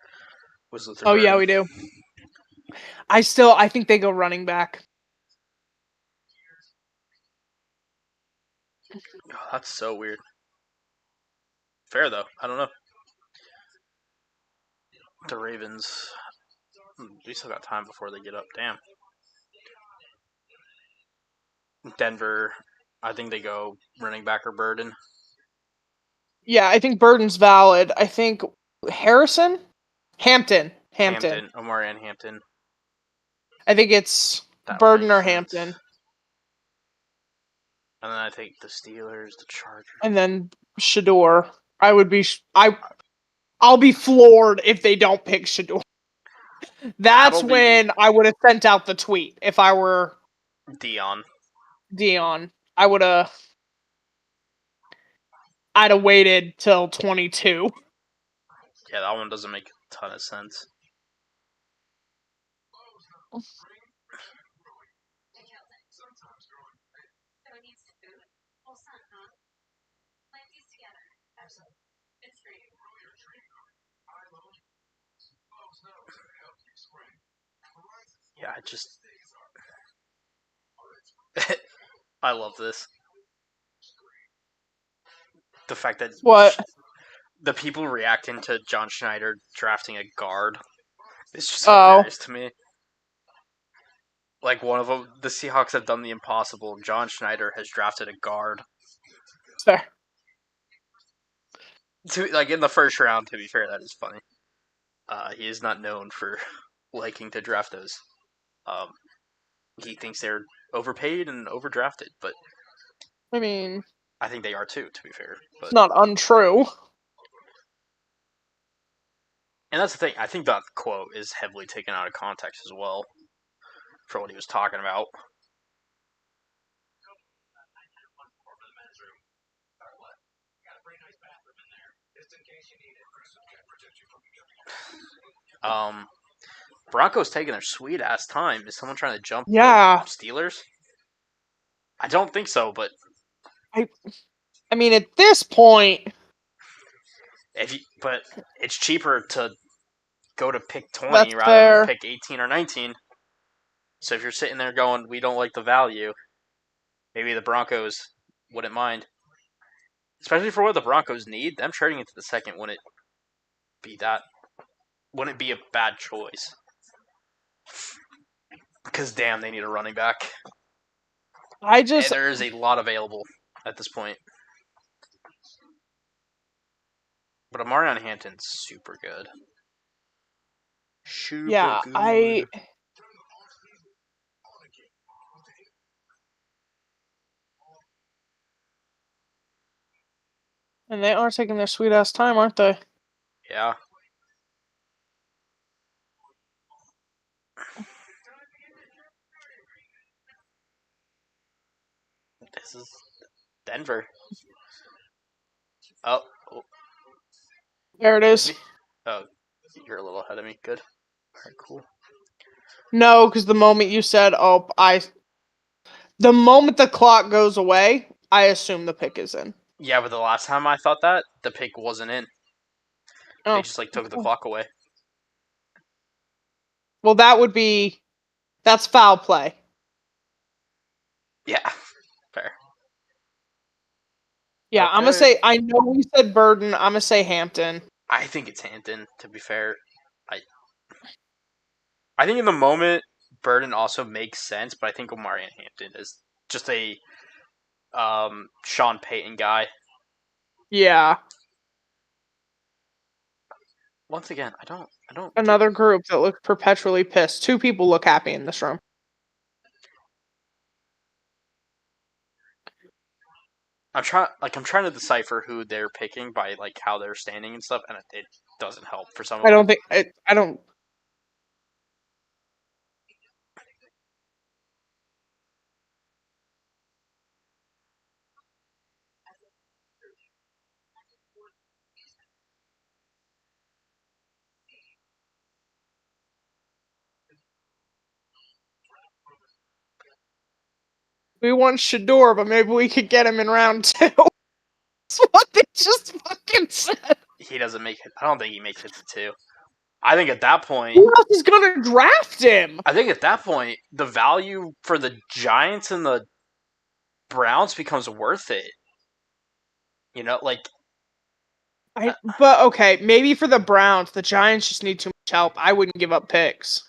was Luther Burden. Yeah, we do. I think they go running back. Oh, that's so weird. Fair though. I don't know. The Ravens. We still got time before they get up. Damn. Denver, I think they go running back or Burden. Yeah, I think Burden's valid. I think Harrison? Hampton. Omari and Hampton. I think it's That Burden makes or sense. Hampton. And then I think the Steelers, the Chargers. And then Shador. I'll be floored if they don't pick Shador. That's when I would have sent out the tweet if I were Dion. I'd have waited till 22. Yeah, that one doesn't make a ton of sense. Yeah, I love this. The fact that What? The people reacting to John Schneider drafting a guard is just hilarious to me. Like, one of them, the Seahawks have done the impossible. John Schneider has drafted a guard. Fair. Like, in the first round, to be fair, that is funny. He is not known for liking to draft those. He thinks they're overpaid and overdrafted, but I mean, I think they are too, to be fair. But, it's not untrue. and that's the thing. I think that quote is heavily taken out of context as well for what he was talking about. Broncos taking their sweet ass time. Is someone trying to jump the Steelers? I don't think so, but I mean, at this point, but it's cheaper to go to pick 20 that's rather fair. than pick 18 or 19. So if you're sitting there going, we don't like the value, maybe the Broncos wouldn't mind. Especially for what the Broncos need, them trading into the second wouldn't be a bad choice. Because damn, they need a running back. And there is a lot available at this point. But Amarion Hampton's super good. Good. And they are taking their sweet ass time, aren't they? Yeah. This is Denver. Oh. There it is. Oh, you're a little ahead of me. Good. Alright, cool. No, because the moment you said, the moment the clock goes away, I assume the pick is in. Yeah, but the last time I thought that, the pick wasn't in. They just took the clock away. Well, that's foul play. Yeah, fair. Yeah, okay. I'm gonna say. I know we said Burden. I'm gonna say Hampton. I think it's Hampton. To be fair, I think in the moment Burden also makes sense, but I think Omari and Hampton is just a Sean Payton guy. Yeah. Once again, I don't. Another group that looks perpetually pissed. Two people look happy in this room. I'm trying to decipher who they're picking by like how they're standing and stuff, and it doesn't help for some of them. I don't. We want Shador, but maybe we could get him in round 2. That's what they just fucking said. He doesn't make it. I don't think he makes it to 2. I think at that point, who else is gonna draft him? I think at that point, the value for the Giants and the Browns becomes worth it. You know, like. But okay, maybe for the Browns, the Giants just need too help. I wouldn't give up picks.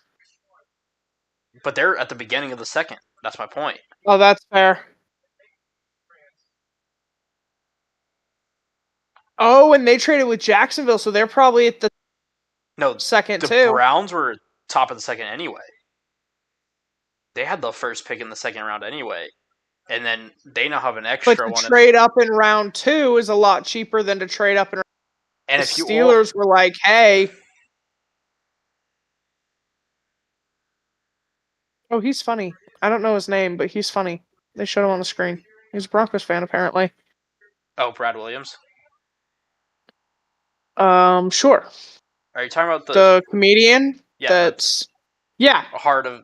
But they're at the beginning of the second. That's my point. Oh, that's fair. Oh, and they traded with Jacksonville, so they're probably at the No, second the too. Browns were top of the second anyway. They had the first pick in the second round anyway. And then they now have an But extra to one. trade up in round 2 is a lot cheaper than to trade up in round. And The if you Steelers were like, hey. Oh, he's funny. I don't know his name, but he's funny. They showed him on the screen. He's a Broncos fan, apparently. Oh, Brad Williams? Sure. Are you talking about The comedian? Yeah, That's yeah. heart of...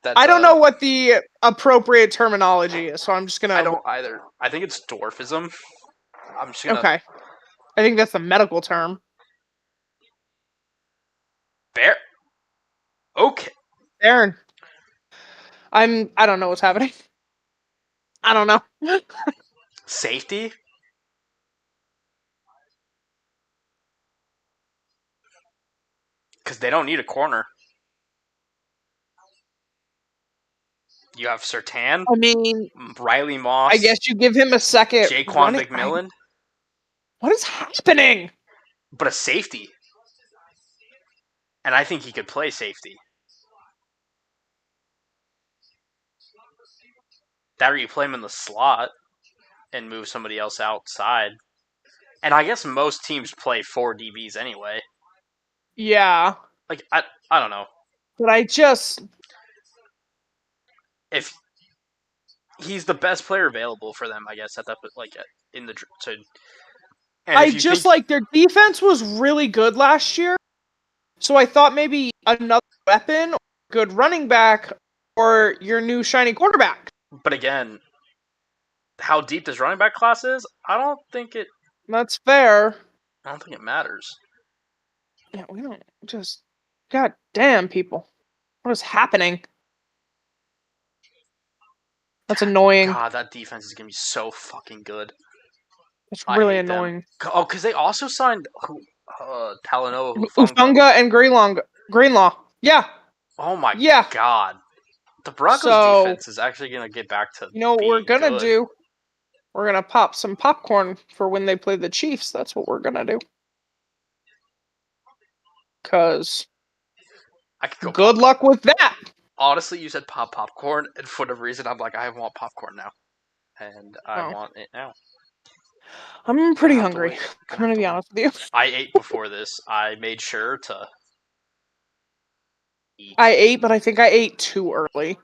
That's, I don't know what the appropriate terminology is, so I'm just gonna. I don't either. I think it's dwarfism. I'm just gonna... Okay. I think that's the medical term. Bear? Okay. Aaron. I don't know what's happening. I don't know. Safety? Because they don't need a corner. You have Surtain, I mean, Riley Moss, I guess you give him a second. Jaquan McMillan. What is happening? But a safety. And I think he could play safety. That or you play him in the slot and move somebody else outside. And I guess most teams play 4 DBs anyway. Yeah. Like, I don't know. But I just... If he's the best player available for them, I guess, at that, like, in the... So, I just like their defense was really good last year. So I thought maybe another weapon, or a good running back, or your new shiny quarterback. But again, how deep this running back class is, I don't think it matters. Yeah, we don't just... God damn, people. What is happening? That's annoying. God, that defense is going to be so fucking good. It's really annoying. Oh, because they also signed Talanoa Ufunga and Greenlaw. Yeah. Oh my god. The Broncos defense is actually going to get back to what we're going to good. do? We're going to pop some popcorn for when they play the Chiefs. That's what we're going to do. Because good luck with that. Honestly, you said popcorn, and for whatever reason, I'm like, I want popcorn now. And I want it now. I'm pretty hungry. I'm going to be honest with you. I ate before this. I made sure to eat. I ate, but I think I ate too early.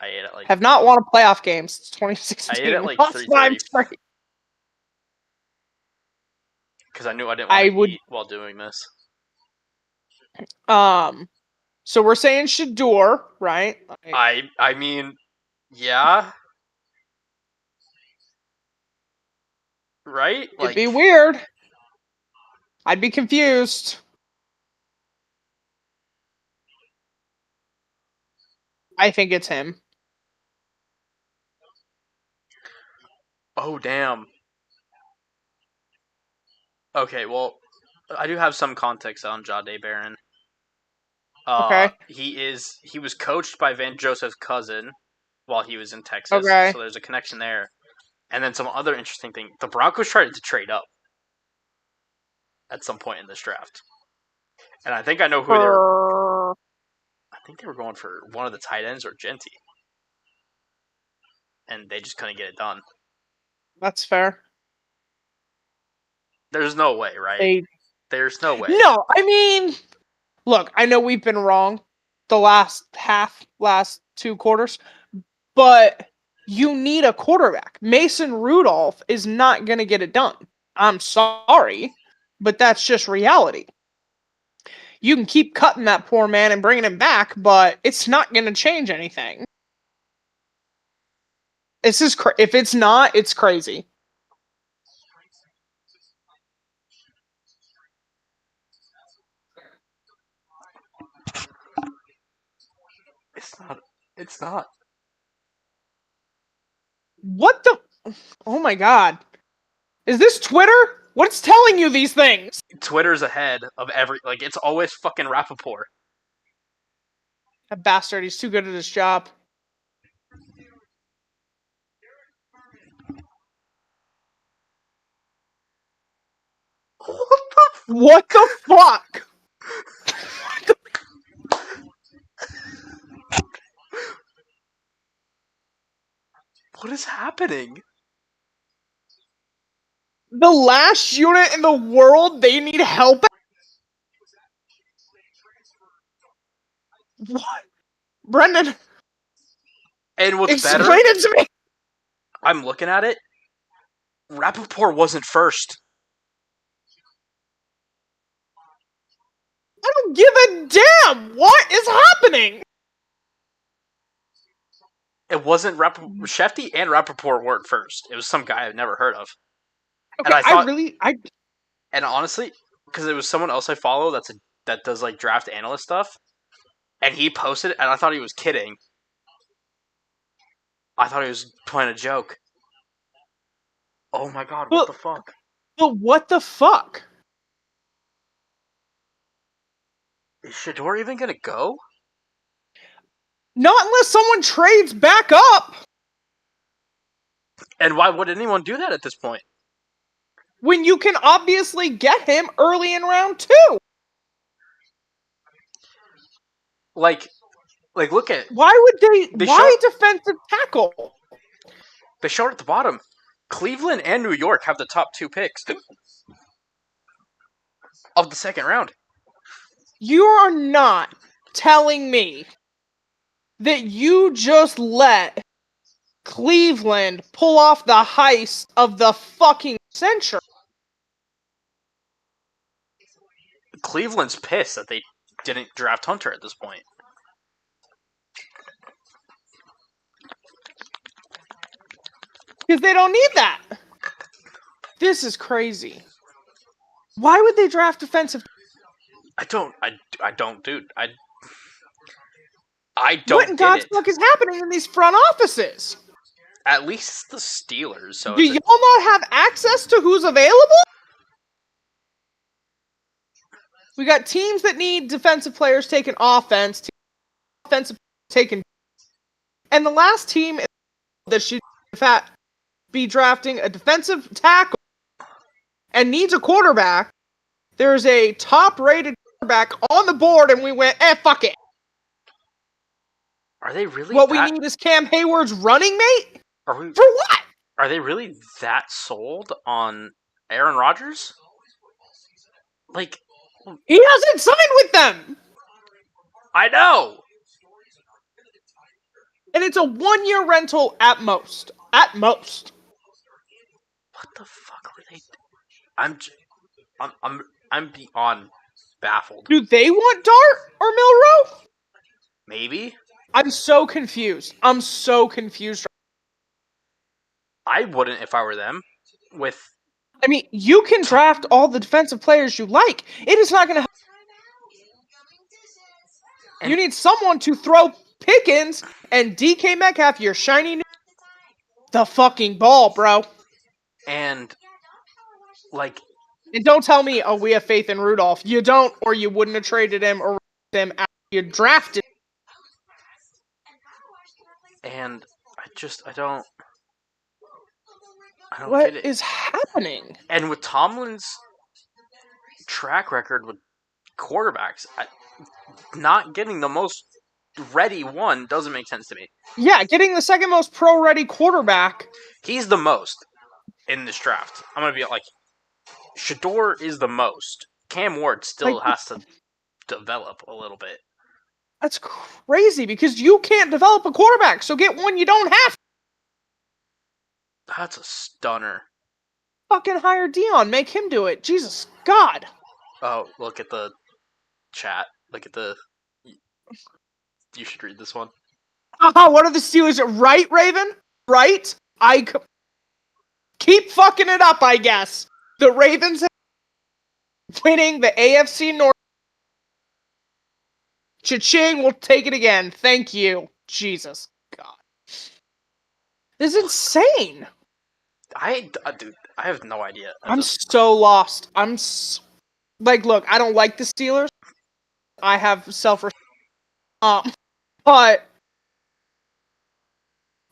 I ate at like... Have not won a playoff game since 2016. I ate at like 3:30. Because I knew I didn't want to eat while doing this. So we're saying Shador, right? I mean, yeah. Right? It'd be weird. I'd be confused. I think it's him. Oh, damn. Okay, well, I do have some context on Jahdae Barron. Okay. He was coached by Van Joseph's cousin while he was in Texas. Okay. So there's a connection there. And then some other interesting thing. The Broncos tried to trade up at some point in this draft. And I think I know who they were. I think they were going for one of the tight ends or Genty. And they just couldn't get it done. That's fair. There's no way, right? There's no way. No, I mean, look, I know we've been wrong the last 2 quarters, but you need a quarterback. Mason Rudolph is not going to get it done. I'm sorry, but that's just reality. You can keep cutting that poor man and bringing him back, but it's not going to change anything. This is if it's not, it's crazy. It's not. What the? Oh my god. Is this Twitter? What's telling you these things? Twitter's ahead of it's always fucking Rappaport. That bastard, he's too good at his job. What the fuck? What is happening? The last unit in the world they need help at? What? Brendan, And what's explain better, it to me! I'm looking at it. Rappaport wasn't first. I don't give a damn! What is happening? It wasn't Shefty and Rappaport weren't first. It was some guy I've never heard of. Okay, And honestly, because it was someone else I follow that does like draft analyst stuff, and he posted it, and I thought he was kidding. I thought he was playing a joke. Oh my god, what the fuck? But what the fuck? Is Shador even gonna go? Not unless someone trades back up! And why would anyone do that at this point? When you can obviously get him early in round 2! Like look at... Why defensive tackle? They showed at the bottom. Cleveland and New York have the top 2 picks of the second round. You are not telling me that you just let Cleveland pull off the heist of the fucking century. Cleveland's pissed that they didn't draft Hunter at this point. Because they don't need that. This is crazy. Why would they draft defensive? I don't, dude. I don't What in God's fuck is happening in these front offices? At least the Steelers. So do y'all not have access to who's available? We got teams that need defensive players taking offense, offensive taking, and the last team that should be drafting a defensive tackle and needs a quarterback. There's a top-rated quarterback on the board, and we went, fuck it. Are they really? What we need is Cam Hayward's running mate? For what? Are they really that sold on Aaron Rodgers? Like, he hasn't signed with them. I know. And it's a 1-year rental at most. At most. What the fuck were they? I'm beyond baffled. Do they want Dart or Milrow? Maybe. I'm so confused. I'm so confused. I wouldn't if I were them. I mean, you can draft all the defensive players you like. It is not going to help. You need someone to throw Pickens and DK Metcalf, your shiny new the fucking ball, bro. And don't tell me, oh, we have faith in Rudolph. You don't, or you wouldn't have traded him or him after you drafted. And I don't what get it. Is happening? And with Tomlin's track record with quarterbacks, not getting the most ready one doesn't make sense to me. Yeah, getting the second most pro-ready quarterback. He's the most in this draft. I'm going to be like, Shador is the most. Cam Ward still has to develop a little bit. That's crazy because you can't develop a quarterback, so get one you don't have. That's a stunner. Fucking hire Dion, make him do it. Jesus God. Oh, look at the chat. Look at the... You should read this one. What are the Steelers? Right, Raven? Right? Keep fucking it up, I guess. The Ravens winning the AFC North. Cha-ching, we'll take it again. Thank you. Jesus God. This is insane. Dude, I have no idea. I'm so lost. Look, I don't like the Steelers. I have self-respect.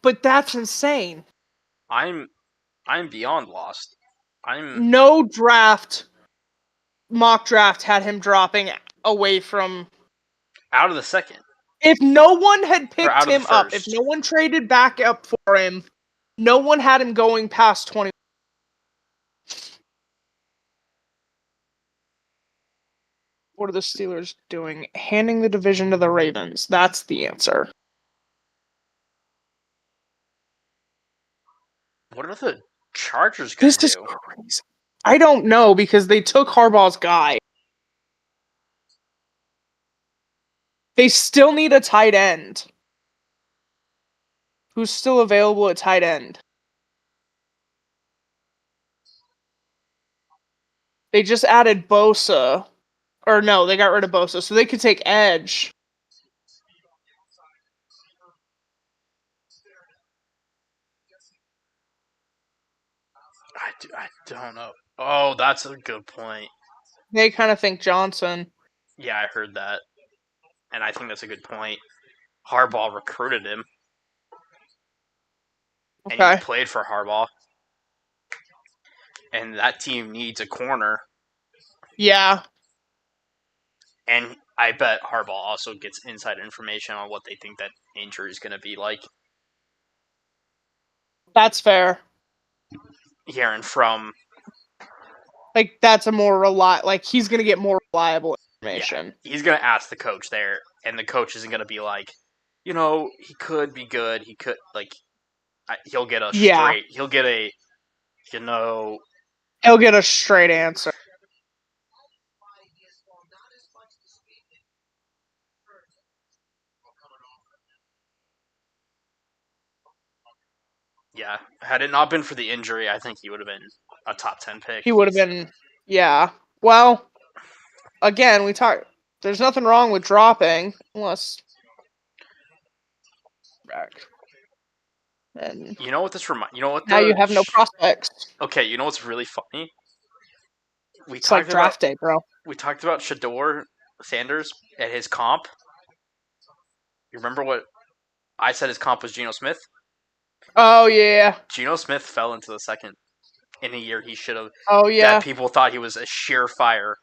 But that's insane. I'm beyond lost. No mock draft had him dropping away from out of the second. If no one had picked out of the him up, if first. no one traded back up for him, no one had him going past 20. What are the Steelers doing? Handing the division to the Ravens. That's the answer. What are the Chargers going to do? This is crazy. I don't know because they took Harbaugh's guy. They still need a tight end. Who's still available at tight end? They just added Bosa. Or no, they got rid of Bosa, so they could take Edge. I don't know. Oh, that's a good point. They kind of think Johnson. Yeah, I heard that. And I think that's a good point. Harbaugh recruited him. Okay. And he played for Harbaugh. And that team needs a corner. Yeah. And I bet Harbaugh also gets inside information on what they think that injury is going to be like. That's fair. Hearing from... that's a more he's going to get more reliable information. Yeah, he's going to ask the coach there, and the coach isn't going to be like, he could be good, he could, he'll get a straight, he'll get a, He'll get a straight answer. Yeah, had it not been for the injury, I think he would have been a top 10 pick. He would have been, yeah. Well, again, there's nothing wrong with dropping, unless... Back. And you know what this reminds? You know what? Now you have no prospects. Okay, you know what's really funny? It's like draft day, bro. We talked about Shedeur Sanders and his comp. You remember what I said his comp was Geno Smith? Oh, yeah. Geno Smith fell into the second in a year he should have. Oh, yeah. That people thought he was a surefire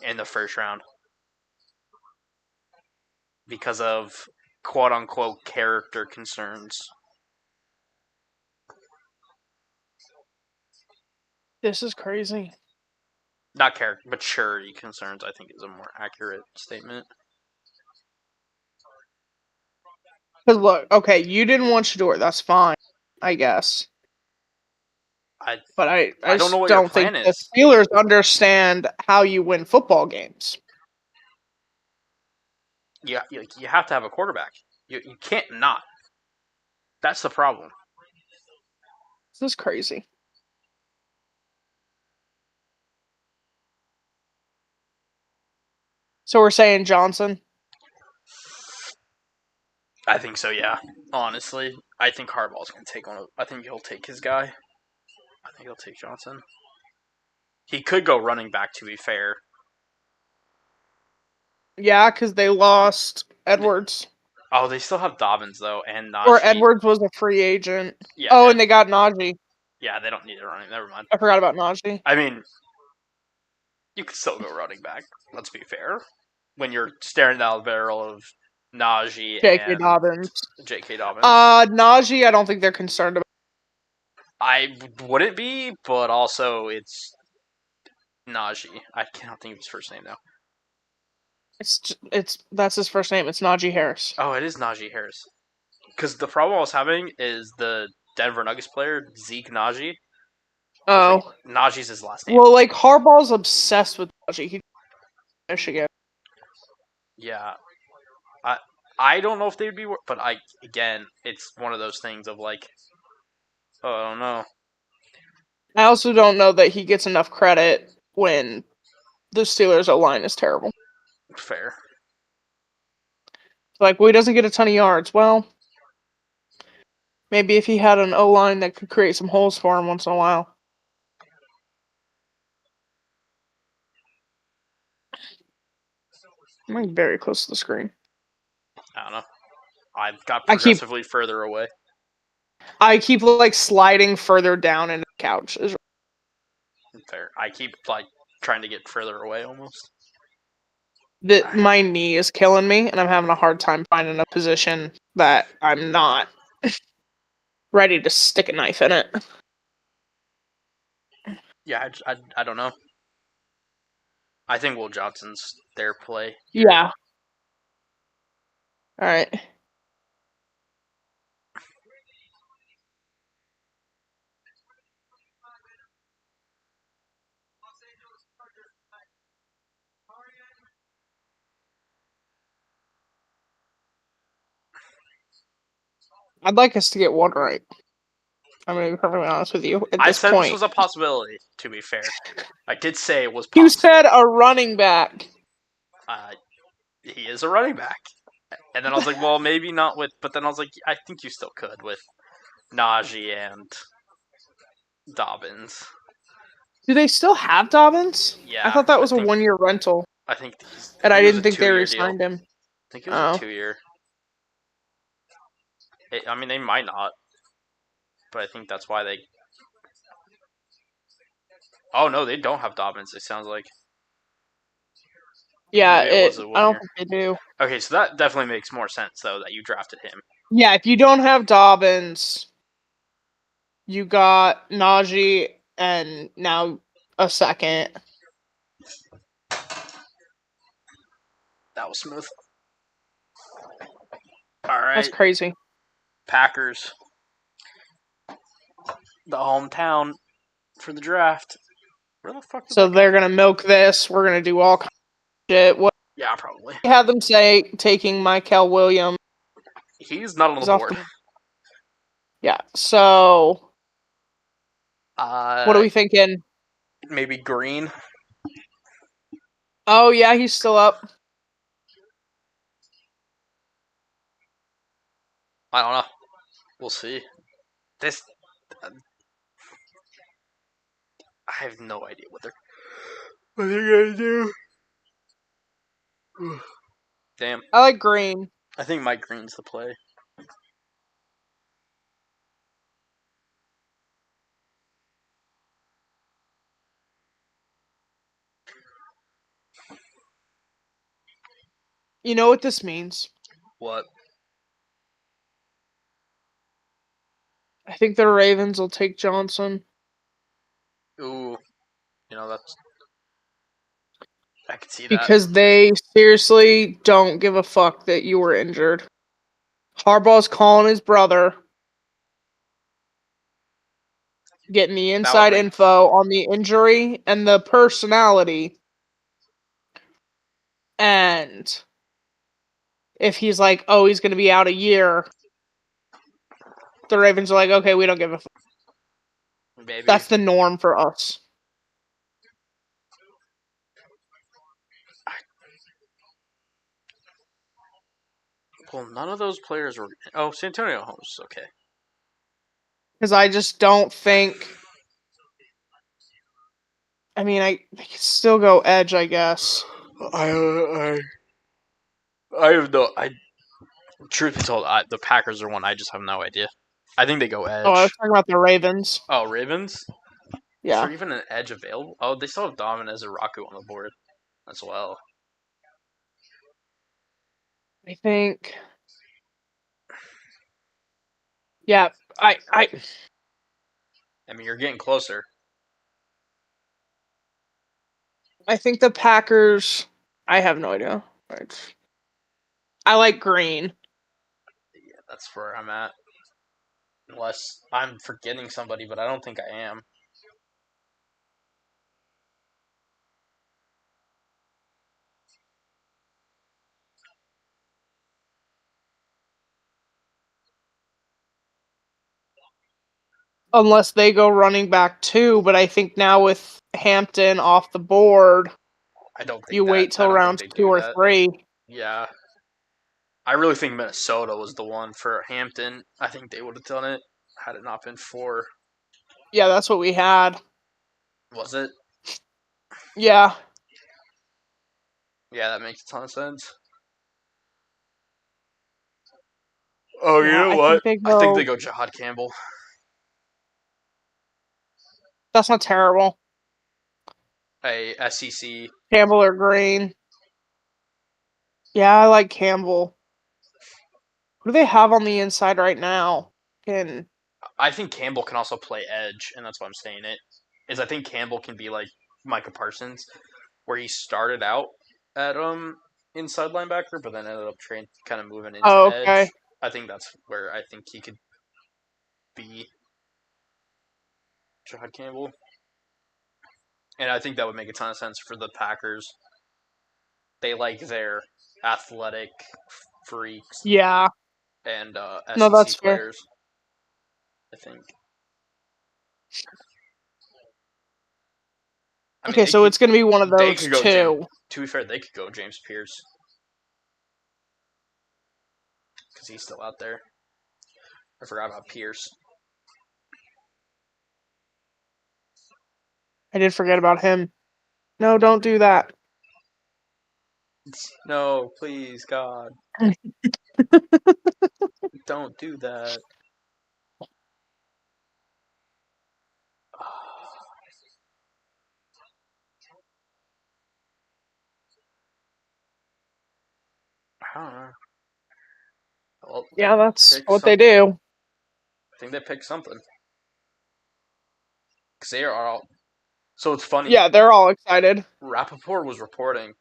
in the first round. Because of quote-unquote character concerns. This is crazy. Not character, but maturity concerns, I think, is a more accurate statement. Because look, okay, you didn't want Shedeur. That's fine, I guess. But I don't know what don't your plan think is. The Steelers understand how you win football games. You have to have a quarterback. You can't not. That's the problem. This is crazy. So we're saying Johnson? I think so, yeah. Honestly, I think Harbaugh's going to take one. I think he'll take his guy. I think he'll take Johnson. He could go running back, to be fair. Yeah, because they lost Edwards. Oh, they still have Dobbins, though, and Najee. Or Edwards was a free agent. Yeah, oh, and they got Najee. Yeah, they don't need a running. Never mind. I forgot about Najee. I mean, you could still go running back. Let's be fair. When you're staring down the barrel of Najee J.K. and Dobbins. J.K. Dobbins. Najee, I don't think they're concerned about. I wouldn't be, but also it's Najee. I can't think of his first name now. That's his first name. It's Najee Harris. Oh, it is Najee Harris. Because the problem I was having is the Denver Nuggets player, Zeke Najee. Oh. Najee's his last name. Well, Harbaugh's obsessed with Najee. He's Michigan. Yeah. I don't know if they'd be... But, again, it's one of those things of, I don't know. I also don't know that he gets enough credit when the Steelers' O-line is terrible. Fair. Well, he doesn't get a ton of yards. Well, Maybe if he had an O-line that could create some holes for him once in a while. I'm like very close to the screen. I don't know. I've got I keep- progressively further away. I keep like sliding further down into the couch. Fair. I keep like trying to get further away almost. My knee is killing me, and I'm having a hard time finding a position that I'm not ready to stick a knife in it. Yeah, I don't know. I think Will Johnson's their play. Here. Yeah. All right. I'd like us to get one right. I'm going to be perfectly honest with you. At I this said point, this was a possibility, to be fair. I did say it was you possible. said a running back. He is a running back. And then I was like, well, maybe not with... But then I was like, I think you still could with Najee and Dobbins. Do they still have Dobbins? Yeah. I thought that was a one-year rental. I think And I was didn't a think they 2-year deal. re-signed him. I think it was a 2-year. I mean, they might not. But I think that's why they... Oh, no, they don't have Dobbins, it sounds like. Yeah, Maybe it was a I 1 don't year. think they do. Okay, so that definitely makes more sense, though, that you drafted him. Yeah, if you don't have Dobbins, you got Najee and now a second. That was smooth. All right. That's crazy. Packers. The hometown for the draft. Where the fuck did So that they're go? going to milk this. We're going to do all kinds of shit. What Yeah, probably. had them say taking Michael Williams. He's not on the He's off board. Yeah, so what are we thinking? Maybe Green. Oh, yeah, he's still up. I don't know. We'll see. This. I have no idea what they're gonna do. Damn. I like Green. I think Mike Green's the play. You know what this means? What? I think the Ravens will take Johnson. Ooh. You know, that's. I can see that. Because they seriously don't give a fuck that you were injured. Harbaugh's calling his brother, getting the inside info on the injury and the personality. And if he's like, oh, he's going to be out a year, the Ravens are like, okay, we don't give a fuck. Maybe. That's the norm for us. Well, none of those players were. Oh, Santonio Holmes. Okay. Because I just don't think. I mean, I could still go edge, I guess. I have no. Truth be told, the Packers are one. I just have no idea. I think they go edge. Oh, I was talking about the Ravens. Oh, Ravens? Yeah. Is there even an edge available? Oh, they still have Dominez and Raku on the board as well. I think. Yeah, I mean, you're getting closer. I think the Packers. I have no idea. I like Green. Yeah, that's where I'm at. Unless I'm forgetting somebody, but I don't think I am. Unless they go running back too, but I think now with Hampton off the board, I don't think you wait till rounds 2 or 3. Yeah. I really think Minnesota was the one for Hampton. I think they would have done it had it not been for. Yeah, that's what we had. Was it? Yeah. Yeah, that makes a ton of sense. Oh, you Yeah, know I what? think they I think go. they go Jahad Campbell. That's not terrible. A SEC. Campbell or Green. Yeah, I like Campbell. What do they have on the inside right now? I think Campbell can also play edge, and that's why I'm saying it. Is I think Campbell can be like Micah Parsons, where he started out at inside linebacker, but then ended up kind of moving into Oh, edge. okay. I think that's where I think he could be Jahad Campbell, and I think that would make a ton of sense for the Packers. They like their athletic freaks Yeah. and No, that's SEC fair. players. I think. I mean, Okay, so it's gonna be one of they those could go James. two. To be fair, they could go James Pierce because he's still out there. I forgot about Pierce. I did forget about him. No, don't do that. No, please, God, don't do that. I don't know. Well, Yeah, they that's picked what they something. do. I think they picked something because they are all. So it's funny. Yeah, they're all excited. Rappaport was reporting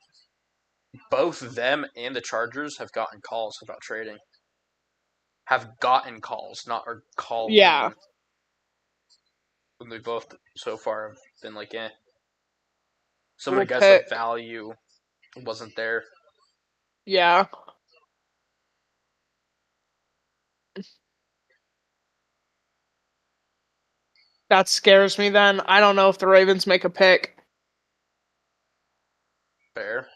both them and the Chargers have gotten calls about trading. Have gotten calls, not are Yeah. calling. And they both so far have been like, eh. So I'm gonna Little guess the pick. value wasn't there. Yeah. That scares me then. I don't know if the Ravens make a pick. Fair.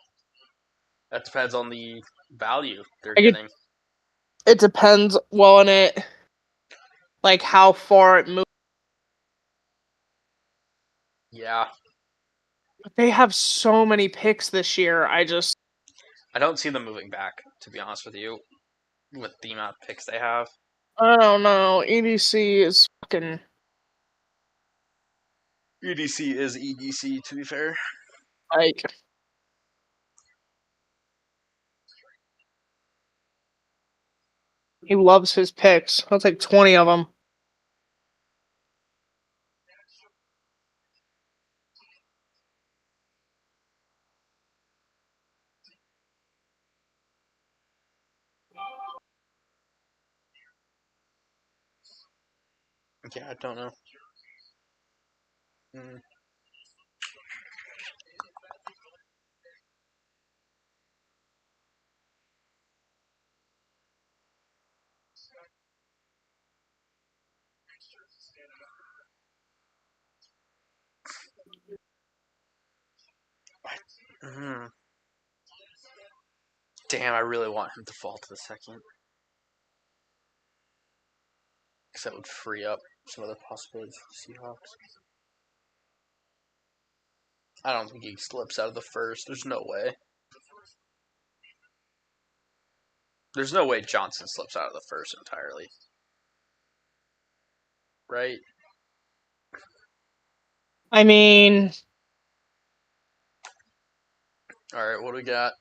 That depends on the value they're Like getting. it depends well on it like how far it moves. Yeah, They have so many picks this year. I don't see them moving back. To be honest with you, with the amount of picks they have. I don't know. EDC is fucking EDC is EDC. To be fair. like he loves his picks. I'll take 20 of them. Yeah, I don't know. Mm. Mm. Damn, I really want him to fall to the second. Because that would free up some other possibilities for the Seahawks. I don't think he slips out of the first. There's no way. There's no way Johnson slips out of the first entirely. Right? I mean, Alright, what do we got?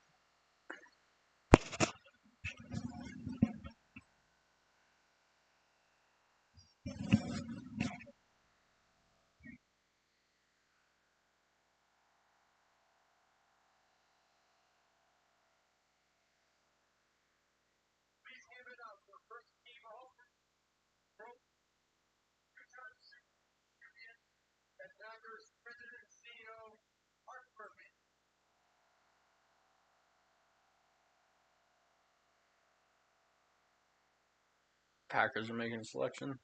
Packers are making a selection.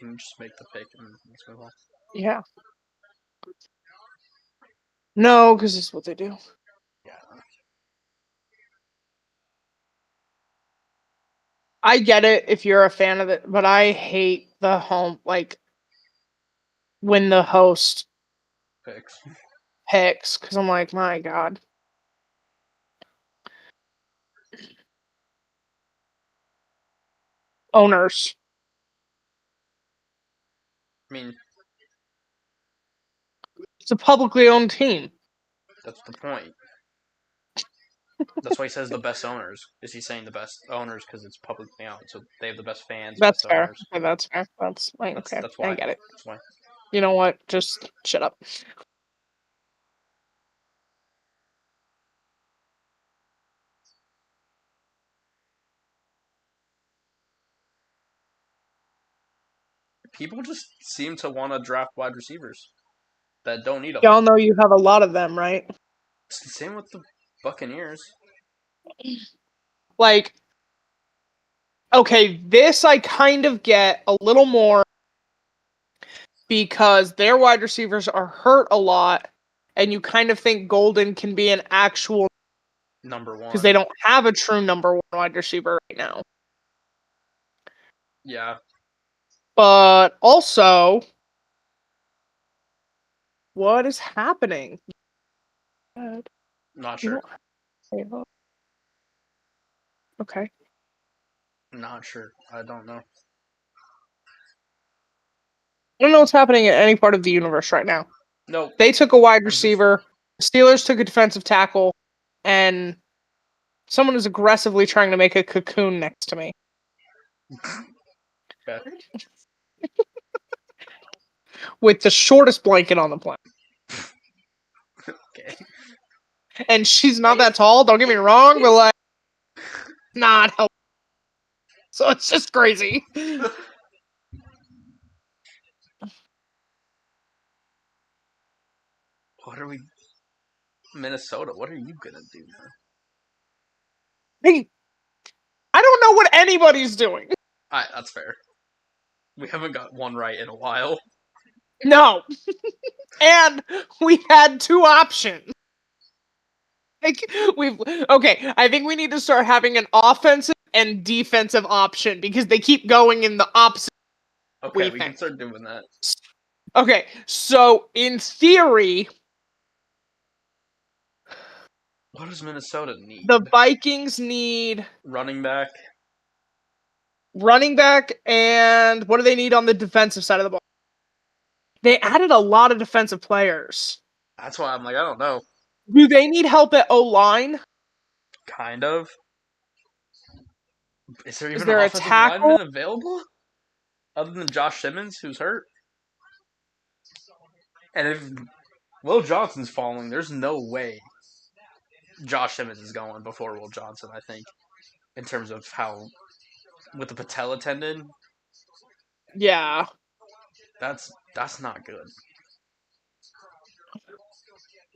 can you just make the pick and let's move on? Yeah. No, because this is what they do. Yeah. I get it if you're a fan of it, but I hate the home, like, when the host picks, because I'm like, my God. Owners. I mean, It's a publicly owned team. that's the point. That's why he says the best owners. Is he saying the best owners because it's publicly owned, so they have the best fans, That's best fair. owners. Okay, that's fair. That's like, okay. That's why. I get it. That's why. You know what? Just shut up. People just seem to want to draft wide receivers that don't need them. Y'all know you have a lot of them, right? It's the same with the Buccaneers. Like, okay, this I kind of get a little more because their wide receivers are hurt a lot, and you kind of think Golden can be an actual Number one. because they don't have a true number one wide receiver right now. Yeah. But also, what is happening? Not sure. Okay. Not sure. I don't know. I don't know what's happening in any part of the universe right now. No. They took a wide receiver. Steelers took a defensive tackle, and someone is aggressively trying to make a cocoon next to me. With the shortest blanket on the planet. Okay. And she's not that tall, don't get me wrong, but like, not helpful. So it's just crazy. What are we... Minnesota, what are you gonna do, man? Hey, I don't know what anybody's doing. Alright, that's fair. We haven't got one right in a while. No. And we had two options. Like, I think we need to start having an offensive and defensive option because they keep going in the opposite. Okay, we can start doing that. Okay, so in theory, what does Minnesota need? The Vikings need running back, and what do they need on the defensive side of the ball? They added a lot of defensive players. That's why I'm like, I don't know. Do they need help at O-line? Kind of. Is there even there an a offensive tackle? lineman available? Other than Josh Simmons, who's hurt? And if Will Johnson's falling, there's no way Josh Simmons is going before Will Johnson, I think. In terms of how... With the patella tendon? Yeah. That's not good.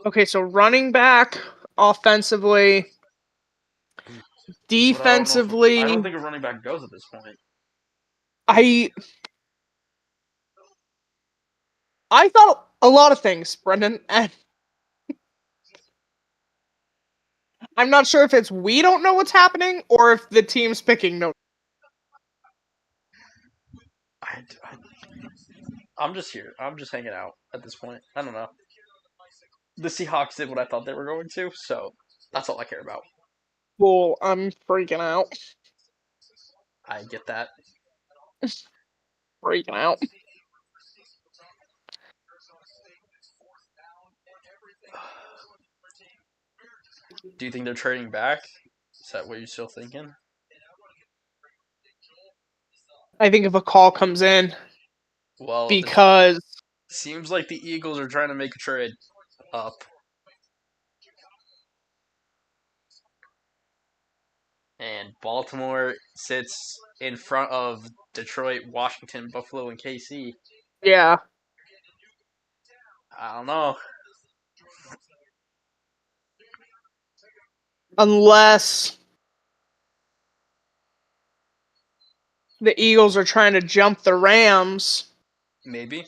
Okay, so running back, offensively, defensively. I don't think a running back goes at this point. I thought a lot of things, Brendan, and I'm not sure if it's we don't know what's happening or if the team's picking no. I'm just here. I'm just hanging out at this point. I don't know. The Seahawks did what I thought they were going to, so that's all I care about. Cool, I'm freaking out. I get that. Freaking out. Do you think they're trading back? Is that what you're still thinking? I think if a call comes in, well, because seems like the Eagles are trying to make a trade up. And Baltimore sits in front of Detroit, Washington, Buffalo, and KC. Yeah. I don't know. Unless the Eagles are trying to jump the Rams. Maybe.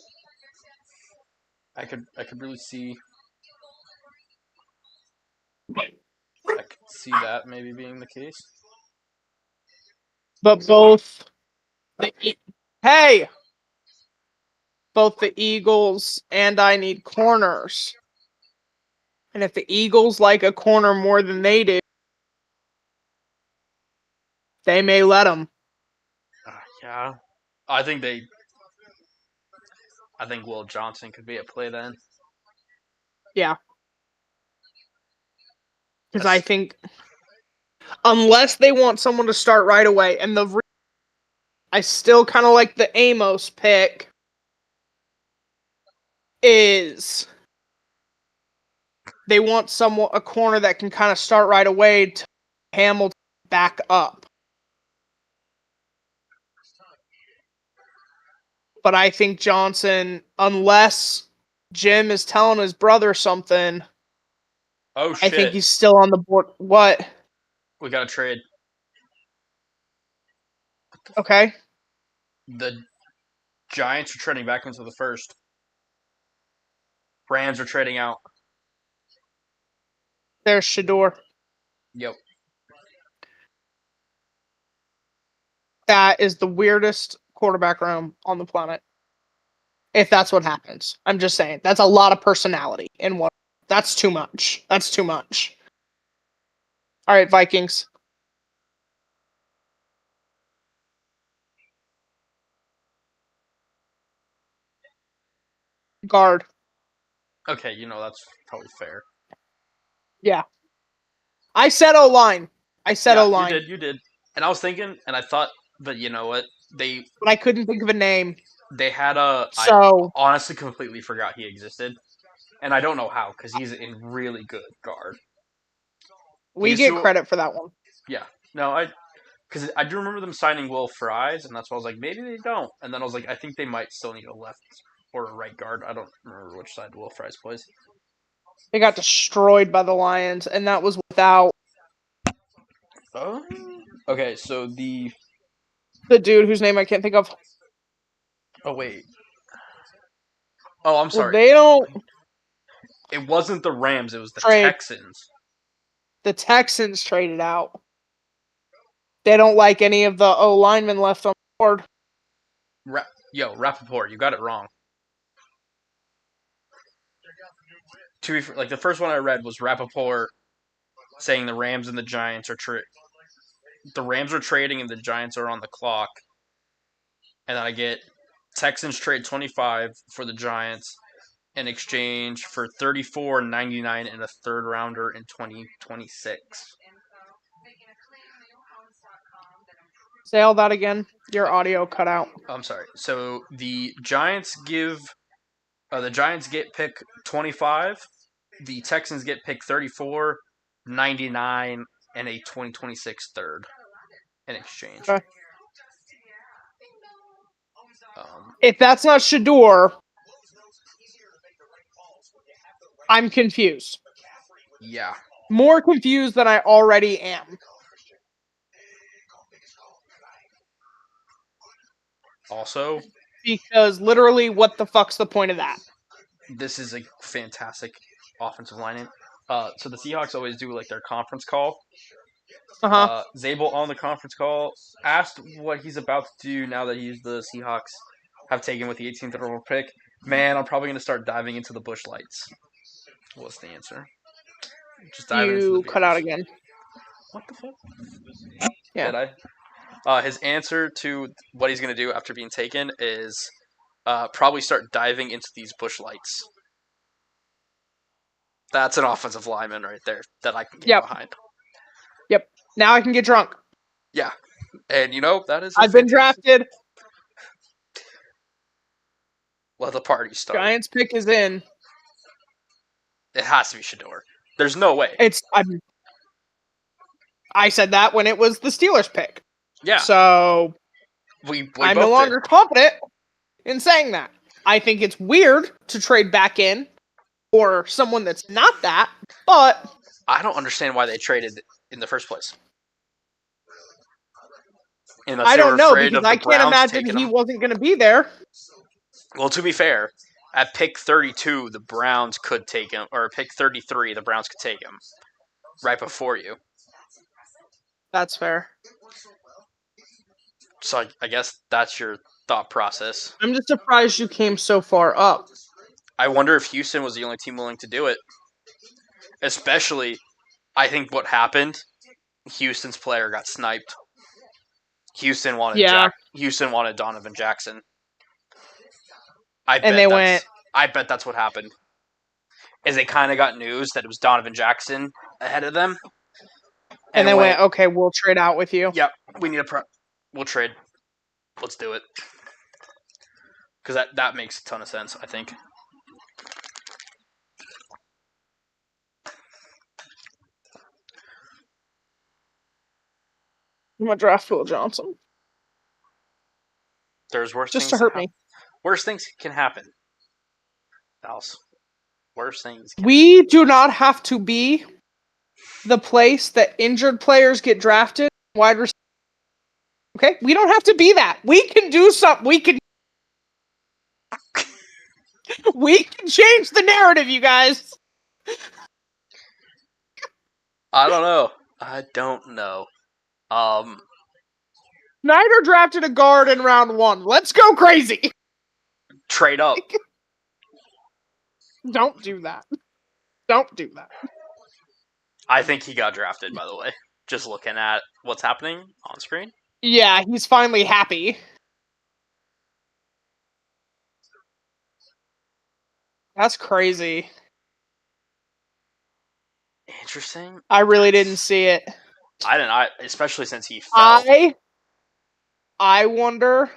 I could really see. I could see that maybe being the case. But both hey, both the Eagles and I need corners. And if the Eagles like a corner more than they do, they may let them. Yeah. I think they. I think Will Johnson could be at play then. Yeah. Because I think unless they want someone to start right away, and I still kind of like the Amos pick, is they want a corner that can kind of start right away to Hamilton back up. But I think Johnson, unless Jim is telling his brother something, Oh I think shit! he's still on the board. What? We got to trade. Okay. The Giants are trading back into the first. Rams are trading out. There's Shador. Yep. That is the weirdest quarterback room on the planet. If that's what happens. I'm just saying. That's a lot of personality in one. That's too much. That's too much. All right, Vikings. Guard. Okay, that's probably fair. Yeah. I said O-line. O-line. You did. And I was thinking, and I thought, but you know what? But I couldn't think of a name. They had I honestly completely forgot he existed, and I don't know how because he's a really good guard. We get credit for that one. Yeah, no, because I do remember them signing Will Fries, and that's why I was like, maybe they don't. And then I was like, I think they might still need a left or a right guard. I don't remember which side Will Fries plays. They got destroyed by the Lions, and that was without. Oh, okay. So the dude whose name I can't think of. Oh wait. Oh, I'm sorry. Well, they don't. It wasn't the Rams. It was the trade. Texans. The Texans traded out. They don't like any of the O linemen left on the board. Rappaport, you got it wrong. To be like the first one I read was Rappaport saying the Rams and the Giants are the Rams are trading and the Giants are on the clock. And then I get Texans trade 25 for the Giants in exchange for 34.99 and a third rounder in 2026. Say all that again. Your audio cut out. I'm sorry. So the Giants get pick 25. The Texans get pick 34, 99, and a 2026 third in exchange. Okay. If that's not Shador, I'm confused. Yeah. More confused than I already am. Also, because literally, what the fuck's the point of that? This is a fantastic offensive line. So the Seahawks always do like their conference call. Zabel on the conference call asked what he's about to do now that the Seahawks have taken with the 18th overall pick. Man, I'm probably going to start diving into the bush lights. What's the answer? Just diving into the You cut out again. What the fuck? Yeah. Did I? His answer to what he's going to do after being taken is probably start diving into these bush lights. That's an offensive lineman right there that I can get behind. Yep. Now I can get drunk. Yeah. And that is... I've been drafted. Let the party start. Giants pick is in. It has to be Shador. There's no way. I said that when it was the Steelers pick. Yeah. So I'm no longer confident in saying that. I think it's weird to trade back in or someone that's not that, but I don't understand why they traded in the first place. Unless I they were don't know afraid because of the I can't Browns imagine taking he him. wasn't going to be there. Well, to be fair, at pick 32, the Browns could take him, or pick 33, the Browns could take him right before you. That's fair. So I guess that's your thought process. I'm just surprised you came so far up. I wonder if Houston was the only team willing to do it. Especially, I think what happened, Houston's player got sniped. Houston wanted Yeah. Houston wanted Donovan Jackson. And they went. I bet that's what happened. Is they kind of got news that it was Donovan Jackson ahead of them, And they went, okay, we'll trade out with you. Yep, we need we'll trade. Let's do it. Because that makes a ton of sense, I think. I'm going to draft Phil Johnson. There's worse Just things to hurt me. Worse things can happen. Else. Worse things can We do not have to be the place that injured players get drafted. Wide receiver. Okay? We don't have to be that. We can do something. We can change the narrative, you guys. I don't know. I don't know. Snyder drafted a guard in round 1. Let's go crazy. Trade up. Don't do that. Don't do that. I think he got drafted, by the way. Just looking at what's happening on screen. Yeah, he's finally happy. That's crazy. Interesting. I really didn't see it. I didn't. Especially since he fell. I wonder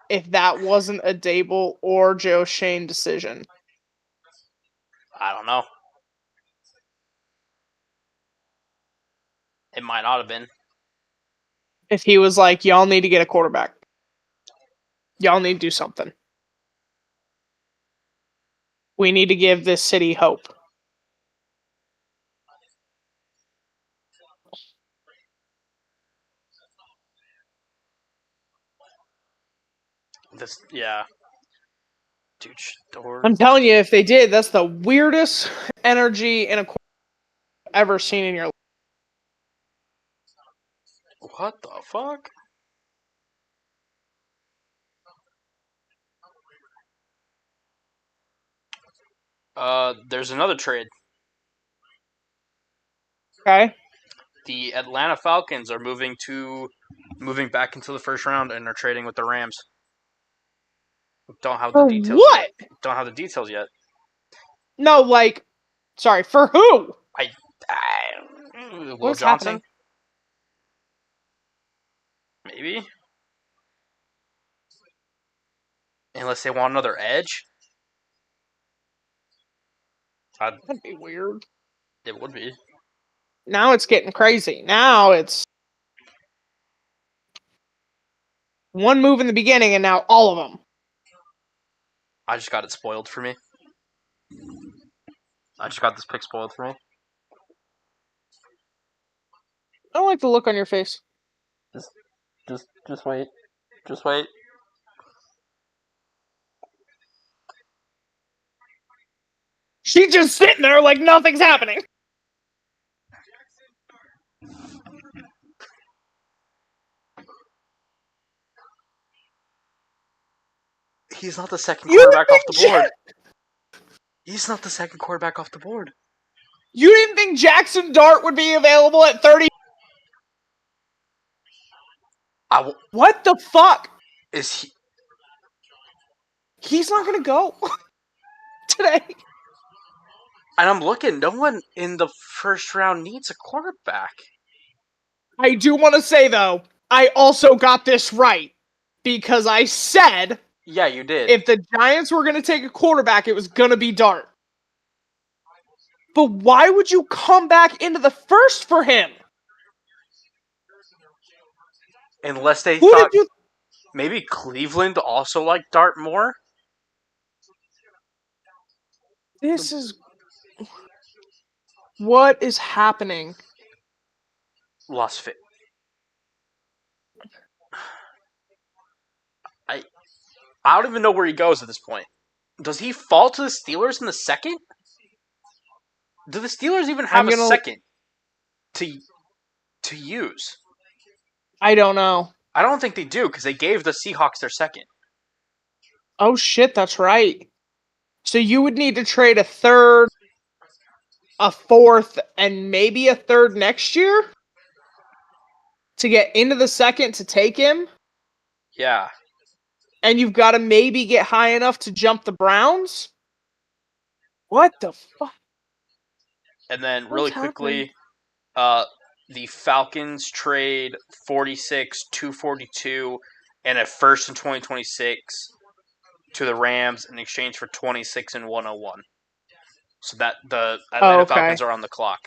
if that wasn't a Dable or Joe Shane decision. I don't know. It might not have been. If he was like, y'all need to get a quarterback. Y'all need to do something. We need to give this city hope. Yeah. Dude, I'm telling you, if they did, that's the weirdest energy in a quarterback I've ever seen in your life. What the fuck? There's another trade. Okay. The Atlanta Falcons are moving back into the first round and are trading with the Rams. Don't have the details what? yet. Don't have the details yet. No, like, sorry, for who? Will What's Johnson? happening? Maybe. Unless they want another edge. That'd be weird. It would be. Now it's getting crazy. Now it's one move in the beginning and now all of them. I just got it spoiled for me. I just got this pick spoiled for me. I don't like the look on your face. Just wait. Just wait. She's just sitting there like nothing's happening. He's not the second quarterback off the board. He's not the second quarterback off the board. You didn't think Jackson Dart would be available at 30? What the fuck? Is he? He's not gonna go today. And I'm looking. No one in the first round needs a quarterback. I do want to say though, I also got this right because I said, yeah, you did. If the Giants were gonna take a quarterback, it was gonna be Dart. But why would you come back into the first for him? Unless they thought maybe Cleveland also liked Dart more. This is what is happening. Lost fit. I don't even know where he goes at this point. Does he fall to the Steelers in the second? Do the Steelers even have a second to use? I don't know. I don't think they do because they gave the Seahawks their second. Oh shit, that's right. So you would need to trade a third, a fourth, and maybe a third next year to get into the second to take him. Yeah. And you've got to maybe get high enough to jump the Browns. What the fuck? And then really quickly, the Falcons trade 46, 242, and a first in 2026 to the Rams in exchange for 26 and 101. So that the Atlanta Falcons are on the clock.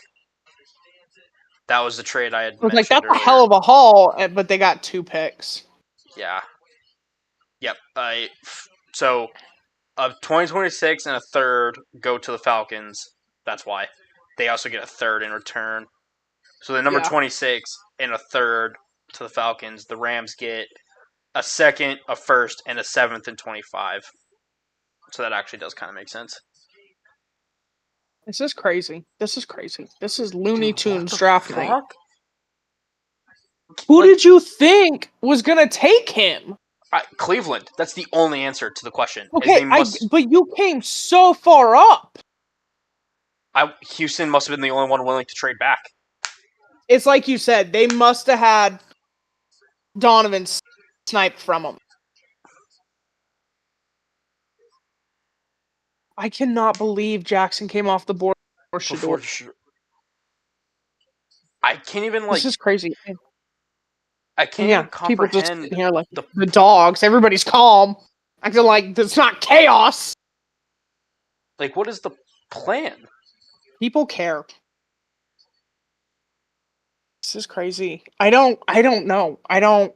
That was the trade I had mentioned Like, that's earlier. a hell of a haul, but they got 2 picks. Yeah. Yep. So of 2026 and a third go to the Falcons. That's why. They also get a third in return. So the number 26 and a third to the Falcons. The Rams get a second, a first, and a seventh in 25. So that actually does kind of make sense. This is crazy. This is Looney Tunes draft night. Who did you think was gonna take him? Cleveland. That's the only answer to the question. Okay, but you came so far up. Houston must have been the only one willing to trade back. It's like you said, they must have had Donovan sniped from him. I cannot believe Jackson came off the board before Shedeur. I can't even This is crazy. I can't even comprehend. People just sitting here like the dogs. Everybody's calm. Acting like it's not chaos. Like, what is the plan? People care. This is crazy. I don't know.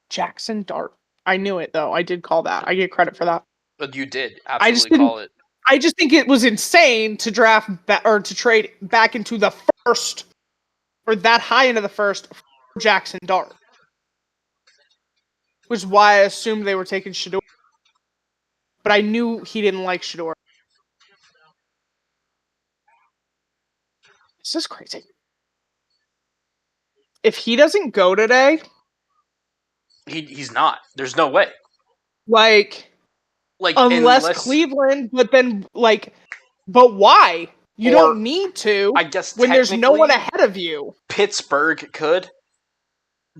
Jackson Dart. I knew it though. I did call that. I get credit for that. But you did absolutely call it. I just think it was insane to draft or to trade back into the first, or that high into the first for Jackson Dart. Which is why I assumed they were taking Shedeur. But I knew he didn't like Shedeur. This is crazy. If he doesn't go today, he's not. There's no way. Like unless Cleveland, but then but why? You don't need to. I guess when there's no one ahead of you. Pittsburgh could,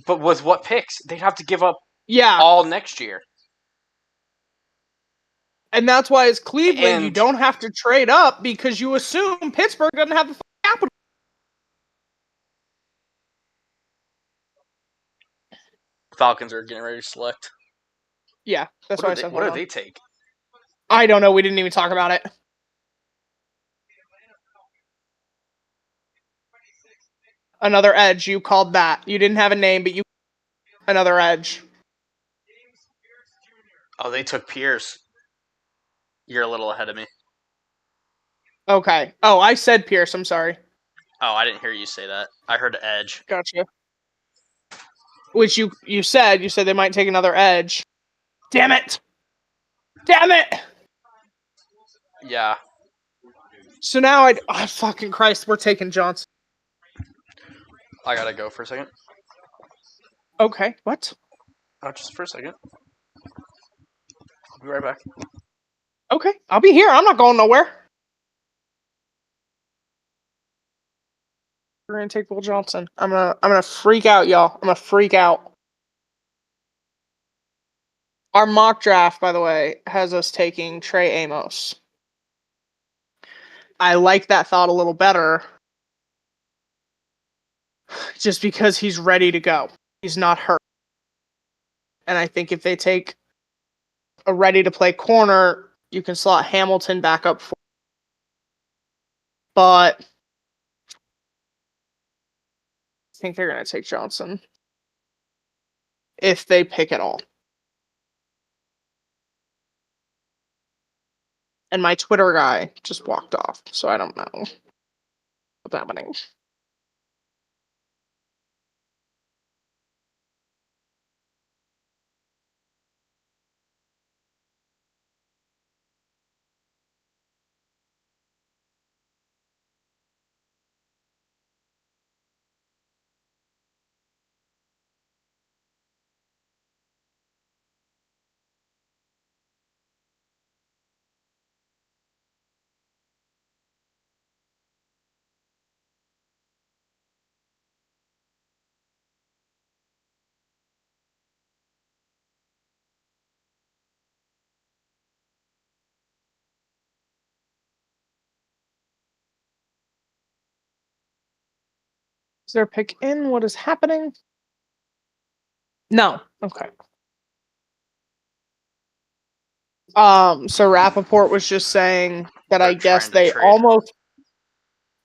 but with what picks? They'd have to give up Yeah. all next year. And that's why as Cleveland, you don't have to trade up because you assume Pittsburgh doesn't have the capital. Falcons are getting ready to select. Yeah, that's what I said. What do they take? I don't know. We didn't even talk about it. Another edge. You called that. You didn't have a name, but you another edge. Oh, they took Pierce. You're a little ahead of me. Okay. Oh, I said Pierce. I'm sorry. Oh, I didn't hear you say that. I heard edge. Gotcha. Which you said they might take another edge. Damn it! Damn it! Yeah. So now fucking Christ, we're taking Johnson. I gotta go for a second. Okay, what? Just for a second. I'll be right back. Okay, I'll be here. I'm not going nowhere. We're gonna take Will Johnson. I'm gonna freak out, y'all. I'm gonna freak out. Our mock draft, by the way, has us taking Trey Amos. I like that thought a little better. Just because he's ready to go. He's not hurt. And I think if they take a ready-to-play corner, you can slot Hamilton back up for. But I think they're going to take Johnson. If they pick at all. And my Twitter guy just walked off, so I don't know what's happening. Is there a pick in? What is happening? No. Okay. So Rappaport was just saying that I They're guess trying to they trade. almost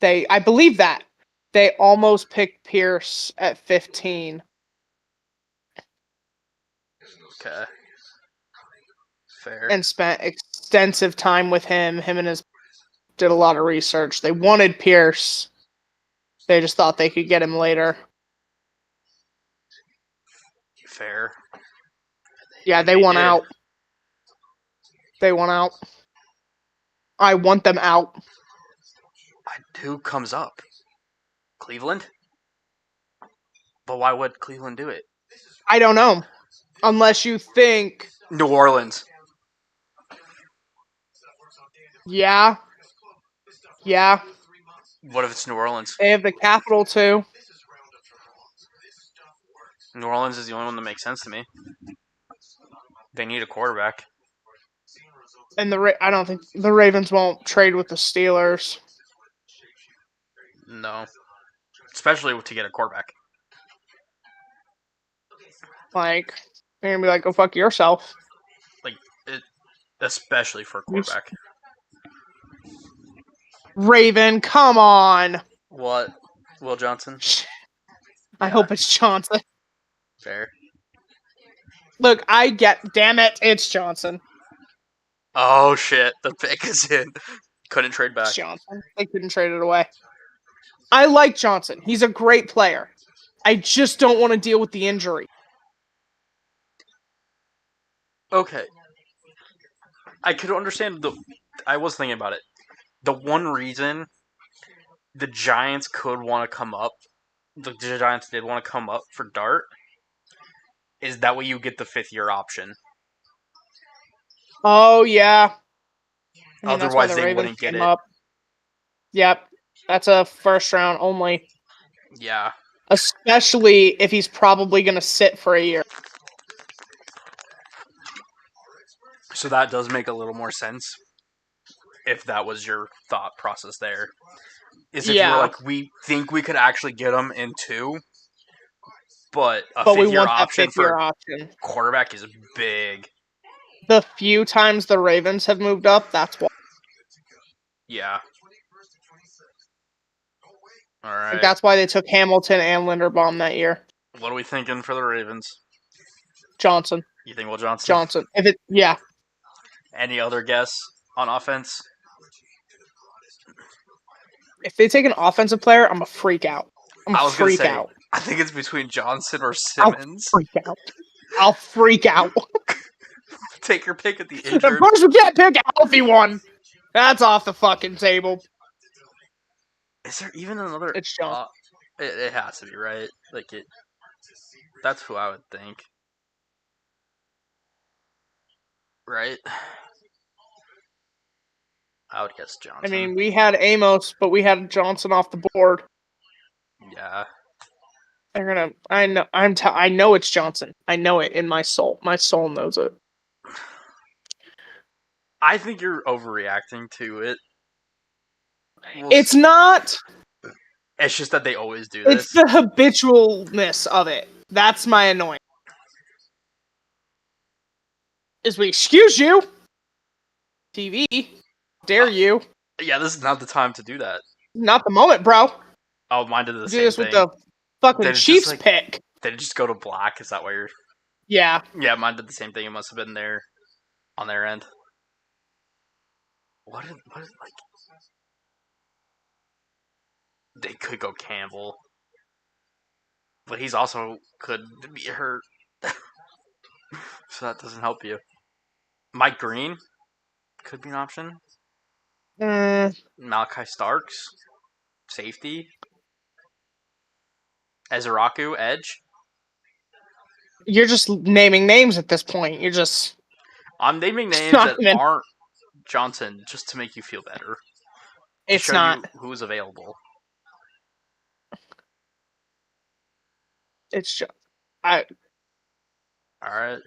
I believe that. They almost picked Pierce at 15. Okay. Fair. And spent extensive time with him. Him and his did a lot of research. They wanted Pierce. They just thought they could get him later. Fair. Yeah, And they want did. out. They want out. I want them out. Who comes up? Cleveland? But why would Cleveland do it? I don't know. Unless you think, New Orleans. yeah. What if it's New Orleans? They have the capital too. New Orleans is the only one that makes sense to me. They need a quarterback. And I don't think the Ravens won't trade with the Steelers. No. Especially to get a quarterback. Like, they're gonna be like, go fuck yourself. Especially for a quarterback. Raven, come on. What? Will Johnson? I Yeah. hope it's Johnson. Fair. Look, damn it, it's Johnson. Oh shit, the pick is in. Couldn't trade back. It's Johnson. They couldn't trade it away. I like Johnson. He's a great player. I just don't want to deal with the injury. Okay. I could understand I was thinking about it. The one reason the Giants could want to come up, the Giants did want to come up for Dart, is that way you get the 5th-year option. Oh, yeah. I mean, that's why Otherwise, the they Ravens wouldn't get came it. up. Yep. That's a first round only. Yeah. Especially if he's probably going to sit for a year. So that does make a little more sense. If that was your thought process there. Is if you were like, we think we could actually get him in 2, but a But we 5th-year want that option 5th year for option. quarterback is big. The few times the Ravens have moved up, that's why. Yeah. All right. Like, that's why they took Hamilton and Linderbaum that year. What are we thinking for the Ravens? Johnson. You think Will Johnson? Johnson. Yeah. Any other guess on offense? If they take an offensive player, I'm a freak out. I was gonna say, out. I think it's between Johnson or Simmons. I'll freak out. Take your pick at the Of injured. course, we can't pick a healthy one. That's off the fucking table. Is there even another? It's Johnson. It has to be, right? Like it. That's who I would think. Right? I would guess Johnson. I mean, we had Amos, but we had Johnson off the board. Yeah. They're gonna. I know it's Johnson. I know it in my soul. My soul knows it. I think you're overreacting to it. It's not. It's just that they always do this. It's the habitualness of it. That's my annoyance. Is we excuse you? TV. Dare you? Yeah, this is not the time to do that. Not the moment, bro. Oh, mine did the Do same this thing. with the fucking Chiefs pick. Did it just go to black? Is that why you're... Yeah. Yeah, mine did the same thing. It must have been there on their end. What is like... They could go Campbell. But he's also could be hurt. So that doesn't help you. Mike Green could be an option. Malachi Starks, safety. Ezeraku, edge. You're just naming names at this point. You're just... I'm naming names that aren't Johnson just to make you feel better. It's to show not. you who's available. It's just... Alright,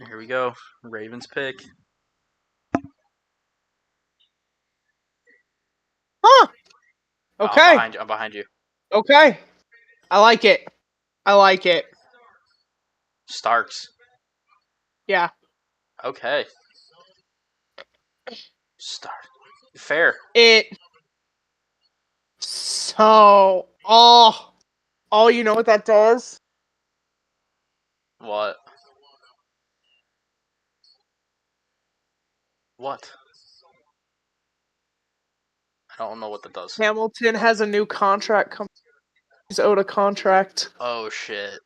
here we go. Ravens pick. Huh. Okay. I'm behind you. Okay. I like it. I like it. Starks. Yeah. Okay. Stark. Fair. It. So. Oh, you know what that does? What? What? I don't know what that does. Hamilton has a new contract. He's owed a contract. Oh shit.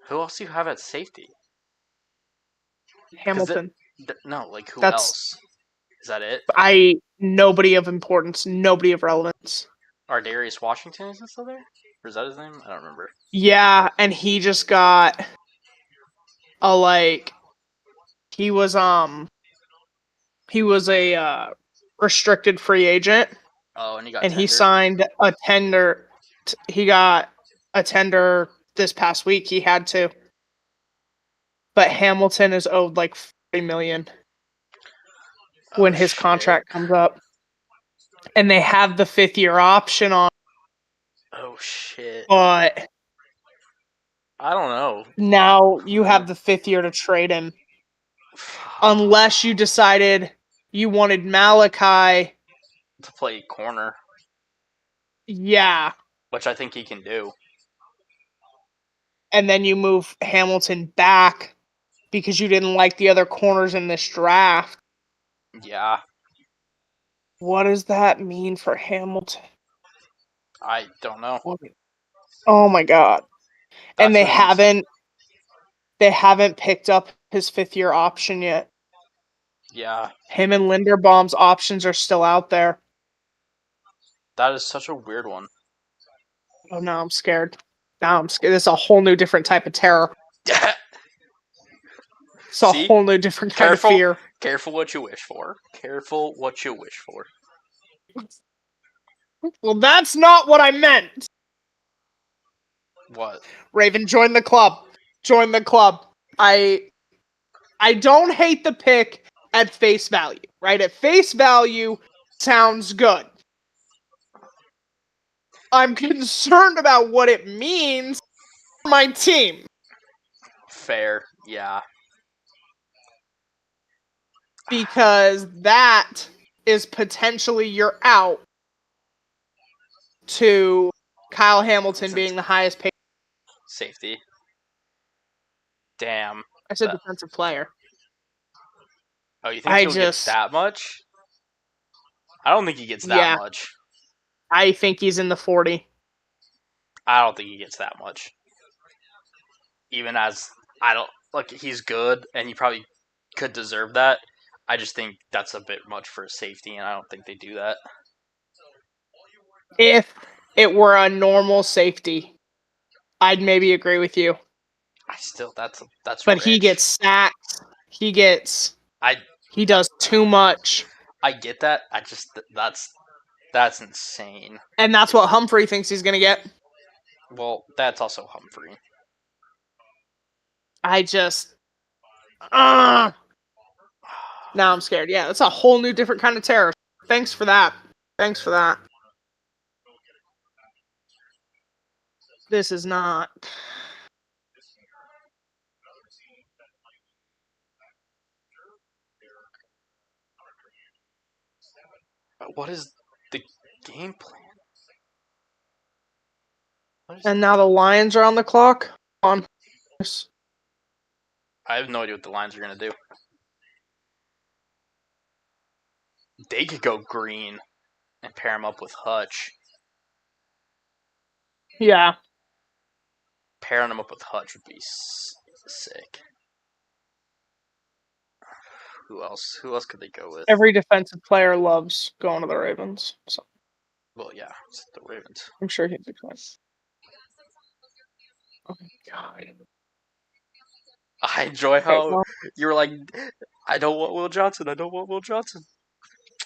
Who else do you have at safety? Hamilton. No, like who That's else? Is that it? nobody of importance, nobody of relevance. Darius Washington isn't still there? Or is that his name? I don't remember. Yeah, and he just got a he was a restricted free agent. Oh, and he got And he tendered? signed a tender. He got a tender this past week. He had to, but Hamilton is owed like $40 million when his contract comes up, and they have the 5th-year option on. Oh shit. But I don't know. now you have the 5th year to trade him, unless you decided you wanted Malachi. To play corner. Yeah. Which I think he can do. And then you move Hamilton back because you didn't like the other corners in this draft. Yeah. What does that mean for Hamilton? I don't know. Oh my god. And they haven't picked up his 5th-year option yet. Yeah. Him and Linderbaum's options are still out there. That is such a weird one. Oh, now I'm scared. Now I'm scared. It's a whole new different type of terror. It's a whole new different kind of fear. Careful what you wish for. Careful what you wish for. Well, that's not what I meant. What? Raven, join the club. Join the club. I don't hate the pick at face value, right? At face value, sounds good. I'm concerned about what it means for my team. Fair, yeah. Because that is potentially your out to Kyle Hamilton being the highest paid safety. Damn. I said defensive player. Oh, you think he'll get that much? I don't think he gets that much. I think he's in the 40. I don't think he gets that much. Even as he's good and he probably could deserve that. I just think that's a bit much for a safety, and I don't think they do that. If it were a normal safety, I'd maybe agree with you. That's but rich. He gets sacks. He does too much. I get that. I just that's insane. And that's what Humphrey thinks he's gonna get. Well, that's also Humphrey. I just now I'm scared. Yeah, that's a whole new different kind of terror. Thanks for that. This is not. What is the game plan? And now the Lions are on the clock. I have no idea what the Lions are going to do. They could go green and pair him up with Hutch. Yeah. Pairing him up with Hutch would be sick. Who else? Who else could they go with? Every defensive player loves going to the Ravens. So. Well, yeah, it's the Ravens. I'm sure he'd be fine. Oh my god. I enjoy how you were like, I don't want Will Johnson. I don't want Will Johnson.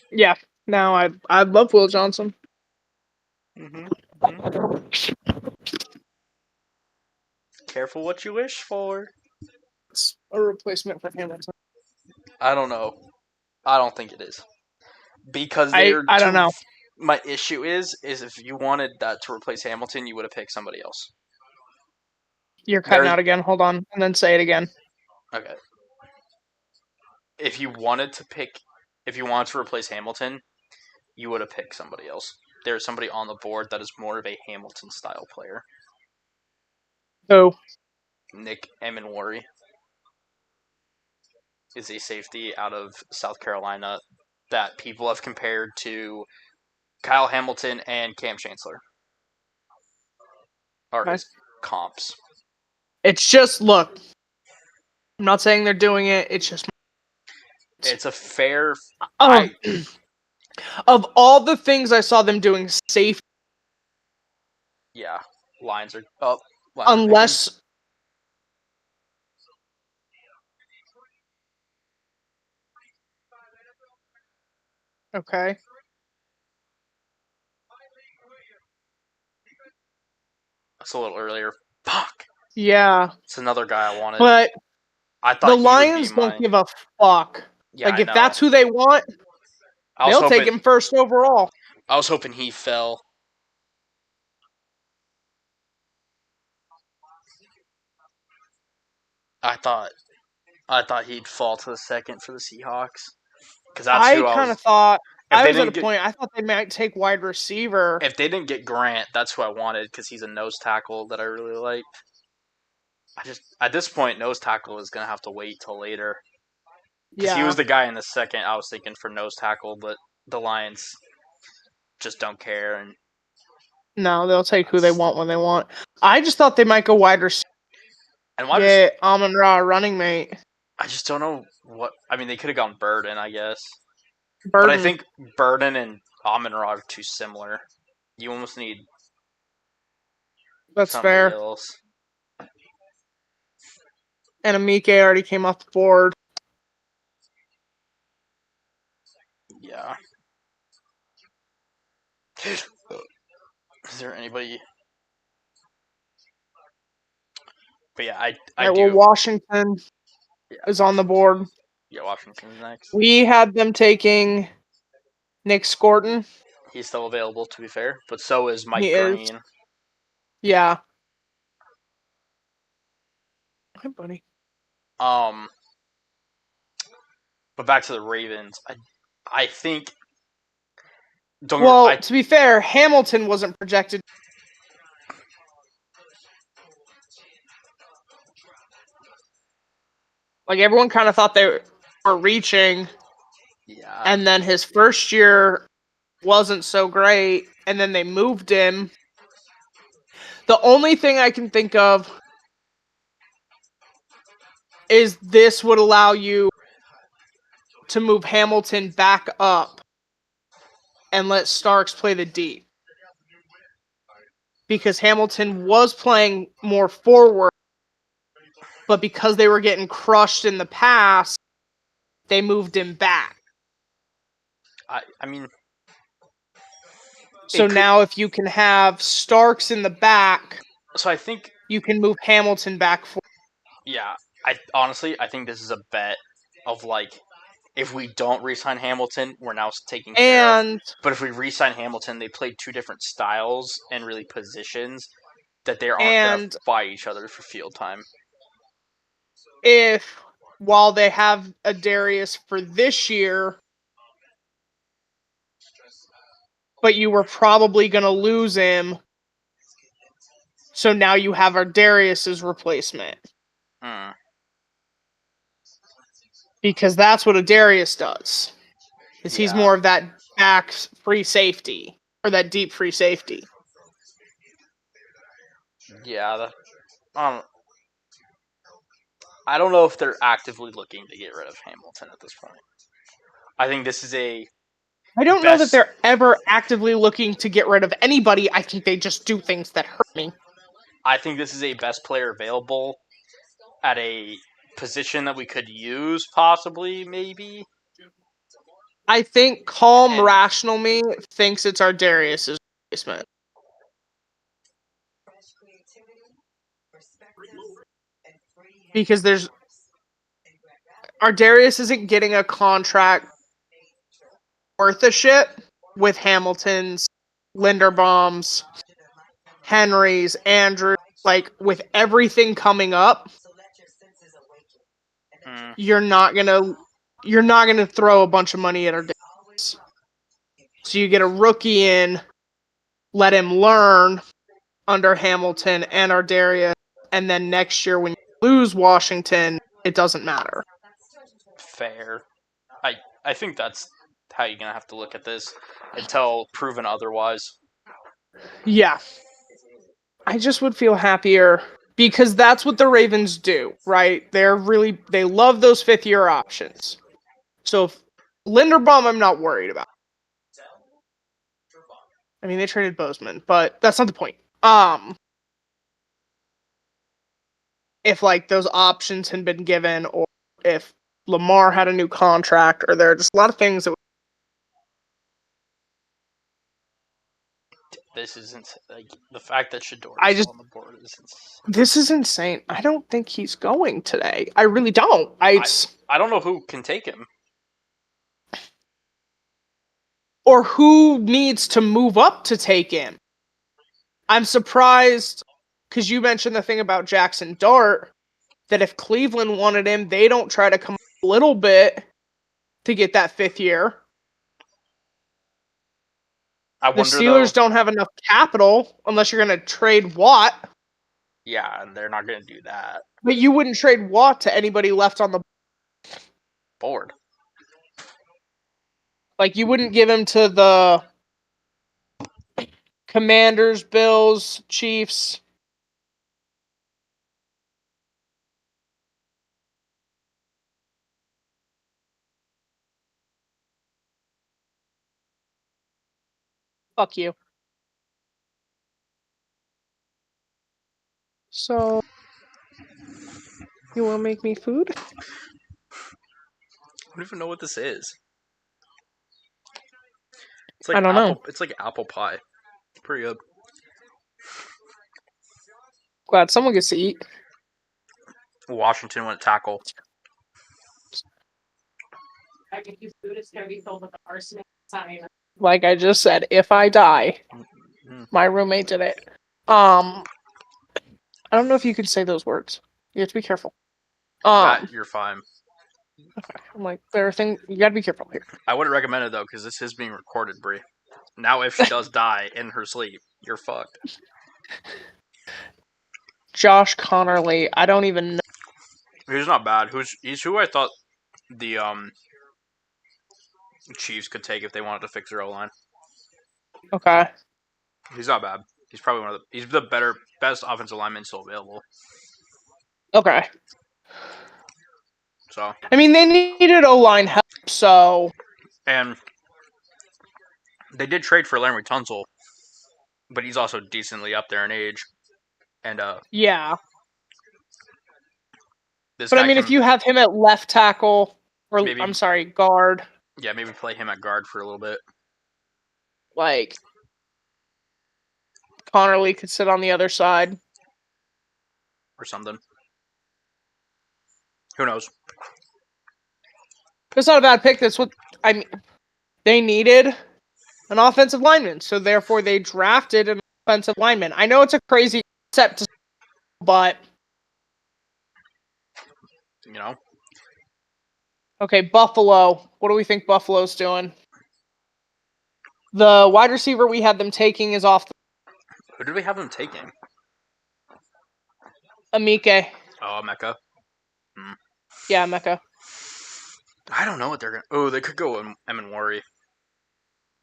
Yeah. Now I love Will Johnson. Mm-hmm. Careful what you wish for. It's a replacement for Hamilton. I don't know. I don't think it is. Because I don't know. My issue is if you wanted that to replace Hamilton, you would have picked somebody else. You're cutting There's- out again. Hold on, and then say it again. Okay. If you wanted to replace Hamilton, you would have picked somebody else. There's somebody on the board that is more of a Hamilton style player. So Nick Emenwari is a safety out of South Carolina that people have compared to Kyle Hamilton and Cam Chancellor. Are his comps. it's just look. I'm not saying they're doing it. It's just It's a fair. of all the things I saw them doing, safe Yeah, lines are up. unless. Okay. That's a little earlier. Fuck. Yeah. It's another guy I wanted. But I the thought he Lions would be don't give a fuck. Yeah, like I if know. that's who they want, they'll take him first overall. I was hoping he fell. I thought he'd fall to the second for the Seahawks because that's I who I kind was. of thought If I they was at a didn't get point. I thought they might take wide receiver. if they didn't get Grant, that's who I wanted because he's a nose tackle that I really liked. I just at this point, nose tackle is gonna have to wait till later because he was the guy in the second. I was thinking for nose tackle, but the Lions just don't care and No, they'll take who they want when they want. I just thought they might go wide receiver. and Get Amon Ra running mate. I just don't know what. I mean, they could have gone Burden, I guess. Burden. But I think Burden and Amon-Ra are too similar. You almost need that's somebody fair. else. And Amike already came off the board. Yeah. Is there anybody? But yeah, I do. Well, Washington is on the board. Yeah, Washington's next. We had them taking Nick Scorton. He's still available, to be fair, but so is Mike He Green. is. Yeah. Hi, buddy. But back to the Ravens. I think. To be fair, Hamilton wasn't projected. Like everyone kind of thought they were reaching. Yeah. And then his first year wasn't so great, and then they moved him. The only thing I can think of is this would allow you to move Hamilton back up and let Starks play the deep. Because Hamilton was playing more forward, but because they were getting crushed in the past, they moved him back. I mean. So now if you can have Starks in the back, so I think you can move Hamilton back forward. Yeah, I think this is a bet of like, if we don't re-sign Hamilton, we're now taking care of. But if we re-sign Hamilton, they play two different styles and really positions that they aren't going to fight each other for field time. If while they have a Darius for this year, but you were probably going to lose him, so now you have our Darius's replacement. Because that's what a Darius does. Is he's more of that back free safety or that deep free safety. Yeah, I don't know if they're actively looking to get rid of Hamilton at this point. I think this is I don't know that they're ever actively looking to get rid of anybody. I think they just do things that hurt me. I think this is a best player available at a position that we could use, possibly, maybe. I think calm, rational me thinks it's our Darius's replacement. Because our Darius isn't getting a contract worth a shit. with Hamilton's, Linderbaum's, Henry's, Andrew, like with everything coming up, you're not gonna throw a bunch of money at our defense. So you get a rookie in, let him learn under Hamilton and Ardarius, and then next year when you lose Washington, it doesn't matter. Fair. I think that's how you're gonna have to look at this until proven otherwise. Yeah. I just would feel happier because that's what the Ravens do, right? They love those fifth-year options. So if Linderbaum, I'm not worried about. I mean, they traded Bozeman, but that's not the point. If like those options had been given, or if Lamar had a new contract, or there are just a lot of things that. This isn't like the fact that Shador I is just on the board is insane. This is insane. I don't think he's going today. I really don't. I don't know who can take him. Or who needs to move up to take him. I'm surprised because you mentioned the thing about Jackson Dart that if Cleveland wanted him, they don't try to come a little bit to get that fifth year. I The wonder Steelers though. don't have enough capital unless you're going to trade Watt. Yeah, and they're not going to do that. But you wouldn't trade Watt to anybody left on the board. Like you wouldn't give him to the Commanders, Bills, Chiefs. Fuck you. So, you want to make me food? I don't even know what this is. It's like I don't know. It's like apple pie. It's pretty good. Glad someone gets to eat. Washington went tackle. I can use food. It's gonna be filled with arsenic sign. Like I just said, if I die, Mm-hmm. my roommate did it. I don't know if you could say those words. You have to be careful. You're fine. Okay. I'm like, there are things you gotta be careful here. I wouldn't recommend it though, because this is being recorded, Brie. Now, if she does die in her sleep, you're fucked. Josh Connerly, I don't even know. He's not bad. He's who I thought the Chiefs could take if they wanted to fix their O line. Okay. He's not bad. He's probably he's the best offensive lineman still available. Okay. So. I mean, they needed O-line help, so. And they did trade for Larry Tunsil, but he's also decently up there in age. And yeah. This but guy I mean, if you have him at left tackle, or maybe, I'm sorry, guard. Yeah, maybe play him at guard for a little bit. Like, Connerly could sit on the other side. Or something. Who knows? It's not a bad pick. That's what I mean. They needed an offensive lineman, so therefore they drafted an offensive lineman. I know it's a crazy concept, but you know. Okay, Buffalo. What do we think Buffalo's doing? The wide receiver we had them taking is off. Who did we have them taking? Amike. Oh, Mecca. Yeah, Mecca. I don't know what they're gonna. Oh, they could go Emin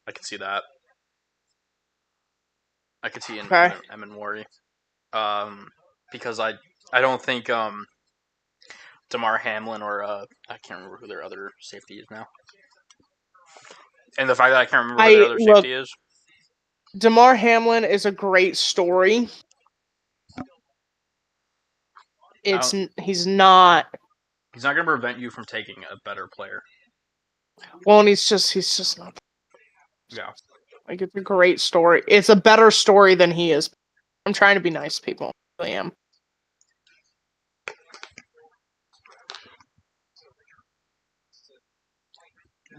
I can see that. I could see Emin Worry. Because I don't think Damar Hamlin or I can't remember who their other safety is now. And the fact that I can't remember who their other safety is. Damar Hamlin is a great story. He's not. He's not going to prevent you from taking a better player. Well, and he's just not. Yeah. Like, it's a great story. It's a better story than he is. I'm trying to be nice to people. I really am.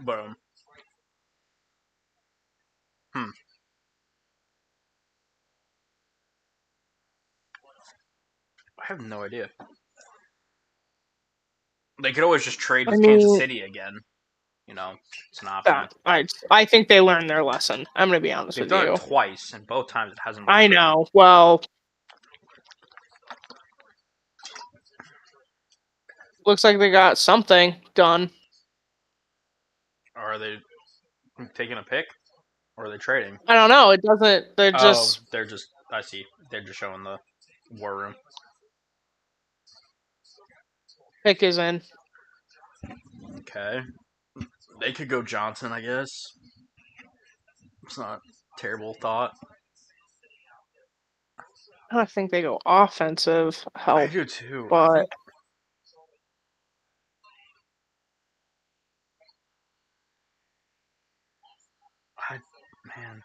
But I have no idea. They could always just trade with Kansas City again. It's an option. I think they learned their lesson. I'm going to be honest They've with done you. it twice, and both times it hasn't worked. I know. Well, looks like they got something done. Are they taking a pick? Or are they trading? I don't know. It doesn't. They're just. I see. They're just showing the war room. Pick is in. Okay. They could go Johnson, I guess. It's not a terrible thought. I think they go offensive help. I do too. But man.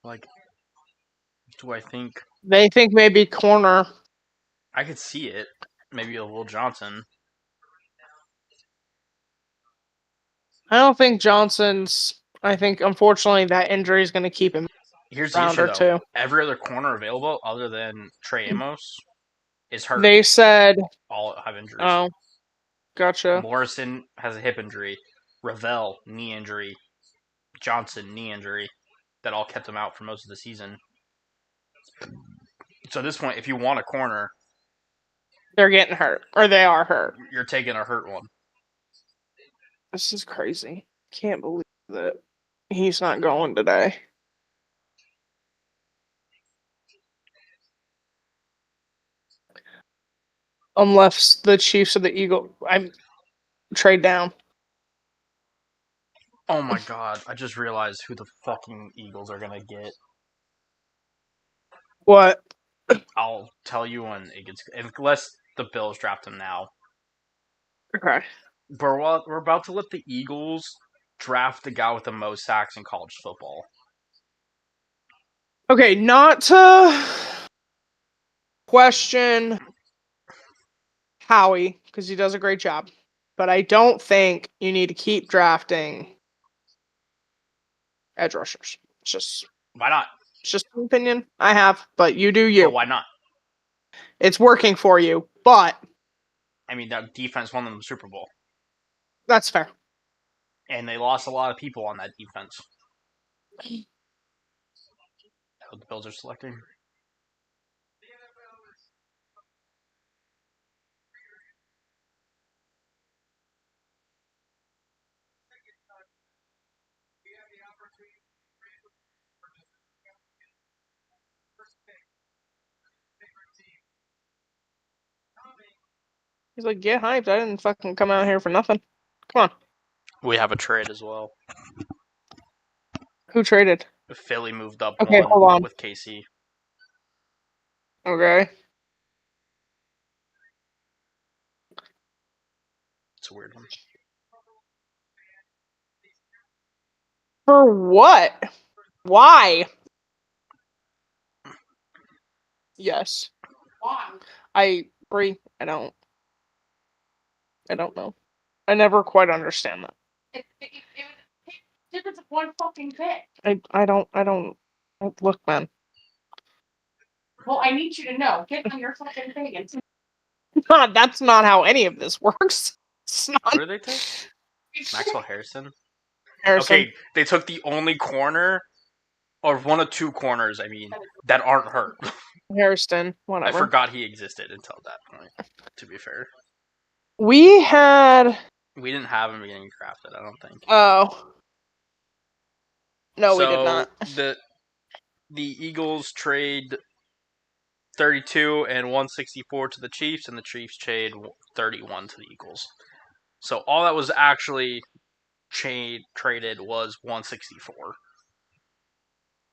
Like, do I think they think maybe corner. I could see it? Maybe a little Johnson. I don't think Johnson's. I think unfortunately that injury is going to keep him. Here's the issue, though. Every other corner available, other than Trey Amos, is hurt. They said all have injuries. Oh, gotcha. Morrison has a hip injury. Ravel, knee injury. Johnson, knee injury. That all kept him out for most of the season. So at this point, if you want a corner, they're getting hurt, or they are hurt. You're taking a hurt one. This is crazy. Can't believe that he's not going today. Unless the Chiefs or the Eagles, I'm trade down. Oh my god! I just realized who the fucking Eagles are gonna get. What? I'll tell you when it gets, unless the Bills draft him now. Okay. We're about to let the Eagles draft the guy with the most sacks in college football. Okay, not to question Howie, because he does a great job, but I don't think you need to keep drafting edge rushers. It's just why not? It's just an opinion I have, but you do you. But why not? It's working for you, but I mean that defense won them the Super Bowl. That's fair. And they lost a lot of people on that defense. What the Bills are selecting. He's like, get hyped. I didn't fucking come out here for nothing. Come on. We have a trade as well. Who traded? Philly moved up Okay, hold on. with KC. Okay. It's a weird one. For what? Why? Yes. Why? I agree. I don't know. I never quite understand that. It was difference of one fucking pick. I don't look, man. Well, I need you to know. Get on your fucking thing and That's not how any of this works. It's not. Who did they take? Maxwell Harrison? Harrison. Okay, they took the only corner, or one of two corners, I mean, that aren't hurt. Harrison, whatever. I forgot he existed until that point, to be fair. We didn't have him getting drafted, I don't think. Oh. No, we did not. The Eagles trade 32 and 164 to the Chiefs, and the Chiefs trade 31 to the Eagles. So all that was actually traded was 164.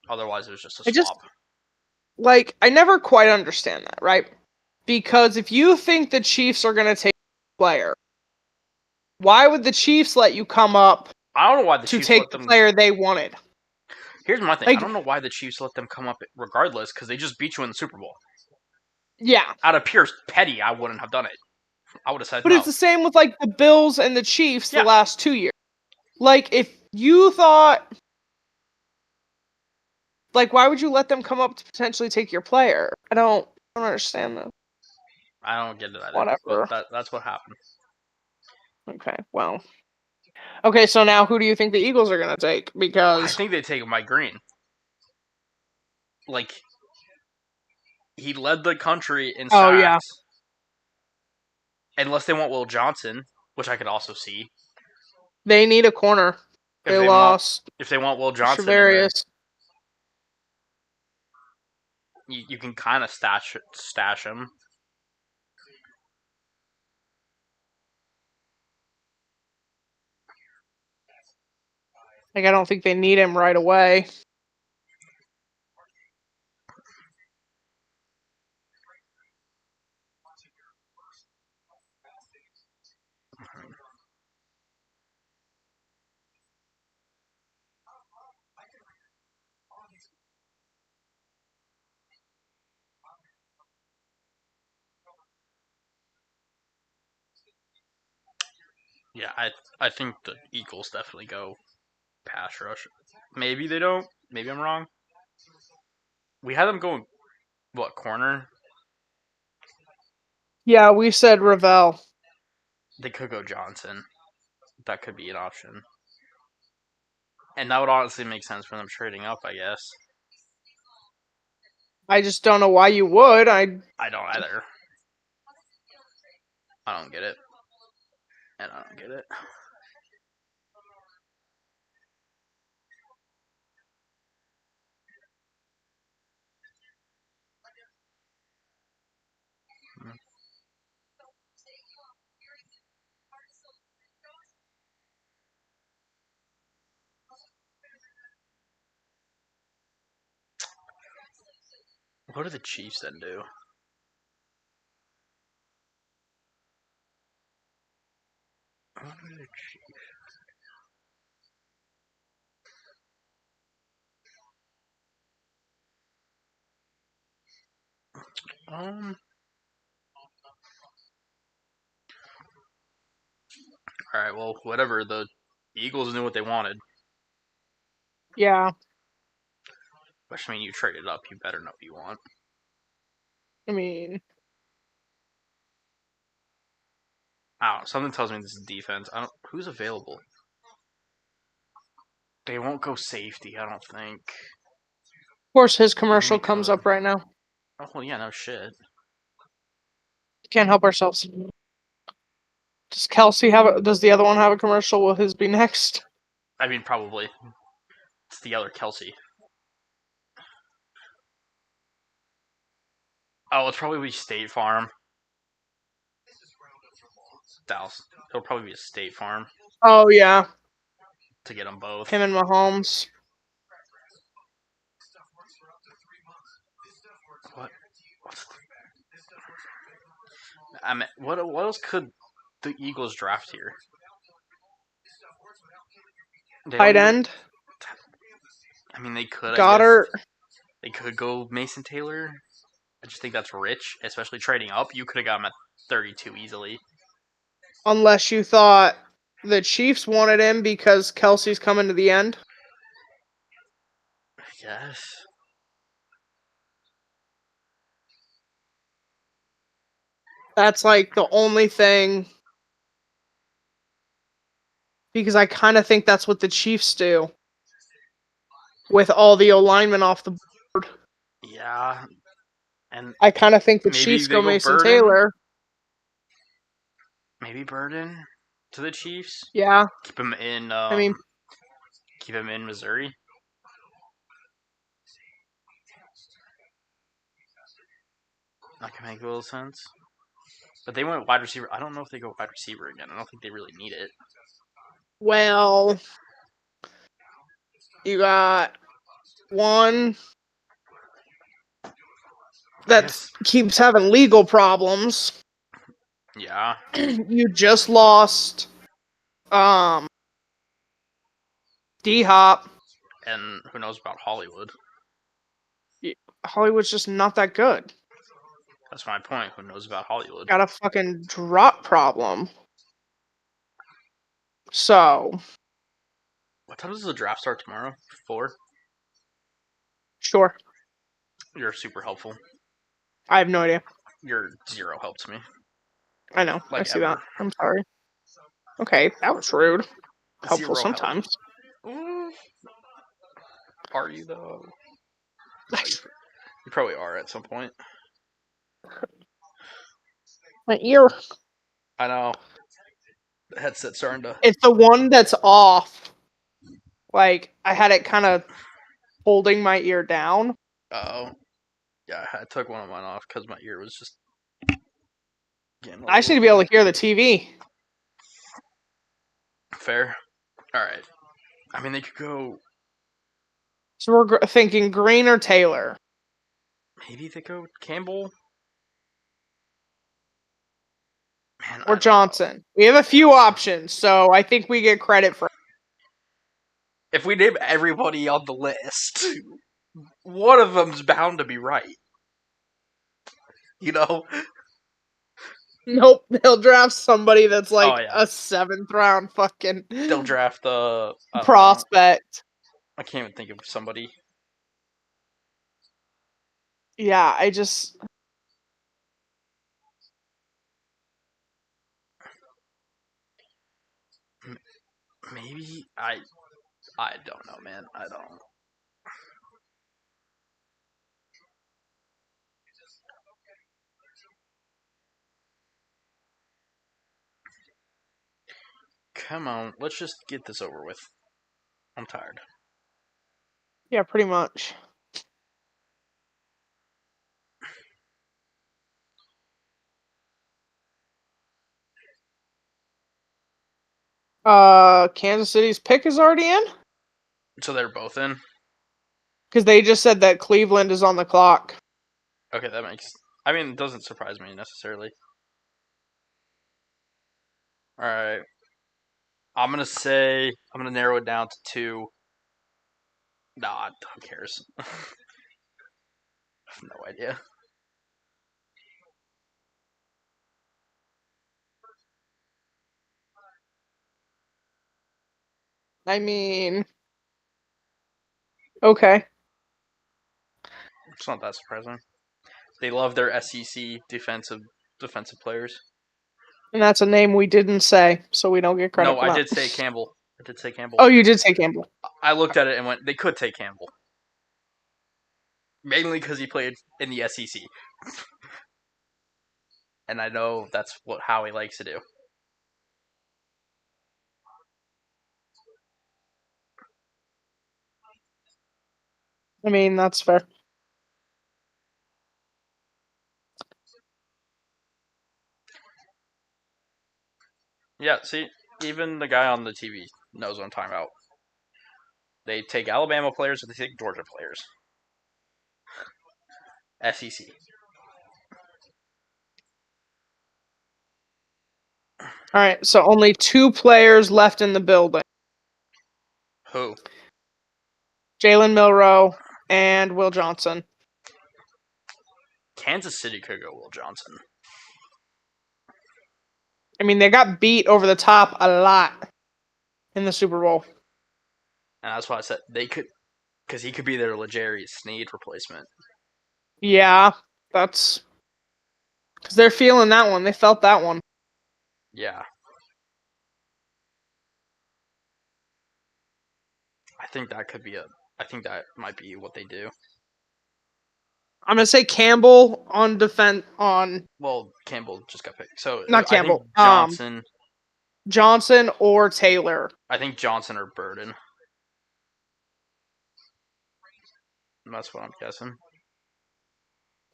Otherwise, it was just a swap. I never quite understand that, right? Because if you think the Chiefs are going to take a player, why would the Chiefs let you come up I don't know why the Chiefs take the player they wanted? Here's my thing. I don't know why the Chiefs let them come up regardless, because they just beat you in the Super Bowl. Yeah. Out of pure petty, I wouldn't have done it. I would have said But no. it's the same with like the Bills and the Chiefs the Yeah. last 2 years. Like if you thought, like, why would you let them come up to potentially take your player? I don't understand that. I don't get it either. Whatever. But that's what happened. Okay, well. Okay, so now who do you think the Eagles are gonna take? I Because think they take Mike Green. Like, he led the country in sacks. Oh, yeah. Unless they want Will Johnson, which I could also see. they need a corner. If They they lost want Will Johnson, and then Shavarius. you can kind of stash him. Like I don't think they need him right away. Yeah, I think the Eagles definitely go pass rush. Maybe they don't. Maybe I'm wrong. We had them going, what, corner? Yeah, we said Ravel. They could go Johnson. That could be an option. And that would honestly make sense for them trading up, I guess. I just don't know why you would. I don't either. I don't get it. And I don't get it. What do the Chiefs then do? What do the Chiefs? All right. Well, whatever. The Eagles knew what they wanted. Yeah, Which means you traded up. You better know what you want. I mean, I don't know. Something tells me this is defense. I don't. Who's available? They won't go safety. I don't think. of course his I mean, commercial they comes could. up right now. Oh well, yeah. No shit. Can't help ourselves. Does Kelsey have a, does the other one have a commercial? Will his be next? I mean, probably. It's the other Kelsey. Oh, it's probably State Farm. Dallas. It'll probably be a State Farm Oh yeah, to get them both. him and Mahomes. What? I mean, what else could the Eagles draft here? They don't Tight even. end. I mean, they could. I guess Goddard. they could go Mason Taylor. I just think that's rich, especially trading up. You could have got him at 32 easily. Unless you thought the Chiefs wanted him because Kelsey's coming to the end. Yes. That's like the only thing. Because I kind of think that's what the Chiefs do. With all the alignment off the board. Yeah. And I kind of think the maybe Chiefs they go go Mason Burden. Taylor. Maybe Burden to the Chiefs. Yeah. Keep him in. Keep him in Missouri. That can make a little sense. But they went wide receiver. I don't know if they go wide receiver again. I don't think they really need it. Well, you got one that keeps having legal problems. Yeah. You just lost D-Hop. And who knows about Hollywood? Hollywood's just not that good. That's my point. Who knows about Hollywood? Got a fucking drop problem. So, What time does the draft start tomorrow? 4? sure. You're super helpful. I have no idea. Your 0 helps me. I know. I Like see that. ever. I'm sorry. Okay, that was rude. Helpful 0 helps. sometimes. Are you though? You probably are at some point. My ear. I know. The headset's starting to. It's the one that's off. Like, I had it kind of holding my ear down. Oh. Yeah, I took one of mine off because my ear was just getting. I just need to be able to hear the TV. Fair. All right. I mean, they could go. So we're thinking Green or Taylor. Maybe they go Campbell. Man, Or Johnson. We have a few options, so I think we get credit for. If we name everybody on the list, one of them's bound to be right. You know? Nope, they'll draft somebody that's like Oh, yeah. a 7th round fucking They'll draft the prospect. I can't even think of somebody. Yeah, I just. Maybe I don't know, man. I don't. Come on, let's just get this over with. I'm tired. Yeah, pretty much. Kansas City's pick is already in? So they're both in? Because they just said that Cleveland is on the clock. Okay, that makes. I mean, it doesn't surprise me necessarily. Alright. I'm gonna narrow it down to 2. Nah, who cares? I have no idea. I mean. Okay. It's not that surprising. They love their SEC defensive players. And that's a name we didn't say, so we don't get credit No, for I that. did say Campbell. Oh, you did say Campbell. I looked at it and went, they could take Campbell. Mainly because he played in the SEC. And I know that's how he likes to do. I mean, that's fair. Yeah, see, even the guy on the TV knows what I'm talking about. They take Alabama players or they take Georgia players. SEC. All right, so only 2 players left in the building. Who? Jalen Milroe and Will Johnson. Kansas City could go Will Johnson. I mean, they got beat over the top a lot in the Super Bowl. And that's why I said they could, because he could be their L'Jarius Sneed replacement. Yeah, that's because they're feeling that one. They felt that one. Yeah. I think that might be what they do. I'm gonna say Campbell on defense on. Well, Campbell just got picked, so Not Campbell. I think Johnson or Taylor. I think Johnson or Burden. That's what I'm guessing.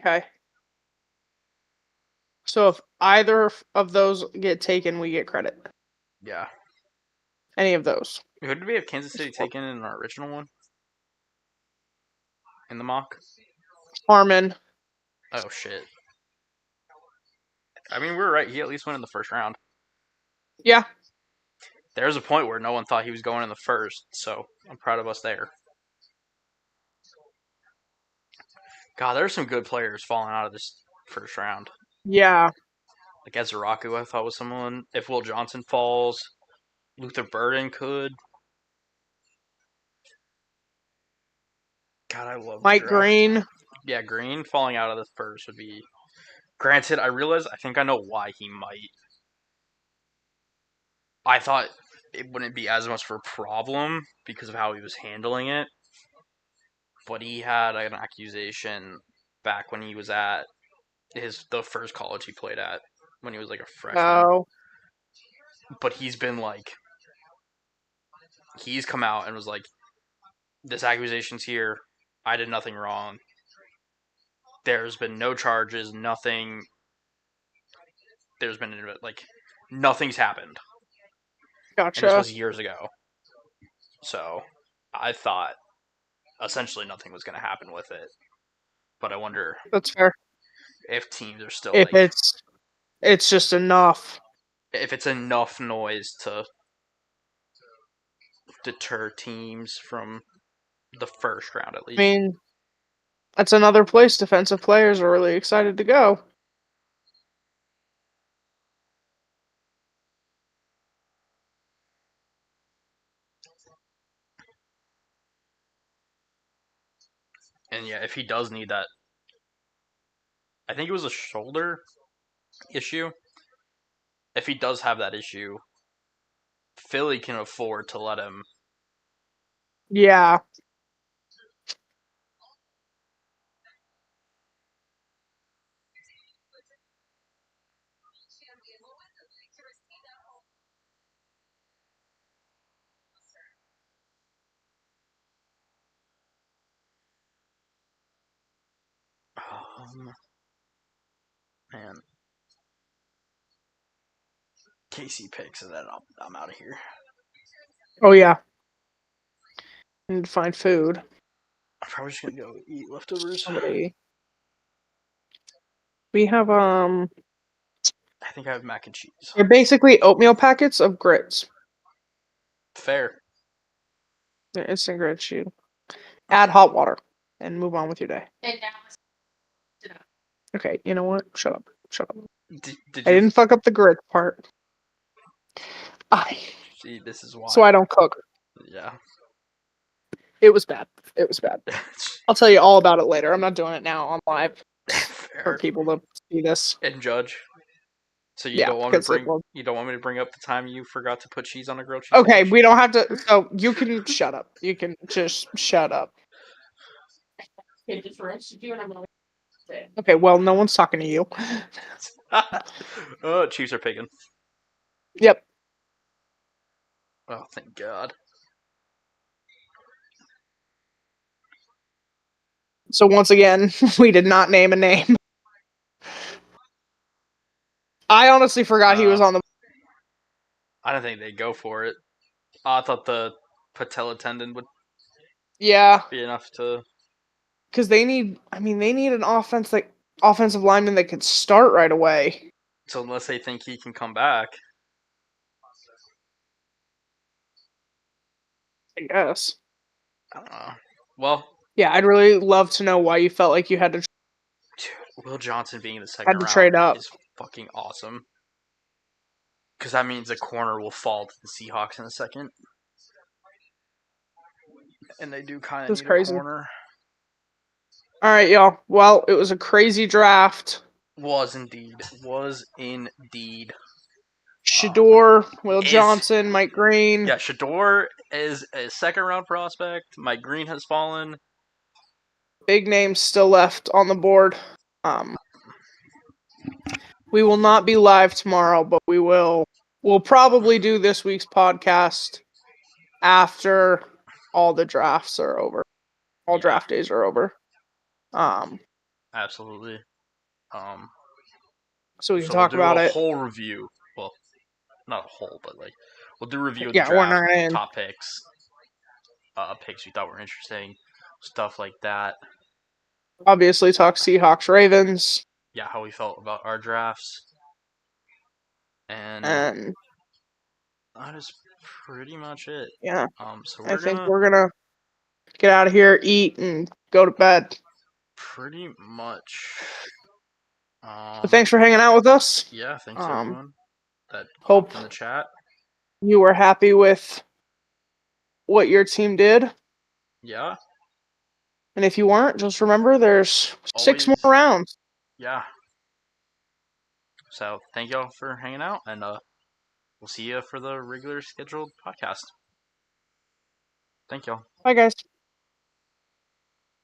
Okay. So if either of those get taken, we get credit. Yeah. Any of those. Who did we have Kansas City taken in our original one? In the mock? Harmon. Oh, shit. I mean, we were right. He at least went in the first round. Yeah. There was a point where no one thought he was going in the first, so I'm proud of us there. God, there's some good players falling out of this first round. Yeah. Like Ezraku, I thought was someone. If Will Johnson falls, Luther Burden could. God, I love the Mike draft. Green. Yeah, Green falling out of the first would be. Granted, I realize I think I know why he might. I thought it wouldn't be as much of a problem because of how he was handling it. But he had an accusation back when he was at the first college he played at when he was like a freshman. Oh, But he's come out and was like, this accusation's here. I did nothing wrong. There's been no charges, nothing. There's been like nothing's happened, and this gotcha. was years ago. So I thought essentially nothing was going to happen with it. But I wonder That's fair. if teams are still If like, it's just enough. if it's enough noise to deter teams from the first round at I least. mean, that's another place defensive players are really excited to go. And yeah, if he does need that, I think it was a shoulder issue. If he does have that issue, Philly can afford to let him. Yeah. Man, Casey picks, and then I'm out of here. Oh yeah. Need to find food. I'm probably just gonna go eat leftovers. Somebody. We have I think I have mac and cheese. they're basically oatmeal packets of grits. Fair. They're instant grits. You add hot water and move on with your day. And now Okay, you know what? Shut up. Shut up. Did I you didn't fuck up the grit part. see? This is why. So I don't cook. Yeah. It was bad. It was bad. I'll tell you all about it later. I'm not doing it now on live for Fair. people to see this. And judge. So you Yeah, don't want me to because it bring will. you don't want me to bring up the time you forgot to put cheese on a grilled cheese Okay, sandwich? we don't have to. So you can shut up. You can just shut up. they just roasted you, and I'm gonna say Okay, well, no one's talking to you. Oh, Chiefs are picking. Yep. Oh, thank God. So once again, we did not name a name. I honestly forgot he was on the. I don't think they'd go for it. I thought the patella tendon would Yeah, be enough to. because they need. I mean, they need an offensive lineman that could start right away. So unless they think he can come back, I guess. I don't know. Well, Yeah, I'd really love to know why you felt like you had to dude, Will Johnson being in the second round trade up. is fucking awesome. Because that means a corner will fall to the Seahawks in a second. And they do kind of That's need crazy. a corner. All right, y'all. Well, it was a crazy draft. Was indeed. Shador, Will Is- Johnson, Mike Green. Yeah, Shador is a second round prospect. Mike Green has fallen. Big names still left on the board. We will not be live tomorrow, but we'll probably do this week's podcast after all the drafts are over. All draft days are over. Absolutely. So we can So we'll talk do about a it. whole review. Well, not a whole, but like we'll do a review of the Yeah, we're draft, not gonna. top picks, picks we thought were interesting, stuff like that. Obviously, talk Seahawks, Ravens, Yeah, how we felt about our drafts, and and that is pretty much it. yeah, So I think we're gonna get out of here, eat, and go to bed. pretty much But thanks for hanging out with us. Yeah, thanks everyone that Hope hopped in the chat. you were happy with what your team did. Yeah. And if you weren't, just remember there's 6 more rounds. Yeah. So thank y'all for hanging out, and we'll see you for the regular scheduled podcast. Thank y'all. Bye, guys.